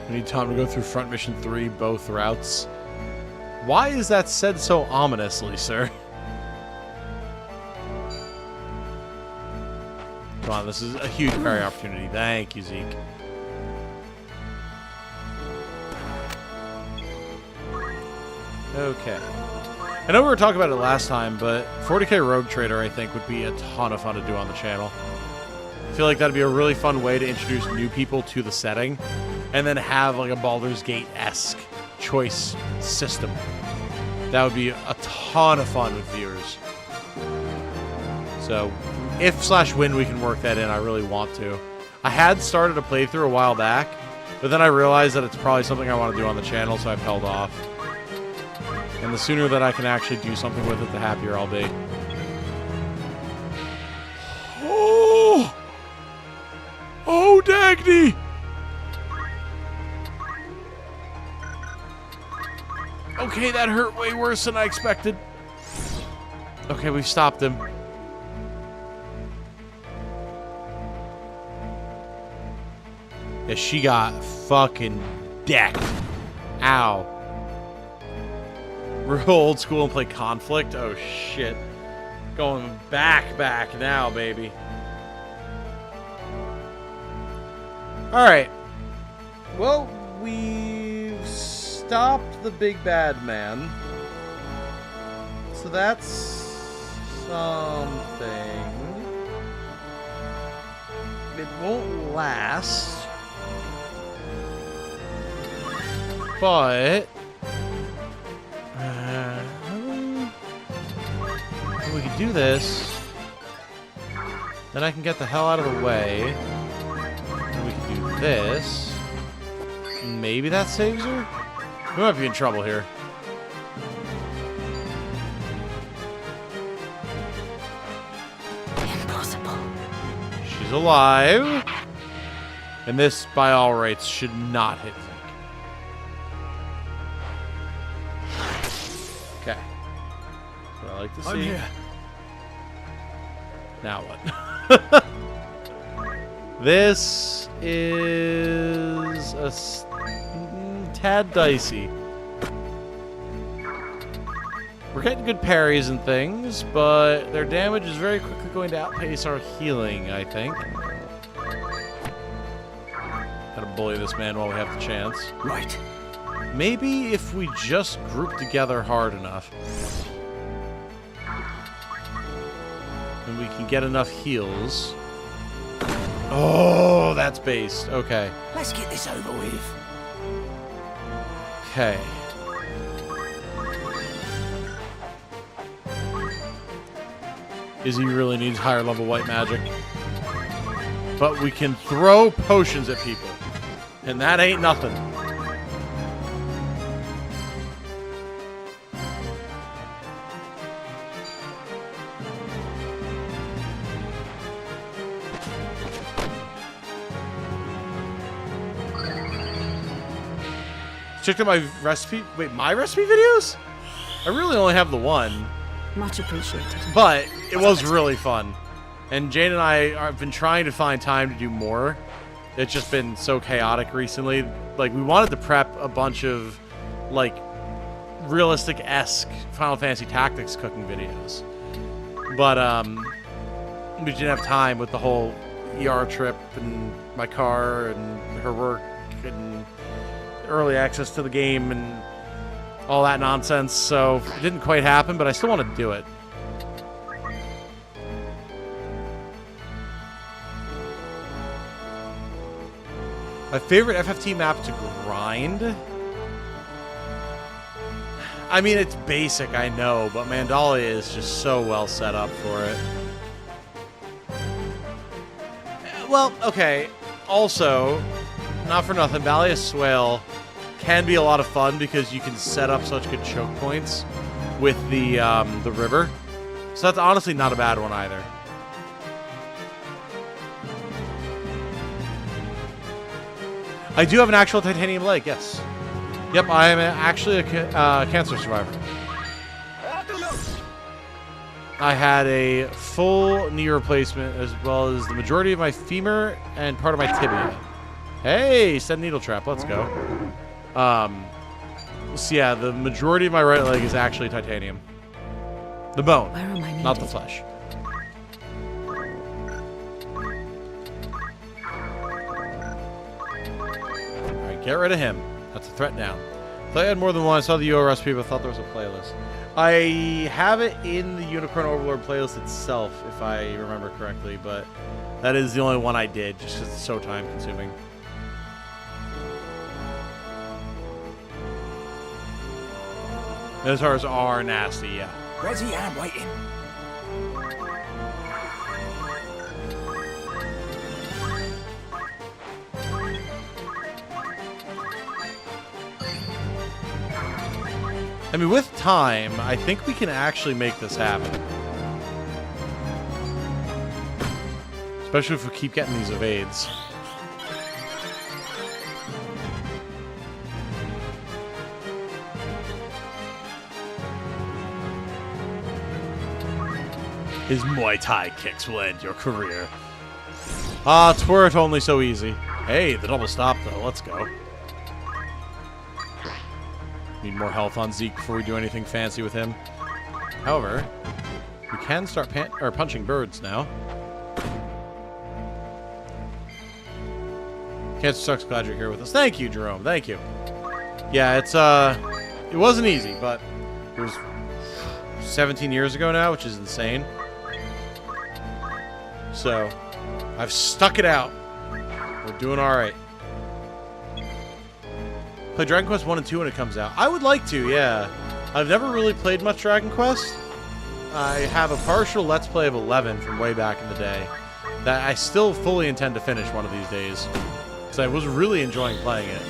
We need time to go through Front Mission 3, both routes. Why is that said so ominously, sir? Come on, this is a huge parry opportunity. Thank you, Zeke. Okay. I know we were talking about it last time, but 40k Rogue Trader, I think, would be a ton of fun to do on the channel. I feel like that'd be a really fun way to introduce new people to the setting, and then have like a Baldur's Gate-esque choice system. That would be a ton of fun with viewers. So, if/when we can work that in, I really want to. I had started a playthrough a while back, but then I realized that it's probably something I want to do on the channel, so I've held off. And the sooner that I can actually do something with it, the happier I'll be. Oh! Oh, Dagny! Okay, that hurt way worse than I expected. Okay, we've stopped him. Yeah, she got fucking decked. Ow. We're old school and play Conflict? Oh, shit. Going back now, baby. Alright. Well, we've stopped the big bad man. So that's something. It won't last. But we could do this. Then I can get the hell out of the way. And we can do this. Maybe that saves her? We might be in trouble here. Impossible. She's alive. And this, by all rights, should not hit Fink. Okay. That's what I like to see. I'm here. Now what? This is a tad dicey. We're getting good parries and things, but their damage is very quickly going to outpace our healing, I think. Gotta bully this man while we have the chance. Right. Maybe if we just group together hard enough, and we can get enough heals. Oh, that's based. Okay. Let's get this over with. Okay. Izzy really needs higher level white magic. But we can throw potions at people. And that ain't nothing. Checked out my recipe. Wait, my recipe videos? I really only have the one. Much appreciated. But it was really fun. And Jane and I have been trying to find time to do more. It's just been so chaotic recently. Like, we wanted to prep a bunch of, like, realistic-esque Final Fantasy Tactics cooking videos. But, we didn't have time with the whole ER trip and my car and her work and early access to the game and all that nonsense, so it didn't quite happen, but I still want to do it. My favorite FFT map to grind? I mean, it's basic, I know, but Mandalia is just so well set up for it. Well, okay, also, not for nothing, Valley of Swale can be a lot of fun because you can set up such good choke points with the river. So that's honestly not a bad one either. I do have an actual titanium leg, yes. Yep, I am actually a cancer survivor. I had a full knee replacement as well as the majority of my femur and part of my tibia. Hey, set needle trap, let's go. So yeah, the majority of my right leg is actually titanium. The bone, Where am I not the needed? flesh. Alright, get rid of him. That's a threat down. I had more than one. I saw the UO recipe, but I thought there was a playlist. I have it in the Unicorn Overlord playlist itself, if I remember correctly, but that is the only one I did, just because it's so time-consuming. Minotaurs are nasty, yeah. Ready and waiting. I mean, with time, I think we can actually make this happen. Especially if we keep getting these evades. His Muay Thai kicks will end your career. Ah, twerk only so easy. Hey, the double stop though. Let's go. Need more health on Zeke before we do anything fancy with him. However, we can start punching birds now. Cancer sucks. Glad you're here with us. Thank you, Jerome. Thank you. Yeah, it wasn't easy, but it was 17 years ago now, which is insane. So, I've stuck it out. We're doing all right. Play Dragon Quest 1 and 2 when it comes out. I would like to, yeah. I've never really played much Dragon Quest. I have a partial Let's Play of 11 from way back in the day that I still fully intend to finish one of these days. Because I was really enjoying playing it.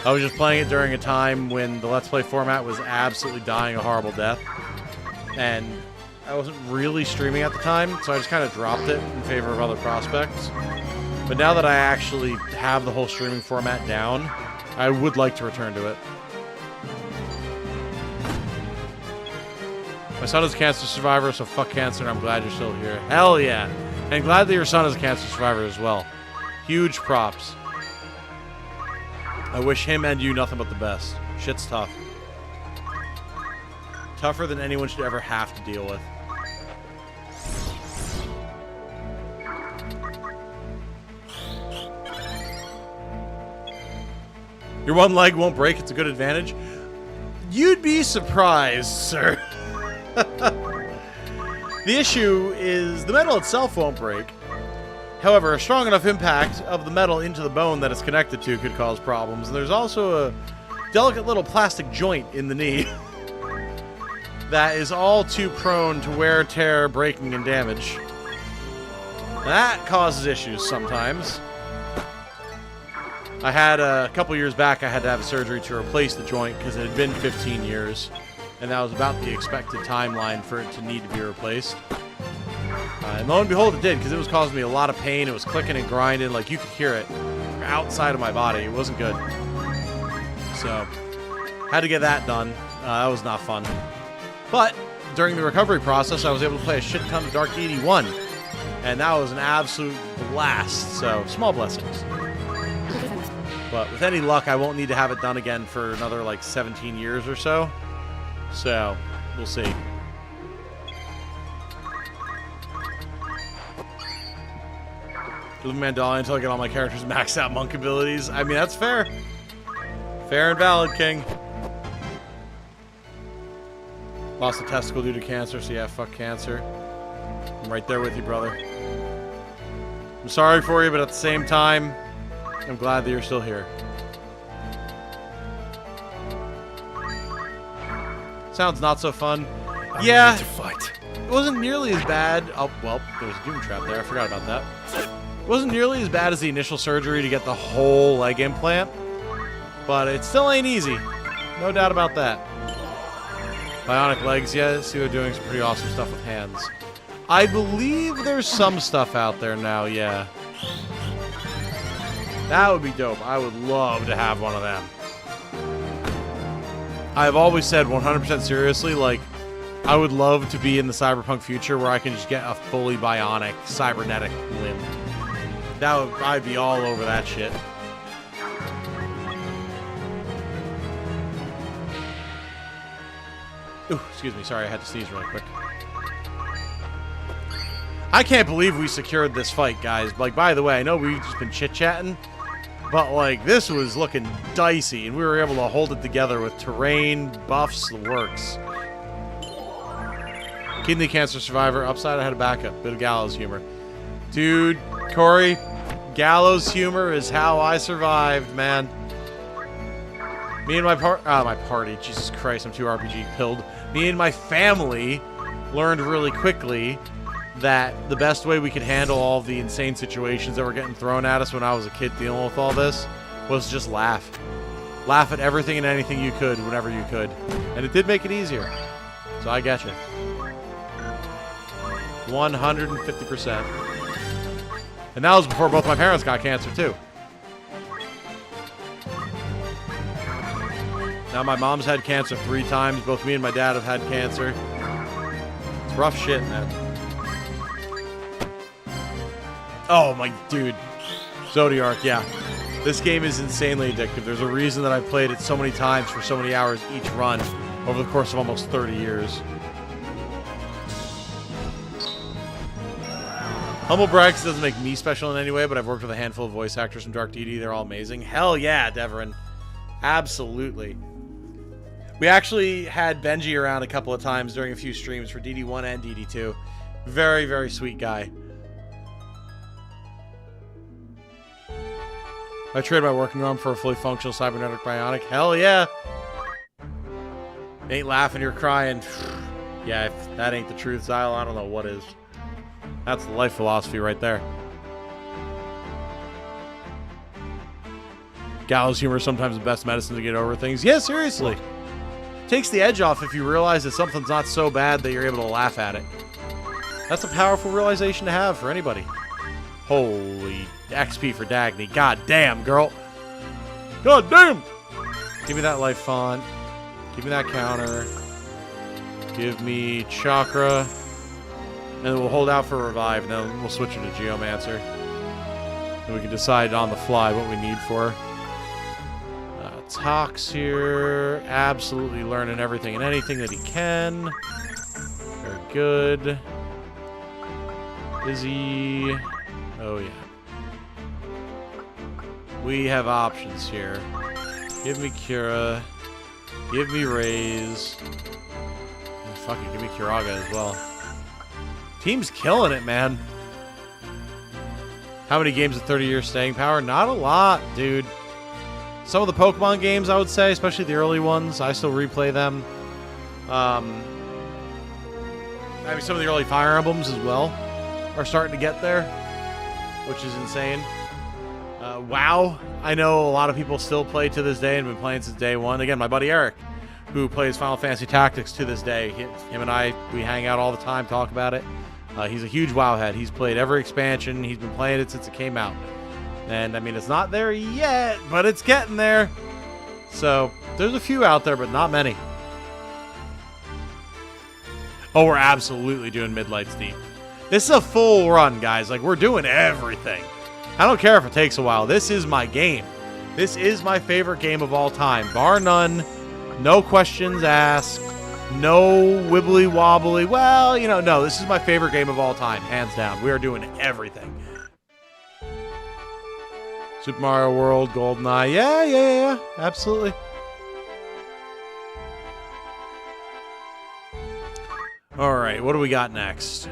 I was just playing it during a time when the Let's Play format was absolutely dying a horrible death. And I wasn't really streaming at the time, so I just kind of dropped it in favor of other prospects. But now that I actually have the whole streaming format down, I would like to return to it. My son is a cancer survivor, so fuck cancer, and I'm glad you're still here. Hell yeah! And glad that your son is a cancer survivor as well. Huge props. I wish him and you nothing but the best. Shit's tough. Tougher than anyone should ever have to deal with. Your one leg won't break, it's a good advantage. You'd be surprised, sir. The issue is the metal itself won't break. However, a strong enough impact of the metal into the bone that it's connected to could cause problems. And there's also a delicate little plastic joint in the knee that is all too prone to wear, tear, breaking, and damage. That causes issues sometimes. I had a couple years back, I had to have a surgery to replace the joint because it had been 15 years. And that was about the expected timeline for it to need to be replaced. And lo and behold, it did, because it was causing me a lot of pain. It was clicking and grinding, like you could hear it outside of my body. It wasn't good. So, had to get that done. That was not fun. But, during the recovery process, I was able to play a shit ton of Dark Deity 1. And that was an absolute blast. So, small blessings. But with any luck, I won't need to have it done again for another, like, 17 years or so. So, we'll see. Live Mandalia until I get all my characters maxed out monk abilities. I mean, that's fair. Fair and valid, King. Lost a testicle due to cancer, so yeah, fuck cancer. I'm right there with you, brother. I'm sorry for you, but at the same time, I'm glad that you're still here. Sounds not so fun. I'm yeah, ready to fight. It wasn't nearly as bad. Oh, well, there's a doom trap there. I forgot about that. It wasn't nearly as bad as the initial surgery to get the whole leg implant, but it still ain't easy. No doubt about that. Bionic legs, yeah, see they're doing some pretty awesome stuff with hands. I believe there's some stuff out there now, yeah. That would be dope. I would love to have one of them. I've always said 100% seriously, like, I would love to be in the cyberpunk future where I can just get a fully bionic, cybernetic limb. I'd be all over that shit. Ooh, excuse me, sorry, I had to sneeze really quick. I can't believe we secured this fight, guys. Like, by the way, I know we've just been chit-chatting, But, like, this was looking dicey, and we were able to hold it together with terrain, buffs, the works. Kidney cancer survivor. Upside, I had a backup. Bit of gallows humor. Dude, Corey, gallows humor is how I survived, man. Me and my party. Jesus Christ, I'm too RPG pilled. Me and my family learned really quickly that the best way we could handle all of the insane situations that were getting thrown at us when I was a kid dealing with all this was just laugh. Laugh at everything and anything you could whenever you could. And it did make it easier. So I get you. 150%. And that was before both my parents got cancer, too. Now my mom's had cancer 3 times. Both me and my dad have had cancer. It's rough shit, man. Oh, my dude. Zodiac, yeah. This game is insanely addictive. There's a reason that I've played it so many times for so many hours each run over the course of almost 30 years. Humble brags doesn't make me special in any way, but I've worked with a handful of voice actors from Dark DD. They're all amazing. Hell yeah, Deverin. Absolutely. We actually had Benji around a couple of times during a few streams for DD1 and DD2. Very, very sweet guy. I trade my working arm for a fully functional cybernetic bionic. Hell yeah. Ain't laughing, you're crying. Yeah, if that ain't the truth, Zyle, I don't know what is. That's the life philosophy right there. Gallows humor is sometimes the best medicine to get over things. Yeah, seriously. Takes the edge off if you realize that something's not so bad that you're able to laugh at it. That's a powerful realization to have for anybody. Holy XP for Dagny. God damn, girl. God damn! Give me that life font. Give me that counter. Give me chakra. And we'll hold out for revive, and then we'll switch it to Geomancer. And we can decide on the fly what we need for. Tox here. Absolutely learning everything and anything that he can. Very good. Izzy. Oh, yeah. We have options here. Give me Kira. Give me Raze. And fuck it, give me Kiraga as well. Team's killing it, man. How many games with 30-year staying power? Not a lot, dude. Some of the Pokemon games, I would say, especially the early ones, I still replay them. I mean, some of the early Fire Emblems as well are starting to get there, which is insane. WoW, I know a lot of people still play to this day and been playing since day one. Again, my buddy Eric, who plays Final Fantasy Tactics to this day, him and I, we hang out all the time, talk about it. He's a huge WoW head. He's played every expansion. He's been playing it since it came out. And, I mean, it's not there yet, but it's getting there. So, there's a few out there, but not many. Oh, we're absolutely doing Midlights Deep. This is a full run, guys. Like, we're doing everything. I don't care if it takes a while. This is my game. This is my favorite game of all time. Bar none. No questions asked. No wibbly wobbly. Well, you know, no. This is my favorite game of all time. Hands down. We are doing everything. Super Mario World, GoldenEye. Yeah. Absolutely. Alright, what do we got next?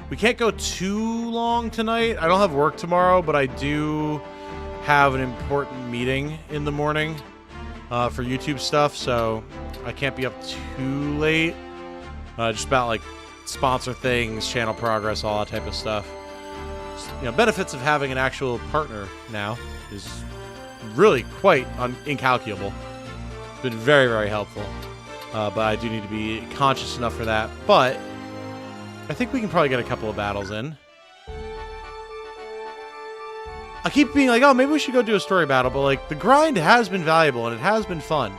We can't go too long tonight. I don't have work tomorrow, but I do have an important meeting in the morning for YouTube stuff, so I can't be up too late. Just about, like, sponsor things, channel progress, all that type of stuff. You know, benefits of having an actual partner now is really quite incalculable. It's been very, very helpful. But I do need to be conscious enough for that. But I think we can probably get a couple of battles in. I keep being like, oh, maybe we should go do a story battle. But, like, the grind has been valuable, and it has been fun.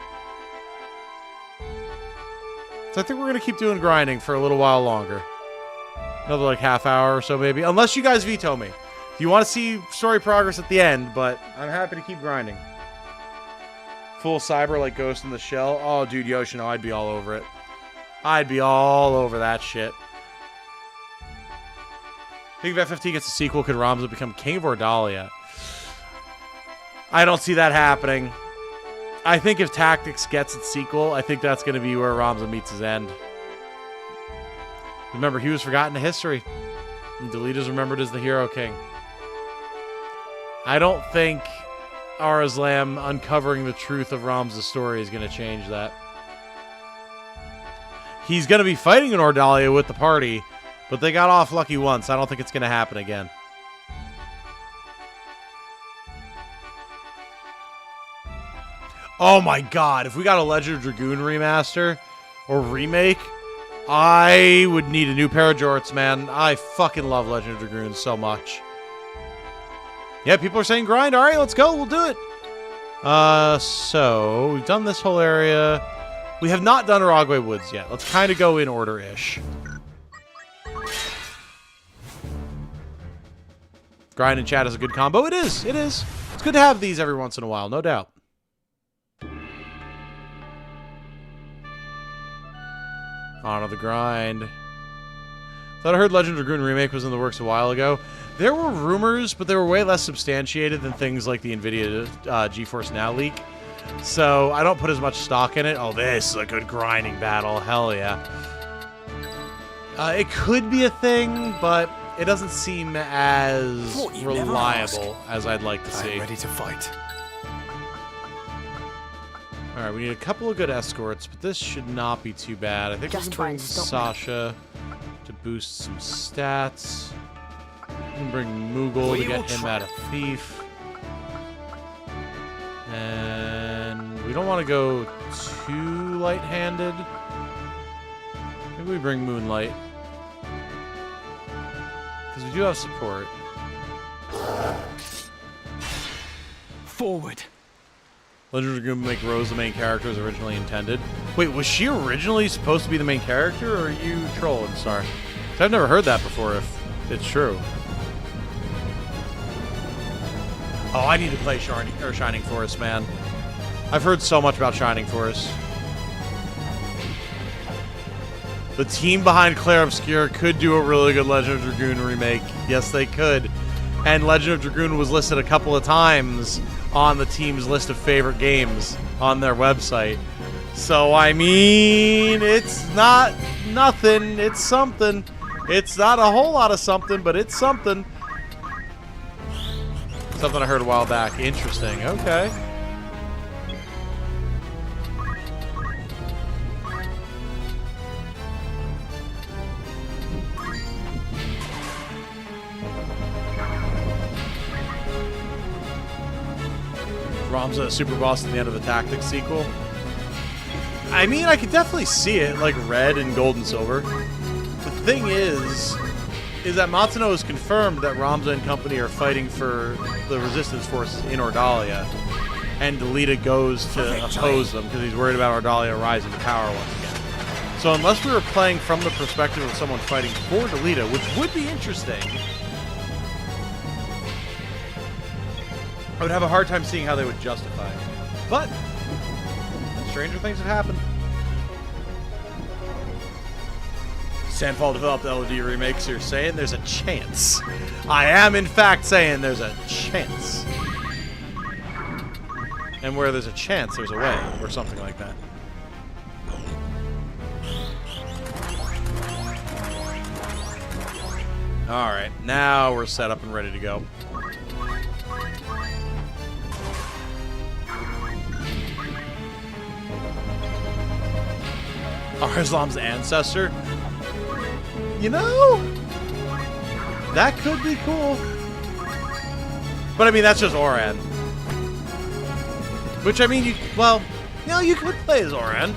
So I think we're going to keep doing grinding for a little while longer. Another, like, half hour or so, maybe. Unless you guys veto me. If you want to see story progress at the end, but I'm happy to keep grinding. Full cyber like Ghost in the Shell. Oh, dude, Yoshino, I'd be all over it. I'd be all over that shit. Think if FFT gets a sequel, could Ramza become King of Ordalia? I don't see that happening. I think if Tactics gets its sequel, I think that's going to be where Ramza meets his end. Remember, he was forgotten to history. And Delete is remembered as the Hero King. I don't think Arazlam uncovering the truth of Ramza's story is going to change that. He's going to be fighting in Ordalia with the party, but they got off lucky once. I don't think it's going to happen again. Oh my god, if we got a Legend of Dragoon remaster or remake, I would need a new pair of jorts, man. I fucking love Legend of Dragoon so much. Yeah, people are saying grind. All right, let's go. We'll do it. So we've done this whole area. We have not done Araguay Woods yet. Let's kind of go in order-ish. Grind and chat is a good combo. It is. It is. It's good to have these every once in a while, no doubt. Honor the grind. Thought I heard Legend of Dragoon Remake was in the works a while ago. There were rumors, but they were way less substantiated than things like the NVIDIA GeForce Now leak. So I don't put as much stock in it. Oh, this is a good grinding battle. Hell yeah. It could be a thing, but it doesn't seem as reliable as I'd like to see. I'm ready to fight. Alright, we need a couple of good escorts, but this should not be too bad. I think we can bring Sasha to boost some stats. We can bring Moogle to get him out of Thief. And we don't want to go too light-handed. Maybe we bring Moonlight. Because we do have support. Forward. Legend of Dragoon make Rose the main character as originally intended. Wait, was she originally supposed to be the main character, or are you trolling, Star? I've never heard that before, if it's true. Oh, I need to play Shining Forest, man. I've heard so much about Shining Forest. The team behind Claire Obscure could do a really good Legend of Dragoon remake. Yes, they could. And Legend of Dragoon was listed a couple of times on the team's list of favorite games on their website. So, I mean, it's not nothing. It's something. It's not a whole lot of something, but it's something. Something I heard a while back. Interesting. Okay. Ramza a super boss at the end of the Tactics sequel. I mean, I could definitely see it, like red and gold and silver. The thing is that Matsuno has confirmed that Ramza and company are fighting for the resistance forces in Ordalia, and Delita goes to oppose them because he's worried about Ordalia rising to power once again. So unless we were playing from the perspective of someone fighting for Delita, which would be interesting, I would have a hard time seeing how they would justify it. But stranger things have happened. Sandfall developed LOD remakes. You're saying there's a chance. I am, in fact, saying there's a chance. And where there's a chance, there's a way, or something like that. Alright, now we're set up and ready to go. Arzlam's ancestor? You know, that could be cool. But I mean, that's just Oran. Which, I mean, you could play as Oran.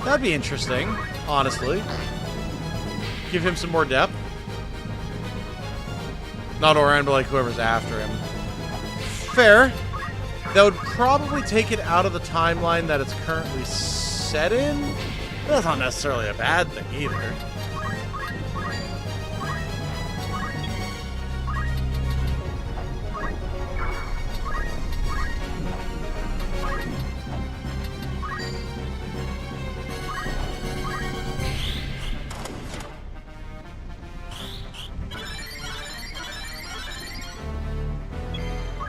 That'd be interesting, honestly. Give him some more depth. Not Oran, but like whoever's after him. Fair. That would probably take it out of the timeline that it's currently set in. That's not necessarily a bad thing either.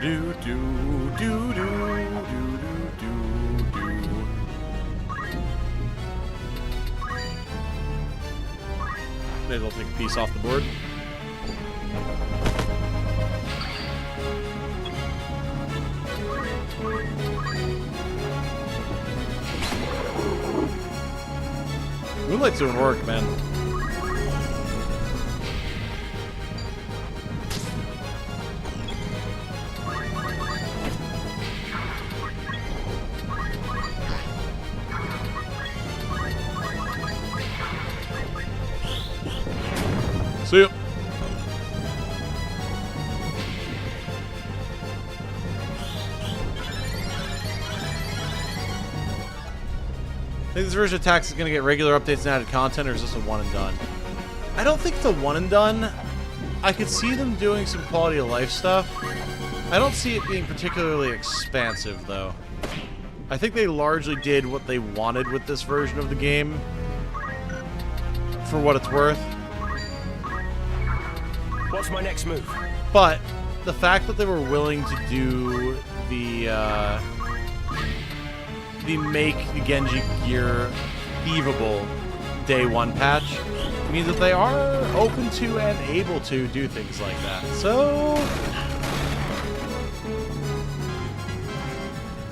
Do do do do do do do do. Maybe they'll take a piece off the board. Moonlight's doing work, man. See ya. Think this version of Tax is going to get regular updates and added content, or is this a one and done? I don't think it's a one and done. I could see them doing some quality of life stuff. I don't see it being particularly expansive, though. I think they largely did what they wanted with this version of the game, for what it's worth. What's my next move? But the fact that they were willing to do the make the Genji gear thievable day one patch means that they are open to and able to do things like that. So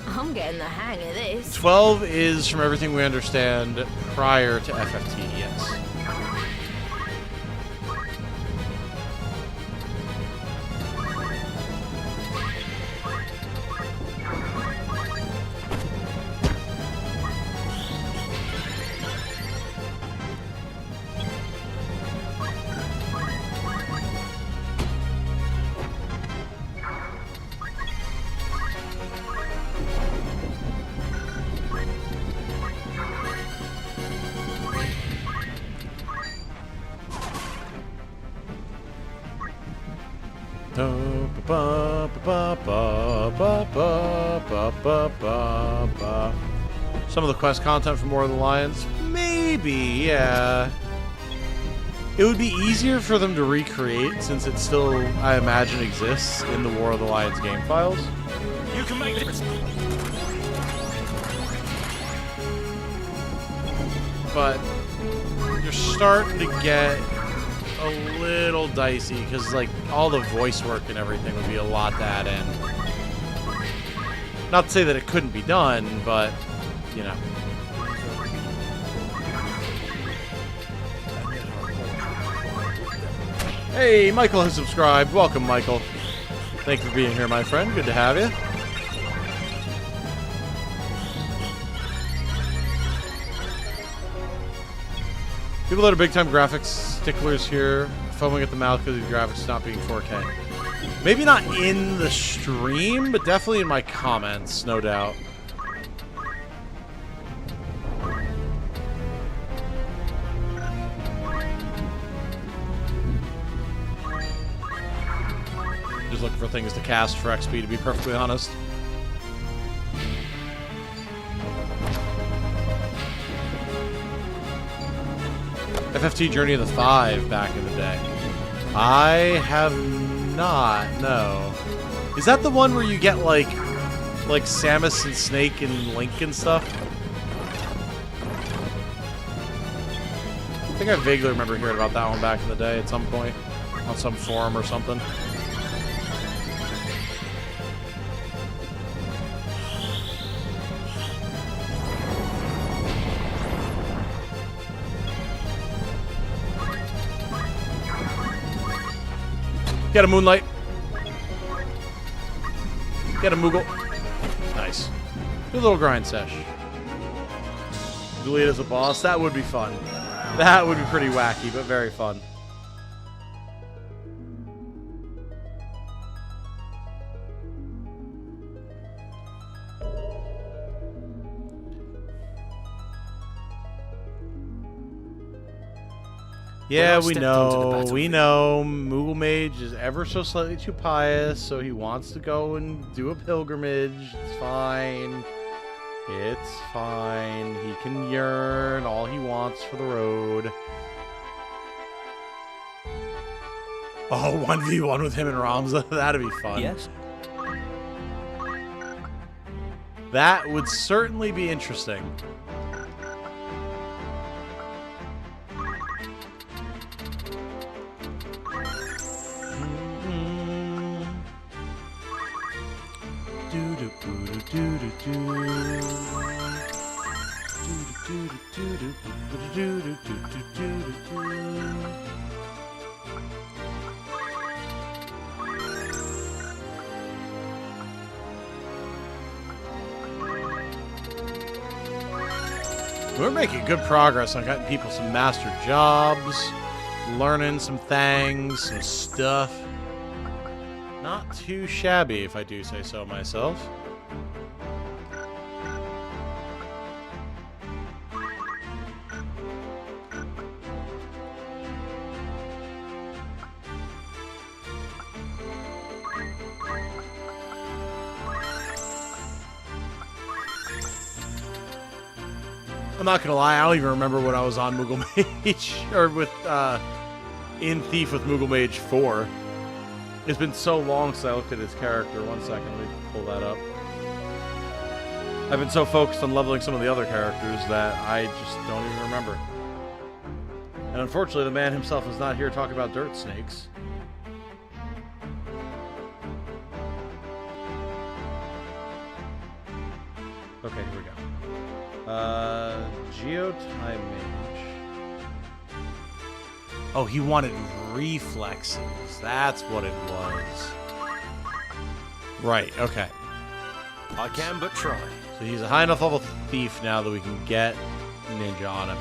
I'm getting the hang of this. 12 is, from everything we understand, prior to FFT, yes. Some of the quest content from War of the Lions? Maybe, yeah. It would be easier for them to recreate since it still, I imagine, exists in the War of the Lions game files. You can make this. But you're starting to get a little dicey because, like, all the voice work and everything would be a lot to add in. Not to say that it couldn't be done, but, you know. Hey, Michael has subscribed. Welcome, Michael. Thank you for being here, my friend. Good to have you. People that are big-time graphics sticklers here, foaming at the mouth because of the graphics not being 4K. Maybe not in the stream, but definitely in my comments, no doubt. Just looking for things to cast for XP, to be perfectly honest. FFT Journey of the Five back in the day. I have not, no. Is that the one where you get like Samus and Snake and Link and stuff? I think I vaguely remember hearing about that one back in the day at some point. On some forum or something. Get a Moonlight. Get a Moogle. Nice. Good little grind sesh. Delete as a boss. That would be fun. That would be pretty wacky, but very fun. Yeah, we know. Moogle Mage is ever so slightly too pious, so he wants to go and do a pilgrimage. It's fine. It's fine. He can yearn all he wants for the road. Oh, 1v1 with him and Ramza. That'd be fun. Yes. That would certainly be interesting. We're making good progress on getting people some master jobs, learning some things, some stuff. Not too shabby, if I do say so myself. I'm not gonna lie, I don't even remember when I was on Moogle Mage, or with, in Thief with Moogle Mage 4. It's been so long since I looked at his character. One second, let me pull that up. I've been so focused on leveling some of the other characters that I just don't even remember. And unfortunately, the man himself is not here to talk about dirt snakes. Okay, here we go. Geotime Mage. Oh, he wanted reflexes. That's what it was. Right, okay. I can but try. So he's a high enough level thief now that we can get ninja on him.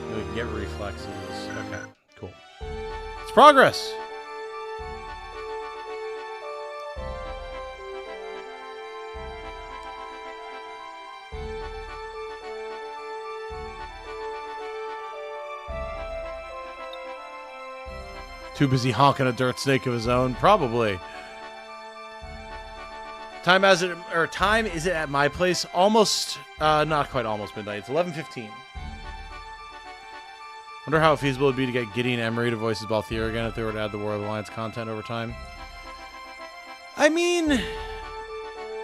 And we can get reflexes. Okay, cool. It's progress! Too busy honking a dirt snake of his own? Probably. Time is it at my place? Almost, not quite almost midnight. It's 11:15. Wonder how feasible it would be to get Gideon Emery to voice as Balthier again if they were to add the War of the Alliance content over time. I mean,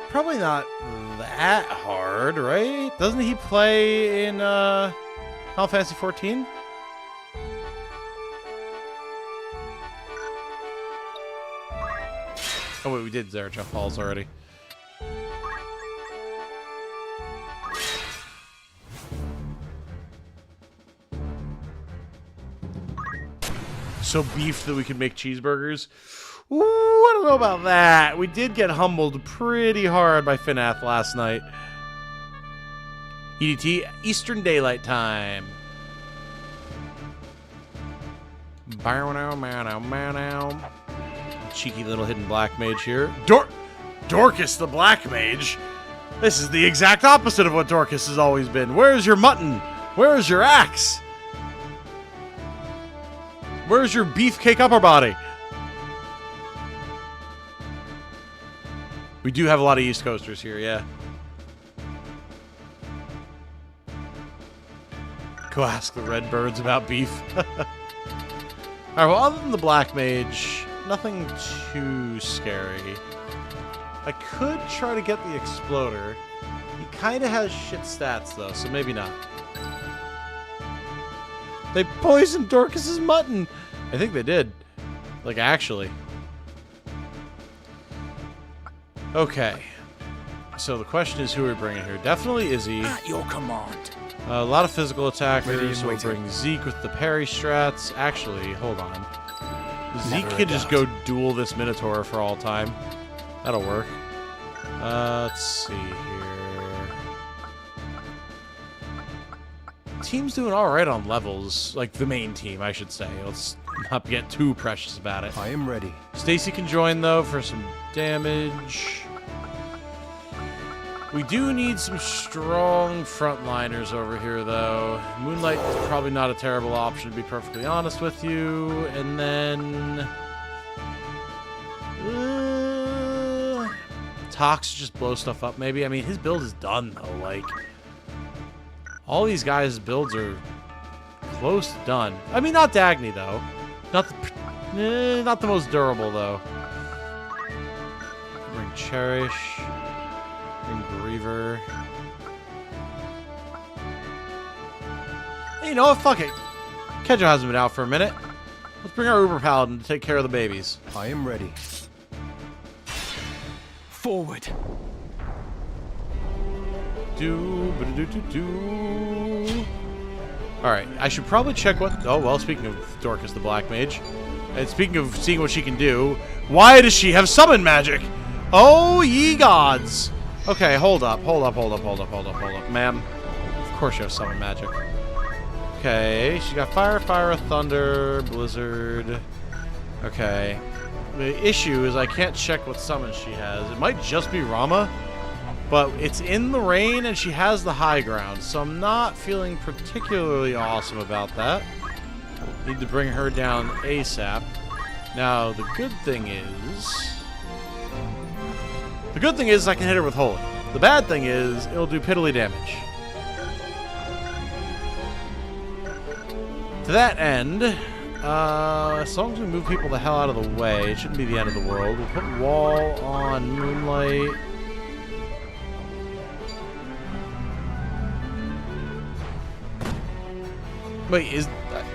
probably not that hard, right? Doesn't he play in, Final Fantasy 14? Oh wait, we did Zerachef Falls already. So beef that we can make cheeseburgers? Ooh, I don't know about that. We did get humbled pretty hard by Finath last night. EDT, Eastern Daylight Time. Cheeky little hidden black mage here. Dorcas the black mage? This is the exact opposite of what Dorcas has always been. Where's your mutton? Where's your axe? Where's your beefcake upper body? We do have a lot of East Coasters here, yeah. Go ask the Redbirds about beef. Alright, well, other than the black mage, nothing too scary. I could try to get the Exploder. He kind of has shit stats, though, so maybe not. They poisoned Dorcas's mutton! I think they did. Like, actually. Okay. So the question is, who are we bringing here? Definitely Izzy. At your command. A lot of physical attackers. We'll waiting. bring Zeke with the parry strats. Actually, hold on. Zeke Never a can just doubt. go duel this Minotaur for all time. That'll work. Let's see here. Team's doing alright on levels. Like, the main team, I should say. Let's not get too precious about it. I am ready. Stacy can join, though, for some damage. We do need some strong frontliners over here, though. Moonlight is probably not a terrible option, to be perfectly honest with you. And then... Tox just blow stuff up, maybe? I mean, his build is done, though. Like, all these guys' builds are close to done. I mean, not Dagny, though. Not the most durable, though. Bring Cherish. Engriever. Hey, you know what? Fuck it. Kedjo hasn't been out for a minute. Let's bring our Uber Paladin to take care of the babies. I am ready. Forward. Alright, I should probably check what... Oh, well, speaking of Dorcas the Black Mage, and speaking of seeing what she can do, why does she have summon magic? Oh, ye gods! Okay, hold up. Ma'am, of course you have summon magic. Okay, she got Fire, Thunder, Blizzard. Okay. The issue is I can't check what summons she has. It might just be Rama, but it's in the rain and she has the high ground, so I'm not feeling particularly awesome about that. Need to bring her down ASAP. Now, the good thing is I can hit her with Holy. The bad thing is it'll do piddly damage. To that end, as long as we move people the hell out of the way, it shouldn't be the end of the world. We'll put wall on Moonlight. Wait,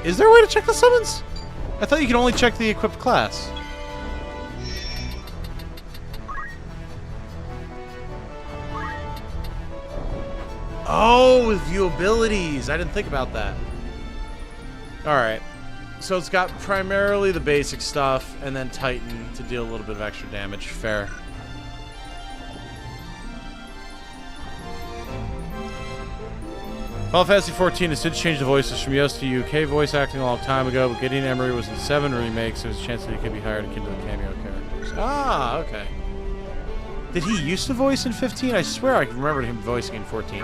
is there a way to check the summons? I thought you could only check the equipped class. Oh, with view abilities. I didn't think about that. Alright. So it's got primarily the basic stuff, and then Titan to deal a little bit of extra damage. Fair. Final Fantasy XIV has since changed the voices from US to UK voice acting a long time ago, but Gideon Emery was in 7 remakes, so there's a chance that he could be hired akin to the cameo characters. Ah, okay. Did he used to voice in 15? I swear I remembered him voicing in 14.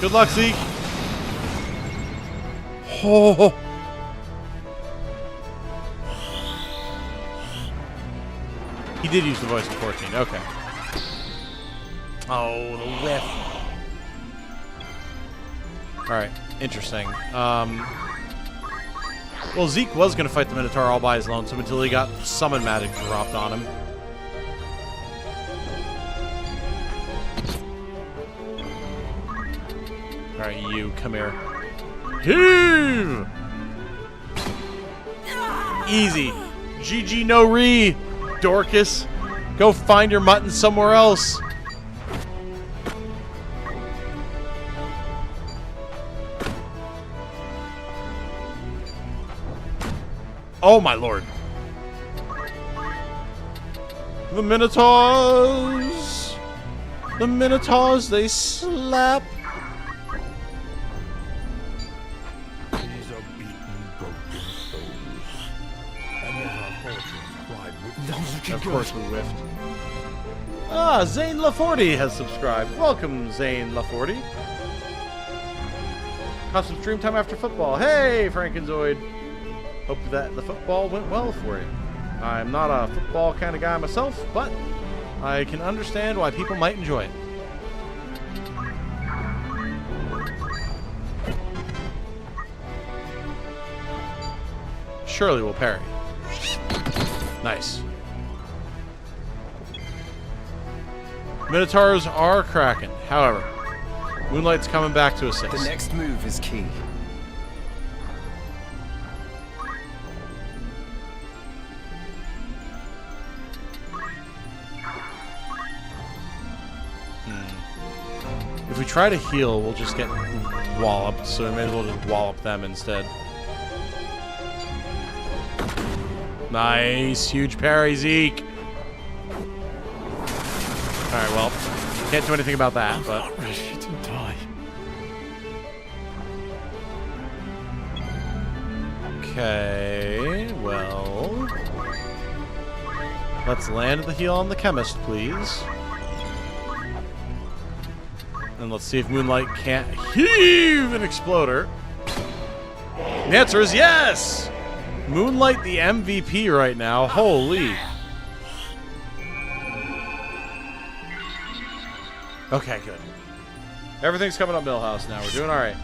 Good luck, Zeke. Oh. He did use the voice in 14. Okay. Oh, the whiff. Alright, interesting. Well, Zeke was going to fight the Minotaur all by his lonesome until he got summon magic dropped on him. Alright, you, come here. Heave! Easy. GG no re, Dorcas. Go find your mutton somewhere else. Oh my lord. The Minotaurs! The Minotaurs, they slap. These are beaten, broken souls. And yet our fortunes cried with Of course we whiffed. Ah, Zane LaForty has subscribed. Welcome, Zane LaForty. Custom stream time after football. Hey, Frankenzoid. Hope that the football went well for you. I'm not a football kind of guy myself, but I can understand why people might enjoy it. Surely we'll parry. Nice. Minotaurs are cracking. However, Moonlight's coming back to assist. The next move is key. If we try to heal, we'll just get walloped, so we may as well just wallop them instead. Nice, huge parry, Zeke. Alright, well, can't do anything about that, but... I'm not ready to die. Okay, well... Let's land the heal on the chemist, please. And let's see if Moonlight can't heave an exploder. The answer is yes! Moonlight the MVP right now. Holy. Okay, good. Everything's coming up Millhouse now. We're doing all right.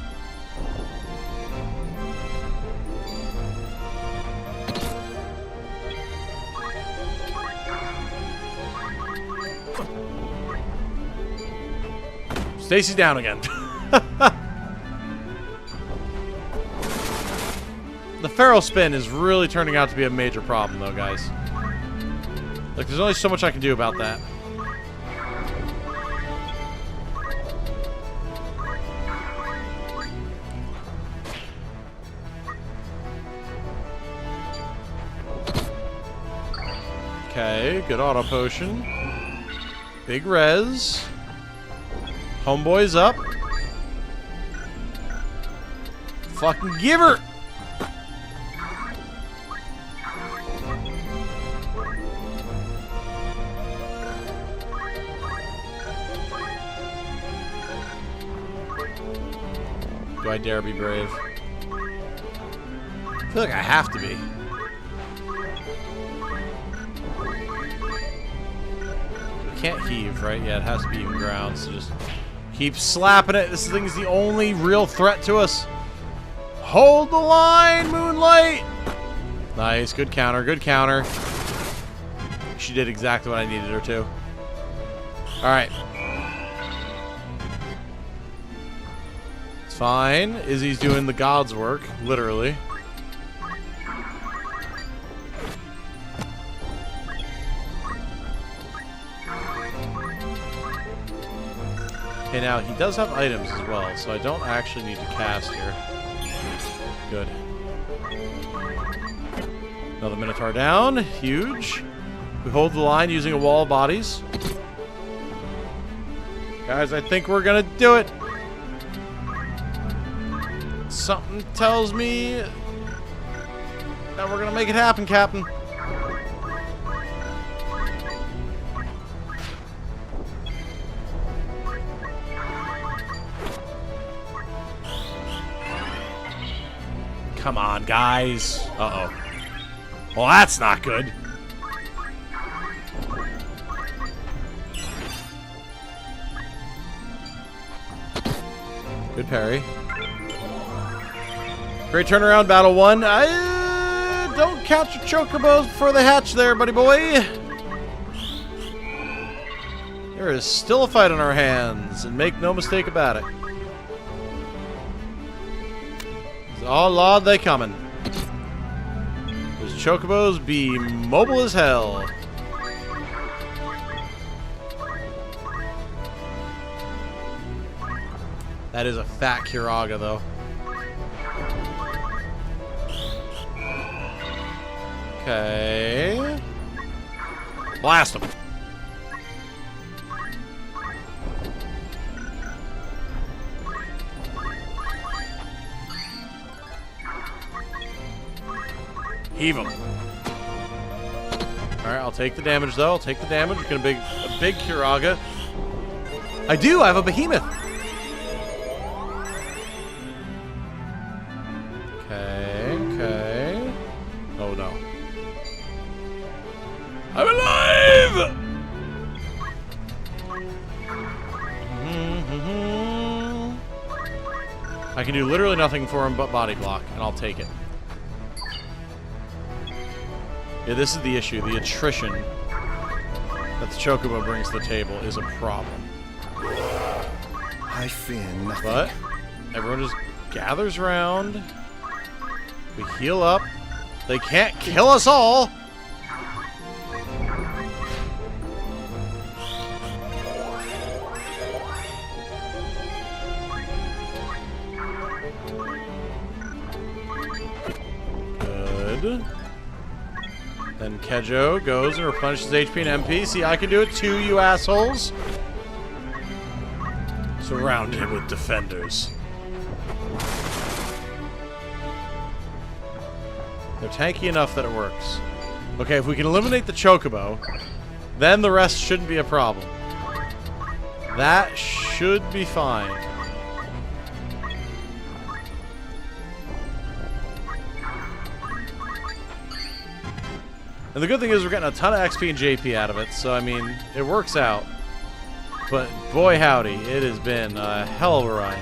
Stacy's down again. The feral spin is really turning out to be a major problem, though, guys. Like, there's only so much I can do about that. Okay, good auto potion. Big res. Homeboy's up. Fucking give her! Do I dare be brave? I feel like I have to be. We can't heave, right? Yeah, it has to be even ground, so just keep slapping it. This thing is the only real threat to us. Hold the line, Moonlight! Nice, good counter, good counter. She did exactly what I needed her to. Alright. It's fine. Izzy's doing the God's work, literally. Okay, now he does have items as well, so I don't actually need to cast here. Good. Another Minotaur down. Huge. We hold the line using a wall of bodies. Guys, I think we're gonna do it. Something tells me that we're gonna make it happen, Captain. Come on, guys. Uh-oh. Well, that's not good. Good parry. Great turnaround, battle 1. Don't catch your chocobos before they hatch there, buddy boy. There is still a fight on our hands, and make no mistake about it. Oh, Lord, they coming. Those chocobos be mobile as hell. That is a fat Kiraga, though. Okay. Blast him. Heave him. Alright, I'll take the damage, though. I'll take the damage. We're gonna a big Kiraga. I do! I have a behemoth! Okay, okay. Oh, no. I'm alive! I can do literally nothing for him but body block, and I'll take it. Yeah, this is the issue. The attrition that the Chocobo brings to the table is a problem. I fear nothing. But everyone just gathers around. We heal up. They can't kill us all. Good. Then Kejo goes and replenishes HP and MP. See, I can do it too, you assholes. Surround him with defenders. They're tanky enough that it works. Okay, if we can eliminate the Chocobo, then the rest shouldn't be a problem. That should be fine. And the good thing is we're getting a ton of XP and JP out of it, so I mean, it works out. but boy howdy, it has been a hell of a ride.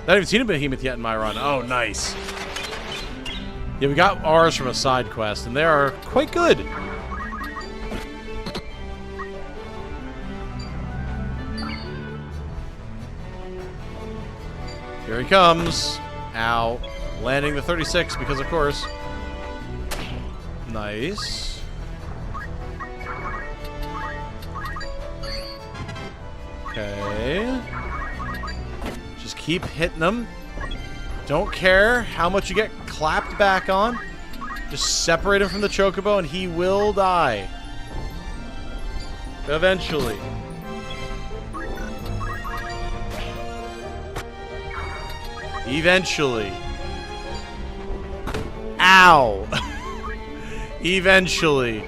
I haven't even seen a behemoth yet in my run. Oh, nice. Yeah, we got ours from a side quest, and they are quite good. Here he comes. Ow. Landing the 36 because, of course. Nice. Okay. Just keep hitting them. Don't care how much you get clapped back on. Just separate him from the Chocobo and he will die. Eventually. Eventually. Ow! Eventually.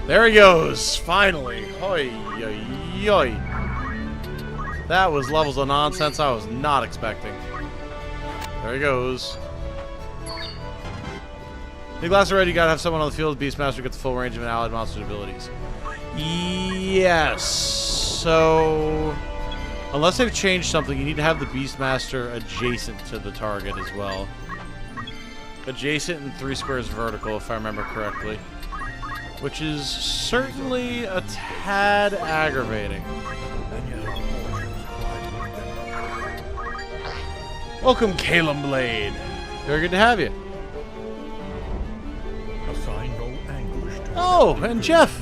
There he goes. Finally. Hoi, yoi, yoi. That was levels of nonsense I was not expecting. There he goes. The glass already, you gotta have someone on the field. Beastmaster gets the full range of an allied monster's abilities. Yes. So, unless they've changed something, you need to have the Beastmaster adjacent to the target as well. Adjacent and 3 squares vertical, if I remember correctly. Which is certainly a tad aggravating. Welcome, Calum Blade. Very good to have you. Assign no anguish to Oh, and Jeff.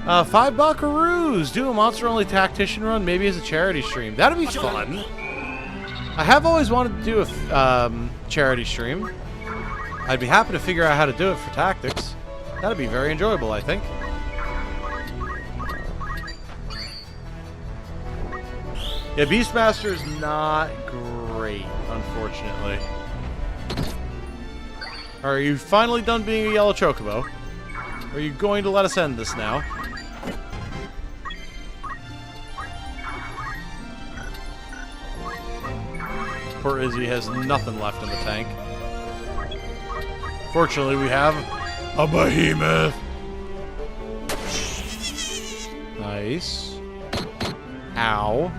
5 buckaroos. Do a monster-only Tactician run, maybe as a charity stream. That'd be fun. I have always wanted to do a charity stream. I'd be happy to figure out how to do it for Tactics. That'd be very enjoyable, I think. Yeah, Beastmaster is not great, unfortunately. Are you finally done being a yellow Chocobo? Are you going to let us end this now? Poor Izzy has nothing left in the tank. Fortunately, we have a behemoth. Nice. Ow.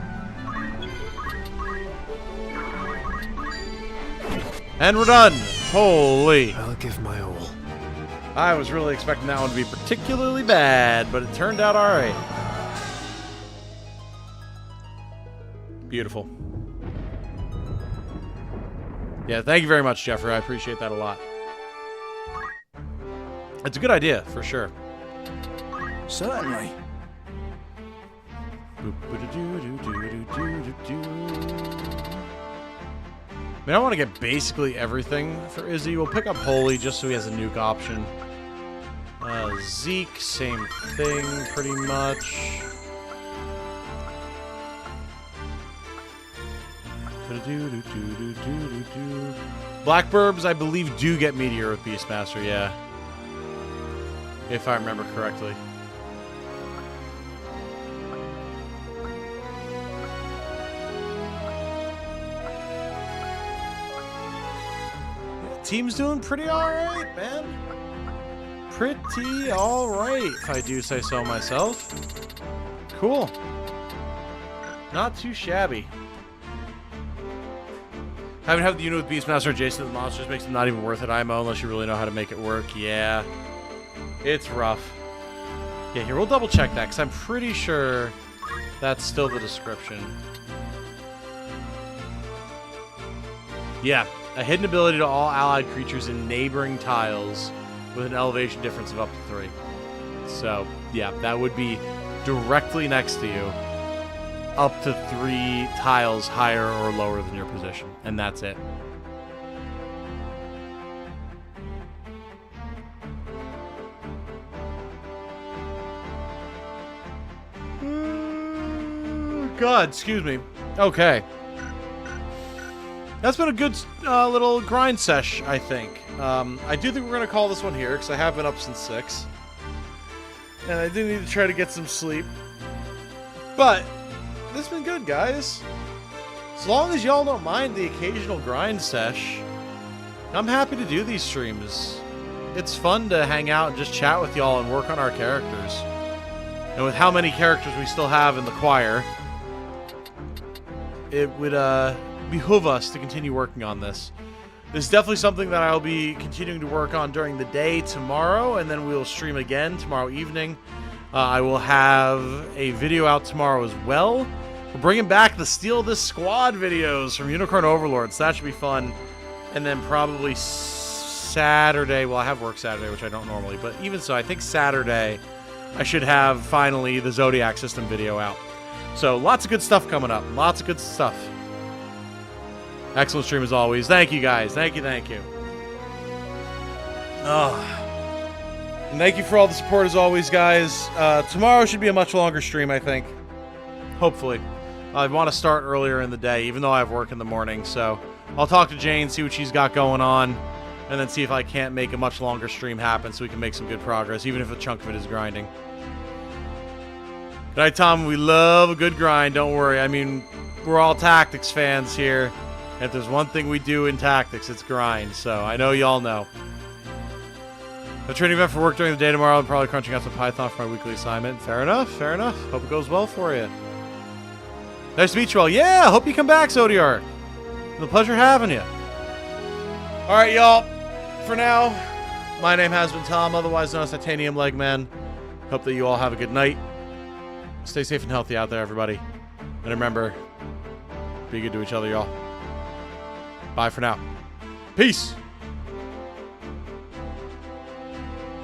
And we're done. Holy. I'll give my all. I was really expecting that one to be particularly bad, but it turned out alright. Beautiful. Yeah, thank you very much, Jeffrey. I appreciate that a lot. It's a good idea, for sure. Certainly. I mean, I want to get basically everything for Izzy. We'll pick up Holy just so he has a nuke option. Zeke, same thing, pretty much. Blackburbs, I believe, do get Meteor with Beastmaster, yeah. If I remember correctly. Team's doing pretty alright, man. Pretty alright, if I do say so myself. Cool. Not too shabby. Having the unit with Beastmaster adjacent to the monsters makes it not even worth it, IMO, unless you really know how to make it work. Yeah. It's rough. Yeah, here, we'll double check that, because I'm pretty sure that's still the description. Yeah. A hidden ability to all allied creatures in neighboring tiles with an elevation difference of up to 3. So, yeah, that would be directly next to you. Up to 3 tiles higher or lower than your position. And that's it. God, excuse me. Okay. That's been a good little grind sesh, I think. I do think we're going to call this one here, because I have been up since 6. And I do need to try to get some sleep. But, this has been good, guys. As long as y'all don't mind the occasional grind sesh, I'm happy to do these streams. It's fun to hang out and just chat with y'all and work on our characters. And with how many characters we still have in the choir, it would behoove us to continue working on this. This is definitely something that I'll be continuing to work on during the day tomorrow, and then we'll stream again tomorrow evening. I will have a video out tomorrow as well. We're bringing back the Steal This Squad videos from Unicorn Overlords. That should be fun. And then probably Saturday, well, I have work Saturday, which I don't normally, but even so, I think Saturday I should have finally the Zodiac System video out. So lots of good stuff coming up. Lots of good stuff. Excellent stream as always. Thank you guys. Thank you, thank you. Oh. And thank you for all the support as always, guys. Tomorrow should be a much longer stream, I think. Hopefully. I want to start earlier in the day, even though I have work in the morning. So I'll talk to Jane, see what she's got going on, and then see if I can't make a much longer stream happen so we can make some good progress, even if a chunk of it is grinding. Good night, Tom. We love a good grind. Don't worry. I mean, we're all Tactics fans here. If there's one thing we do in Tactics, it's grind. So I know y'all know. A training event for work during the day tomorrow. I'm probably crunching out some Python for my weekly assignment. Fair enough. Fair enough. Hope it goes well for you. Nice to meet you all. Yeah, hope you come back, Zodiark. It's a pleasure having you. All right, y'all. For now, my name has been Tom, otherwise known as Titanium Legman. Hope that you all have a good night. Stay safe and healthy out there, everybody. And remember, be good to each other, y'all. Bye for now. Peace.